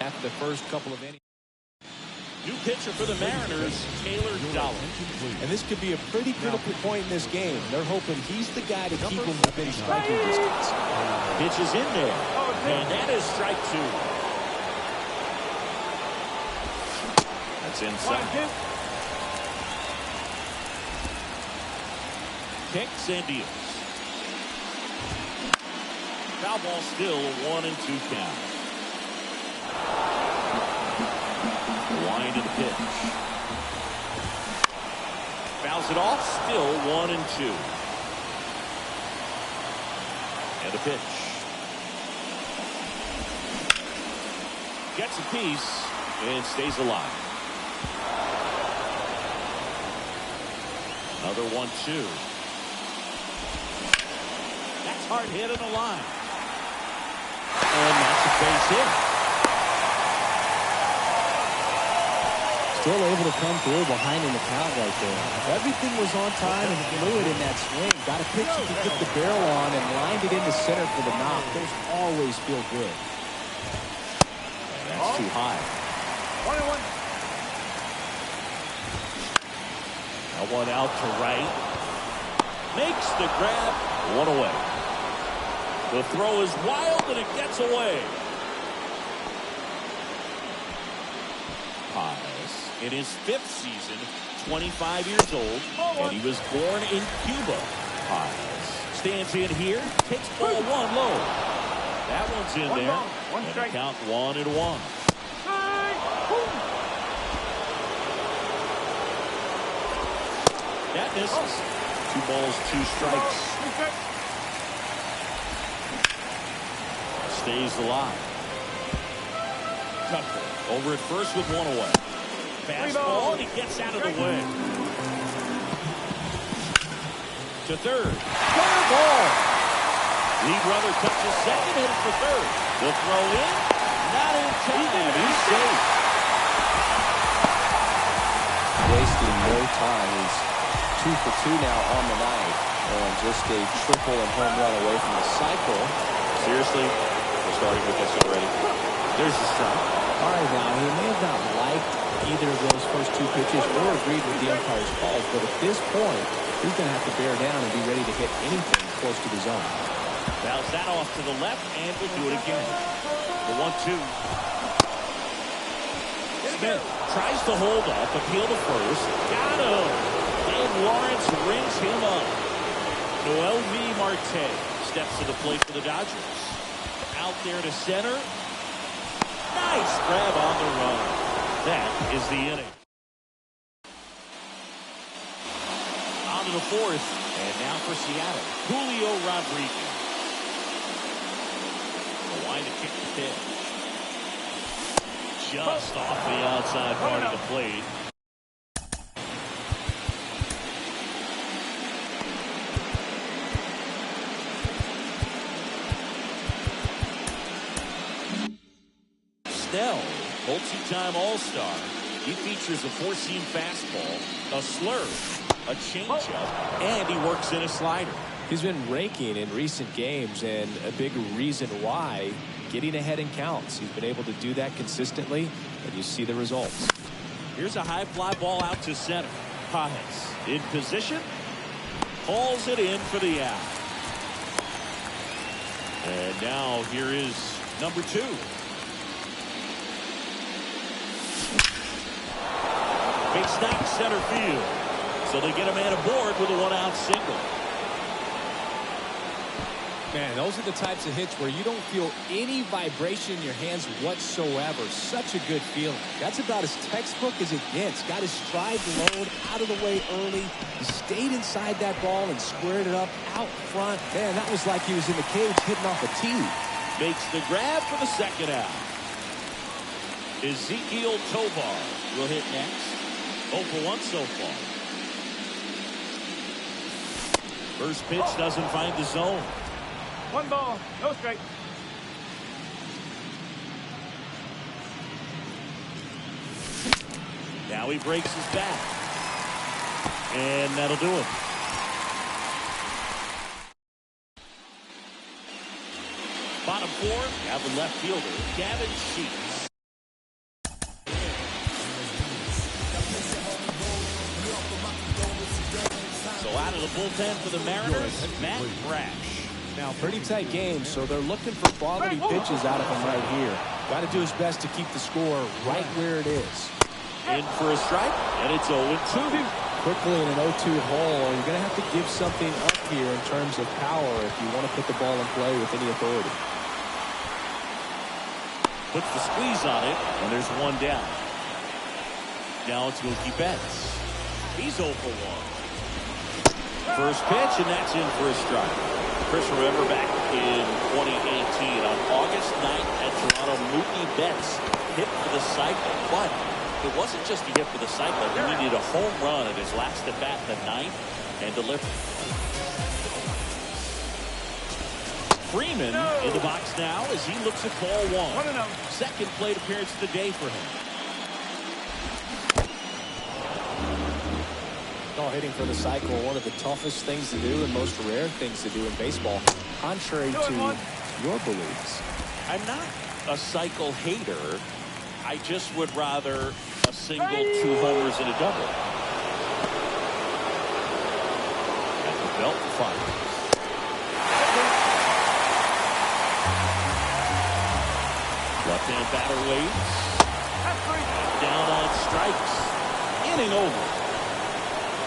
after the first couple of innings. New pitcher for the Mariners, Taylor Dollar. And this could be a pretty critical point in this game. They're hoping he's the guy to keep them within striking distance. Pitch is in there. And that is strike 2. That's inside. Kicks and deals. Foul ball still a 1-2 count. Wind of the pitch. Fouls it off. Still 1-2. And a pitch. Gets a piece and stays alive. Another 1-2. That's hard hit on the line. And that's a base hit. Still able to come through behind in the count right there. Everything was on time and fluid in that swing. Got a pitch you could get the barrel on and lined it into center for the knock. Those always feel good. And that's too high. 1-1. Now one out to right. Makes the grab. One away. The throw is wild and it gets away. In his 5th season, 25 years old, and he was born in Cuba. Stands in here, takes ball 1 low. That one's in there. And count 1-1. That misses. 2 balls, 2 strikes. Stays alive. Tucker over at first with 1 away. Fastball, and he gets out of the way. To third. Fire ball. Lee brother touches second, headed for third. The throw in. Not in time. He's safe. Wasting no time. He's 2 for 2 now on the night. And just a triple and home run away from the cycle. Seriously, we're starting with this already. There's the strike. All right, now, he may have not liked either of those first 2 pitches or agreed with the umpire's calls, but at this point, he's going to have to bear down and be ready to hit anything close to the zone. Bounce that off to the left, and we'll do it again. The 1-2. Smith tries to hold up, appeal to first. Got him. And Lawrence rings him up. Noel V. Marte steps to the plate for the Dodgers. Out there to center. Nice grab on the run. That is the inning. On to the 4th. And now for Seattle, Julio Rodriguez. The line to kick the pitch. Just off the outside part of the plate. Snell, multi-time All-Star. He features a 4-seam fastball, a slurve, a changeup, and he works in a slider. He's been raking in recent games, and a big reason why, getting ahead in counts. He's been able to do that consistently, and you see the results. Here's a high fly ball out to center. Pines in position. Hauls it in for the out. And now here is number 2. Big snap center field. So they get a man aboard with a 1-out single. Man, those are the types of hits where you don't feel any vibration in your hands whatsoever. Such a good feeling. That's about as textbook as it gets. Got his stride load out of the way early. He stayed inside that ball and squared it up out front. Man, that was like he was in the cage hitting off a tee. Makes the grab for the second out. Ezekiel Tovar will hit next. 0 for 1 so far. First pitch doesn't find the zone. 1 ball, no strike. Now he breaks his back. And that'll do it. Bottom 4, you have the left fielder, Gavin Sheets. So out of the bullpen for the Mariners, Matt Brash. Now, pretty tight game, so they're looking for quality pitches out of him right here. Got to do his best to keep the score right where it is. In for a strike, and it's 0-2. Quickly in an 0-2 hole, you're going to have to give something up here in terms of power if you want to put the ball in play with any authority. Puts the squeeze on it, and there's 1 down. Now it's Mookie Betts. He's 0 for 1. First pitch, and that's in for a strike. Chris, remember back in 2018 on August 9th at Toronto, Mookie Betts hit for the cycle, but it wasn't just a hit for the cycle. He needed a home run at his last at bat, the 9th, and delivered. Freeman in the box now as he looks at ball 1. Second plate appearance of the day for him. Hitting for the cycle, one of the toughest things to do and most rare things to do in baseball, contrary to your beliefs. I'm not a cycle hater. I just would rather a single, 2 homers, and a double. At the belt fires. Left-hand batter waits. Down on strikes. Inning over.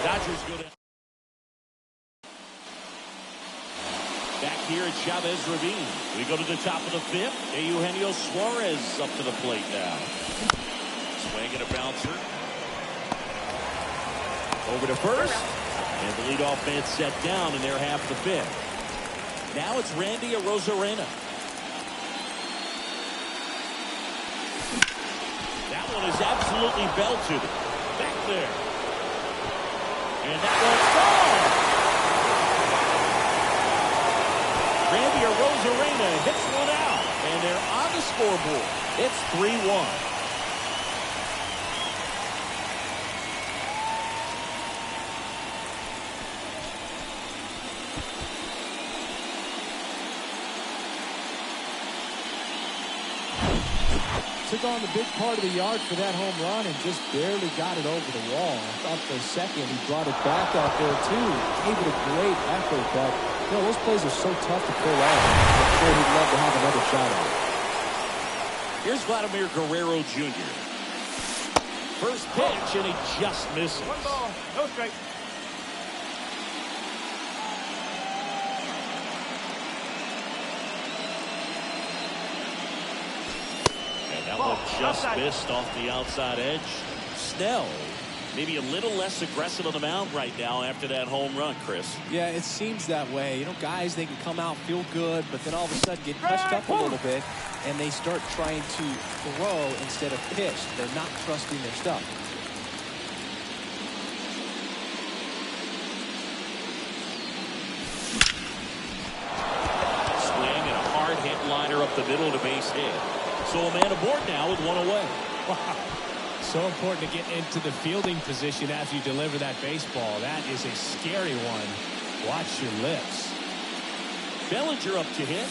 Dodgers go down. Back here at Chavez Ravine. We go to the top of the 5th. Eugenio Suarez up to the plate now. Swing and a bouncer. Over to first. And the leadoff man set down in their half of the 5th. Now it's Randy Arozarena. That one is absolutely belted. Back there. And that one's gone. Randy Arozarena hits one out. And they're on the scoreboard. It's 3-1. Took on the big part of the yard for that home run and just barely got it over the wall. I thought for a second he brought it back out there too. Gave it a great effort, but you know, those plays are so tough to pull off. I'm sure he'd love to have another shot at it. Here's Vladimir Guerrero Jr. First pitch, and he just misses. 1 ball, no strike. That one just missed off the outside edge. Snell, maybe a little less aggressive on the mound right now after that home run, Chris. Yeah, it seems that way. You know, guys, they can come out, feel good, but then all of a sudden get punched up a little bit, and they start trying to throw instead of pitch. They're not trusting their stuff. Swing and a hard hit liner up the middle to base hit. So a man aboard now with 1 away. Wow. So important to get into the fielding position as you deliver that baseball. That is a scary one. Watch your lips. Bellinger up to hit.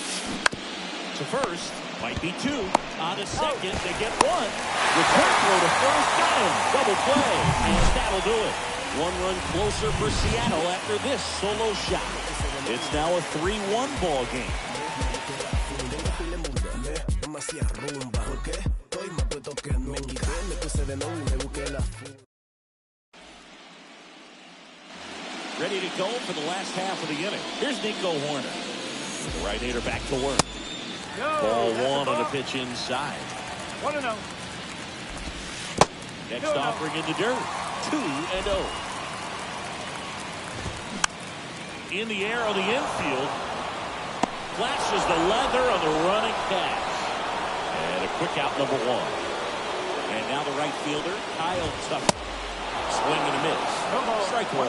To first. Might be two. On a second, they get one. Return throw to first, got him. Double play, and that'll do it. One run closer for Seattle after this solo shot. It's now a 3-1 ball game. Ready to go for the last half of the inning. Here's Nico Horner. The right-hander back to work. Ball one on a pitch inside. 1-0. Next offering in the dirt. 2-0. In the air on the infield. Flashes the leather on the running catch. And a quick out, number one. And now the right fielder, Kyle Tucker. Swing and a miss. Strike one.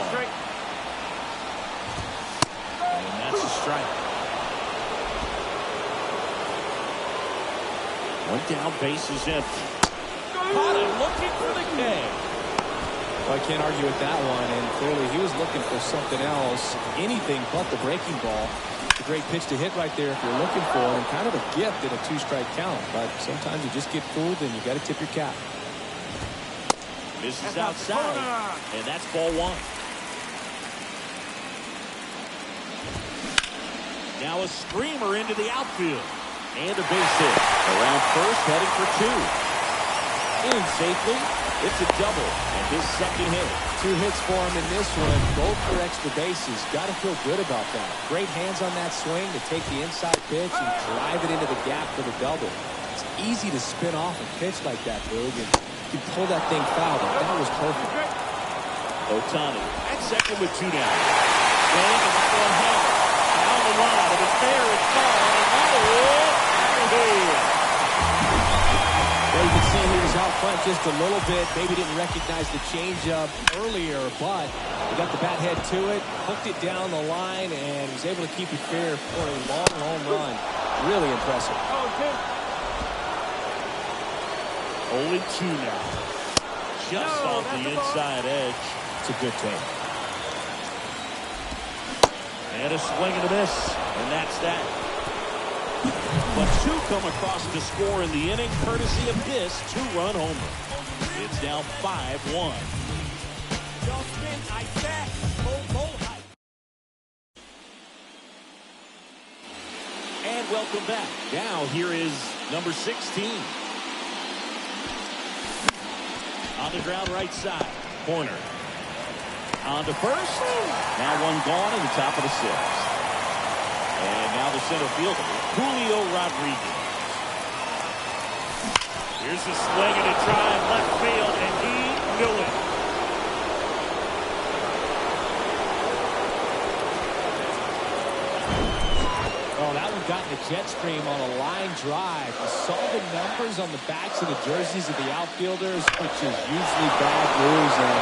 And that's a strike. One down, base is empty. Caught him looking for the K. Well, I can't argue with that one, and clearly he was looking for something else, anything but the breaking ball. It's a great pitch to hit right there if you're looking for it, and kind of a gift at a two-strike count, but sometimes you just get fooled and you got to tip your cap. Misses outside, and that's ball one. Now a screamer into the outfield. And a base hit. Around first, heading for two. In safely. It's a double. And his second hit. 2 hits for him in this one, both for extra bases. Got to feel good about that. Great hands on that swing to take the inside pitch and drive it into the gap for the double. It's easy to spin off a pitch like that, Boog, and you pull that thing foul, but that was perfect. Ohtani at second with 2 down. Swing and that one hammer. Down the line, and it's there, it's gone, and that is well, you can see he was out front just a little bit. Maybe didn't recognize the changeup earlier, but he got the bat head to it, hooked it down the line, and was able to keep it fair for a long home run. Really impressive. 0-2 now. Just off the inside edge. It's a good take. And a swing and a miss. And that's that. But 2 come across to score in the inning, courtesy of this 2-run homer. It's now 5-1. And welcome back. Now here is number 16. On the ground right side. Corner. On to first. Now one gone in the top of the 6th. And now the center fielder, Julio Rodriguez. Here's a swing and a drive left field, and he knew it. Oh, that one got in the jet stream on a line drive. You saw the numbers on the backs of the jerseys of the outfielders, which is usually bad news, and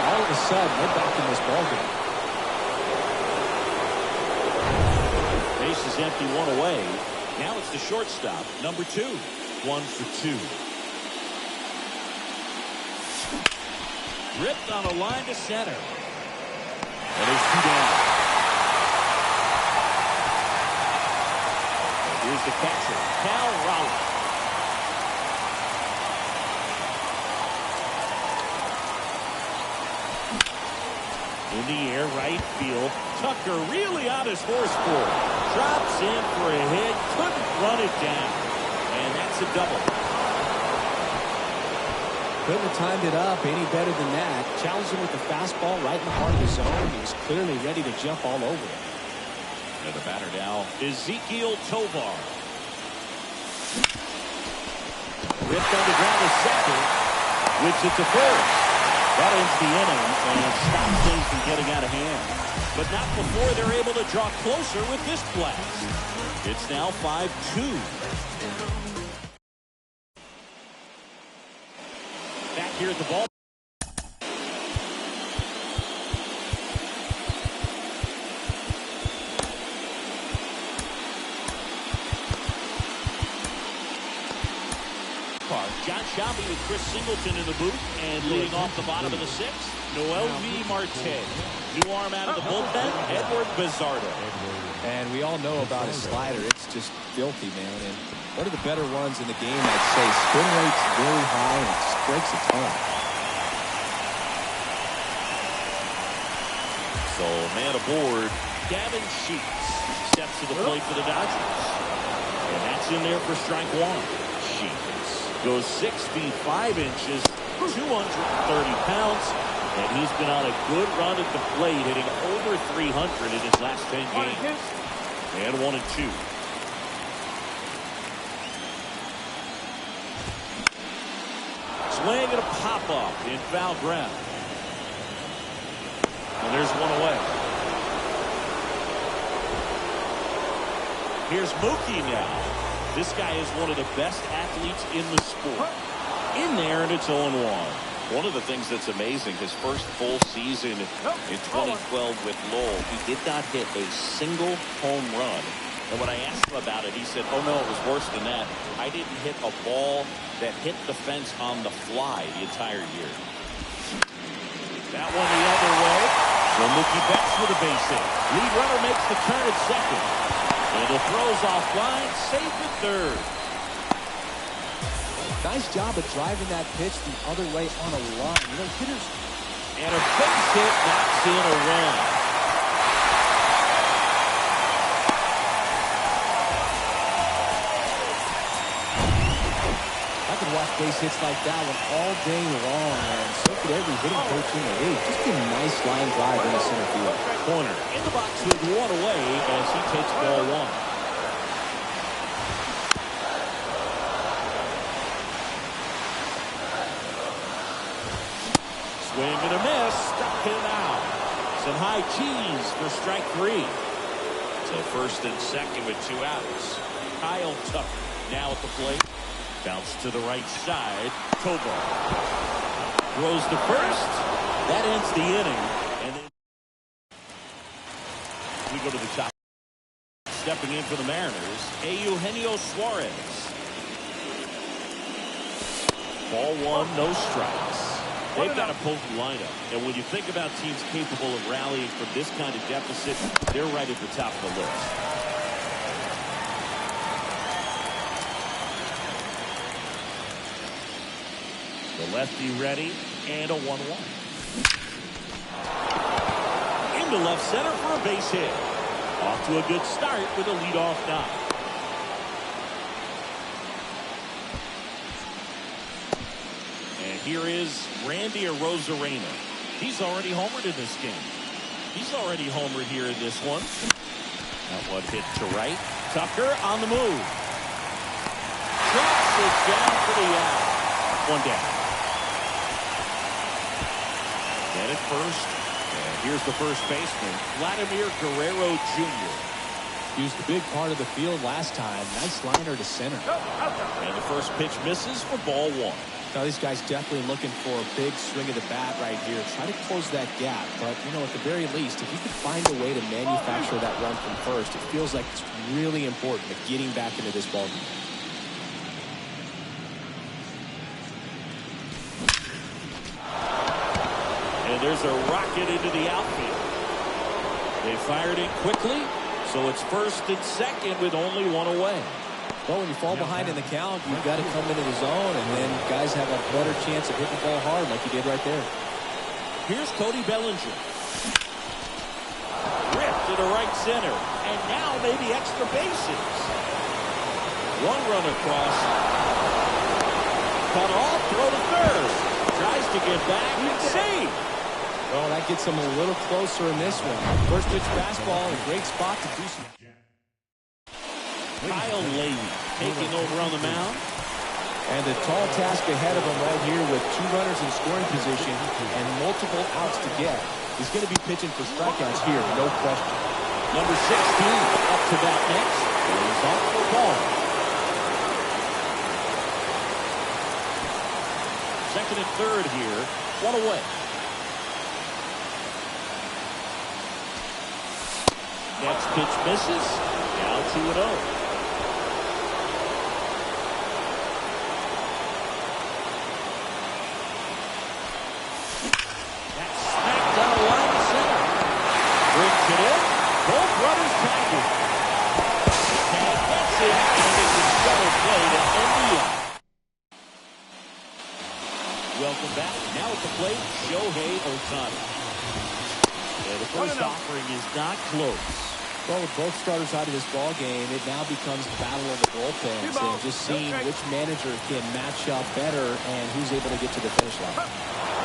all of a sudden, they're back in this ballgame. Base is empty, 1 away. Now it's the shortstop, number 2. 1 for 2. Ripped on a line to center. And there's 2 down. And here's the catcher, Cal Raleigh. In the air, right field. Tucker really on his horse for it. Drops in for a hit. Couldn't run it down. And that's a double. Couldn't have timed it up any better than that. Challenged him with the fastball right in the heart of the zone. He was clearly ready to jump all over it. And the batter now, Ezekiel Tovar. Ripped on the ground to second. Whips it to first. That ends the inning and stops things from getting out of hand. But not before they're able to draw closer with this blast. It's now 5-2. Back here at the ball. John choppy with Chris Singleton in the booth. And leading off the bottom of the sixth, Noel V. Marte. New arm out of the bullpen, Edward Bizardo. And we all know about his slider. It's just filthy, man. And one of the better runs in the game, I'd say. Spin rate's very high, and it just breaks a ton. So, man aboard, Gavin Sheets steps to the plate for the Dodgers. And that's in there for strike one. Sheets goes 6 feet 5 inches, 230 pounds, and he's been on a good run at the plate, hitting over 300 in his last 10 games. And 1-2. Swing and a pop-up in foul ground. And there's one away. Here's Mookie now. This guy is one of the best athletes in the sport. In there, and it's 0-1. One of the things that's amazing, his first full season in 2012 with Lowell, he did not hit a single home run. And when I asked him about it, he said, oh, no, it was worse than that. I didn't hit a ball that hit the fence on the fly the entire year. That one the other way. So Mookie Betts with a base hit. Lead runner makes the turn at second. And the throw's offline, safe at third. Nice job of driving that pitch the other way on a line. You know, hitters. And a base hit knocks in a run. I could watch base hits like that one all day long, and so could every hitting coach in the league. Just a nice line drive in the center field. Corner in the box with one away as he takes ball one. Swing and a miss. Struck him out. Some high cheese for strike three. So first and second with 2 outs. Kyle Tucker now at the plate. Bounce to the right side. Tobo throws to first. That ends the inning. And then we go to the top. Stepping in for the Mariners, Eugenio Suarez. Ball one, no strikes. They've got a potent lineup. And when you think about teams capable of rallying from this kind of deficit, they're right at the top of the list. The lefty ready, and a 1-1. Into left center for a base hit. Off to a good start with a leadoff knock. And here is Randy Arozarena. He's already homered in this game. He's already homered here in this one. That one hit to right. Tucker on the move. Drops it down for the out. One down. And at first, and here's the first baseman, Vladimir Guerrero Jr. He was the big part of the field last time. Nice liner to center. And the first pitch misses for ball one. Now, these guys definitely looking for a big swing of the bat right here. Try to close that gap. But, you know, at the very least, if you could find a way to manufacture that run from first, it feels like it's really important to getting back into this ballgame. And there's a rocket into the outfield. They fired it quickly, so it's first and second with only one away. Well, when you fall behind in the count, you've got to come into the zone, and then guys have a better chance of hitting the ball hard like you did right there. Here's Cody Bellinger. Ripped to the right center, and now maybe extra bases. One run across. Cut off, throw to third. Tries to get back and save. Well, that gets them a little closer in this one. First pitch fastball, a great spot to do some. Kyle Levy taking over on the mound. And a tall task ahead of him right here with 2 runners in scoring position and multiple outs to get. He's going to be pitching for strikeouts here, no question. Number 16 up to bat next. He's off for ball. Second and third here. One away. Next pitch misses. Now 2-0. down the line to center. Brings it in. Both runners tackle. Tag gets it, and it's a double play to end the inning. Welcome back. Now at the plate, Shohei Ohtani. Yeah, the first offering is not close. Well, with both starters out of this ball game, it now becomes the battle of the bullpens and just seeing which manager can match up better and who's able to get to the finish line.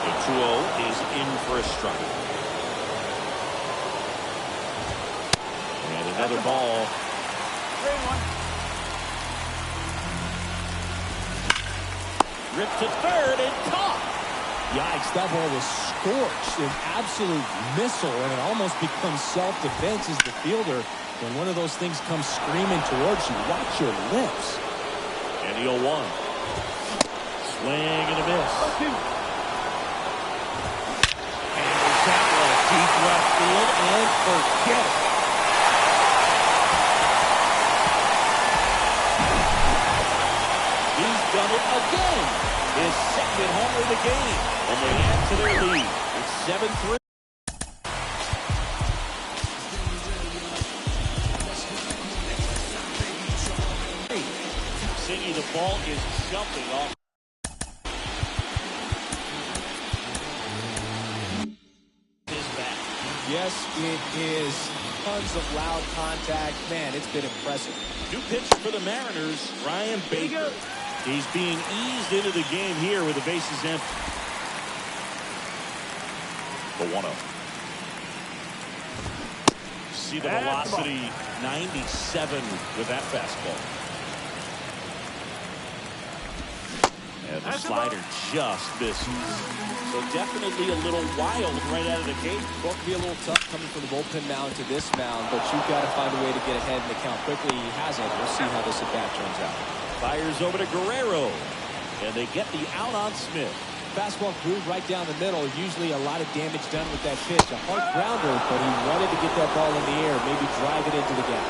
The 2-0 is in for a strike. And another ball. Ripped to third and caught. Yikes, that ball was scorched, an absolute missile, and it almost becomes self-defense as the fielder. When one of those things comes screaming towards you, watch your lips. And the 0-1. Swing and a miss. Handles that one deep left field and forget it. He's done it again. His second homer of the game. And they add to their lead. It's 7-3. Singy, the ball is jumping off. His back. Yes, it is. Tons of loud contact. Man, it's been impressive. New pitcher for the Mariners, Ryan Baker. He's being eased into the game here with the bases empty. The 1-0. See the velocity, 97 with that fastball. And the slider just misses. So definitely a little wild right out of the gate. Well, it can be a little tough coming from the bullpen mound to this mound, but you've got to find a way to get ahead in the count quickly. He hasn't. We'll see how this at-bat turns out. Fires over to Guerrero, and they get the out on Smith. Fastball groove right down the middle. Usually a lot of damage done with that pitch. A hard grounder, but he wanted to get that ball in the air, maybe drive it into the gap.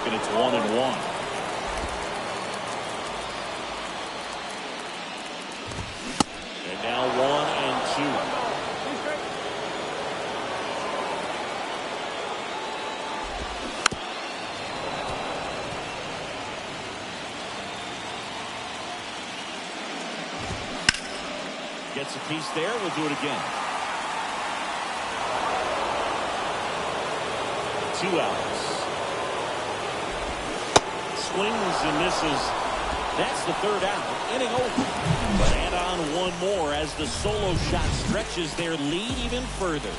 And it's 1-1. And now 1-2. Gets a piece there. We'll do it again. 2 outs. Swings and misses. That's the 3rd out. Inning over. But add on one more as the solo shot stretches their lead even further.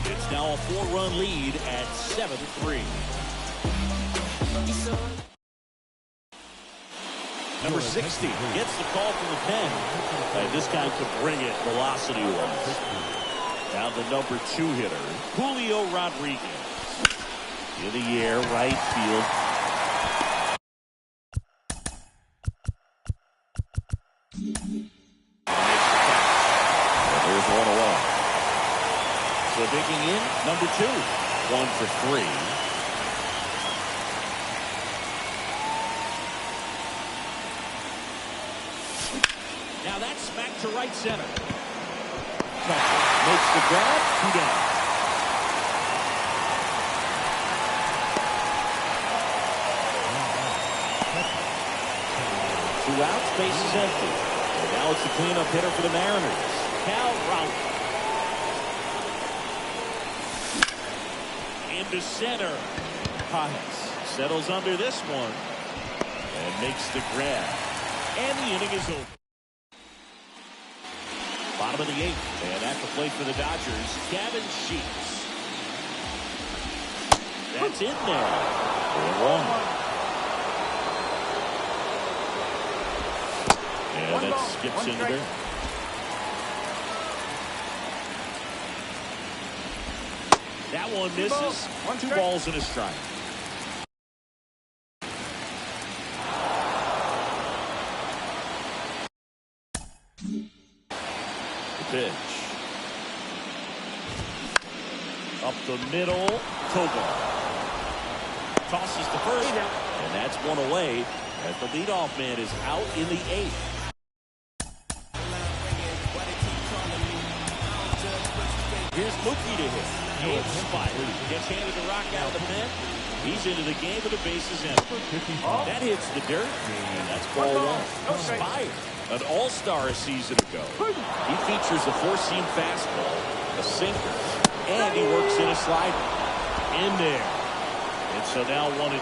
It's now a 4-run lead at 7-3. Number 60 gets the call from the pen. And this guy could bring it velocity-wise. Now the number 2 hitter, Julio Rodriguez. In the air, right field. And there's 1 away. So digging in, number 2. 1 for 3. Now that's smacked to right center. Makes the grab, 2 down. Two outs, bases empty. And now it's the cleanup hitter for the Mariners, Cal Raleigh. Into center. Pines settles under this one and makes the grab. And the inning is over. Bottom of the 8th, and at the plate for the Dodgers, Gavin Sheets. That's in there. 1-1. And that skips into there. That one misses. 2 balls and a strike. Pitch. Up the middle, Togo. Tosses the first, and that's 1 away as the leadoff man is out in the 8th. Here's Mookie to hit. It's fired. Gets handed the rock out of the pen. He's into the game with the bases empty. That hits the dirt. And that's ball one. Inspired. An all-star a season ago. He features a four-seam fastball, a sinker, and he works in a slider. In there. And so now 1-2.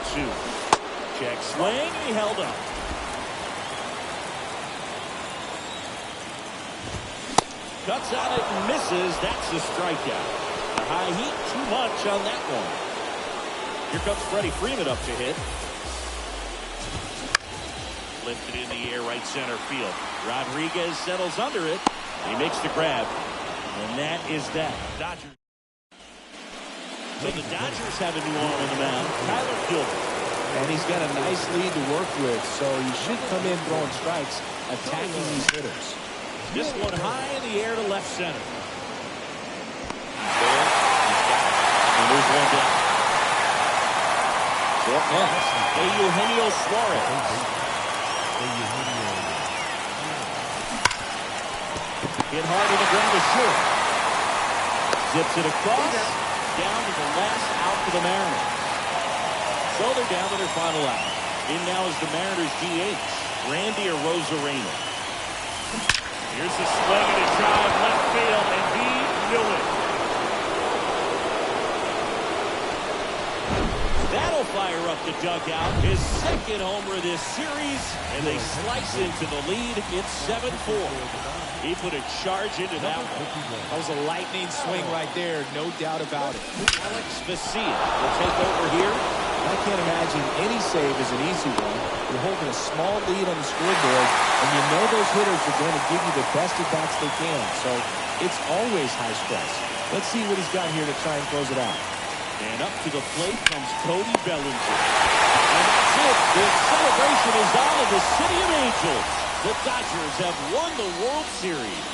Check swing, and he held up. Cuts on it and misses. That's a strikeout. The high heat, too much on that one. Here comes Freddie Freeman up to hit. Lifted in the air, right center field. Rodriguez settles under it. He makes the grab. And that is that. Dodgers. So the Dodgers have a new arm on the mound, Tyler Gilbert. And he's got a nice lead to work with, so he should come in throwing strikes, attacking these hitters. This one high in the air to left center. And there's one down. So up next, Eugenio Suarez. Hit hard to the ground to short. Zips it across. Down to the last out for the Mariners. So they're down to their final out. In now is the Mariners DH, Randy Arozarena. Here's a swing and a drive left field, and he knew it. That'll fire up the dugout. His second homer of this series, and they slice into the lead. It's 7-4. He put a charge into that one. That was a lightning swing right there, no doubt about it. Alex Vesia will take over here. I can't imagine any save is an easy one. You're holding a small lead on the scoreboard, and you know those hitters are going to give you the best at-bats they can. So it's always high stress. Let's see what he's got here to try and close it out. And up to the plate comes Cody Bellinger. And that's it. The celebration is on in the City of Angels. The Dodgers have won the World Series.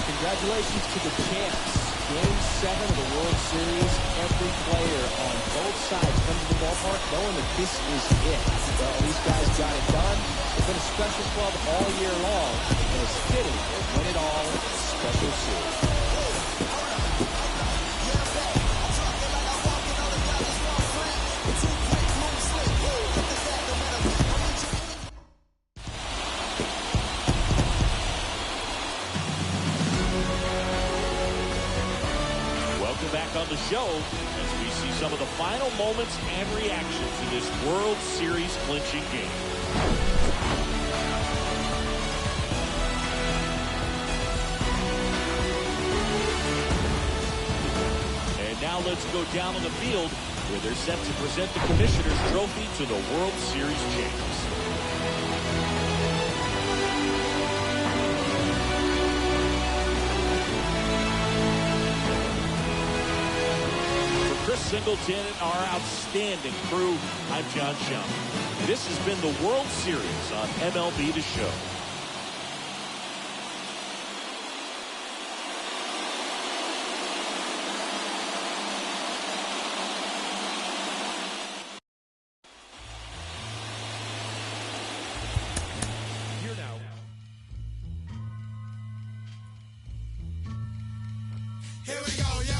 Congratulations to the champs. Game 7 of the World Series. Every player on both sides comes to the ballpark knowing that this is it. Well, these guys got it done. It's been a special club all year long, and it's fitting to win it all in a special series. Back on the show as we see some of the final moments and reactions in this World Series clinching game. And now let's go down on the field where they're set to present the Commissioner's Trophy to the World Series champs. Chris Singleton and our outstanding crew, I'm John Schaum. This has been the World Series on MLB The Show. Here now. Here we go, yeah.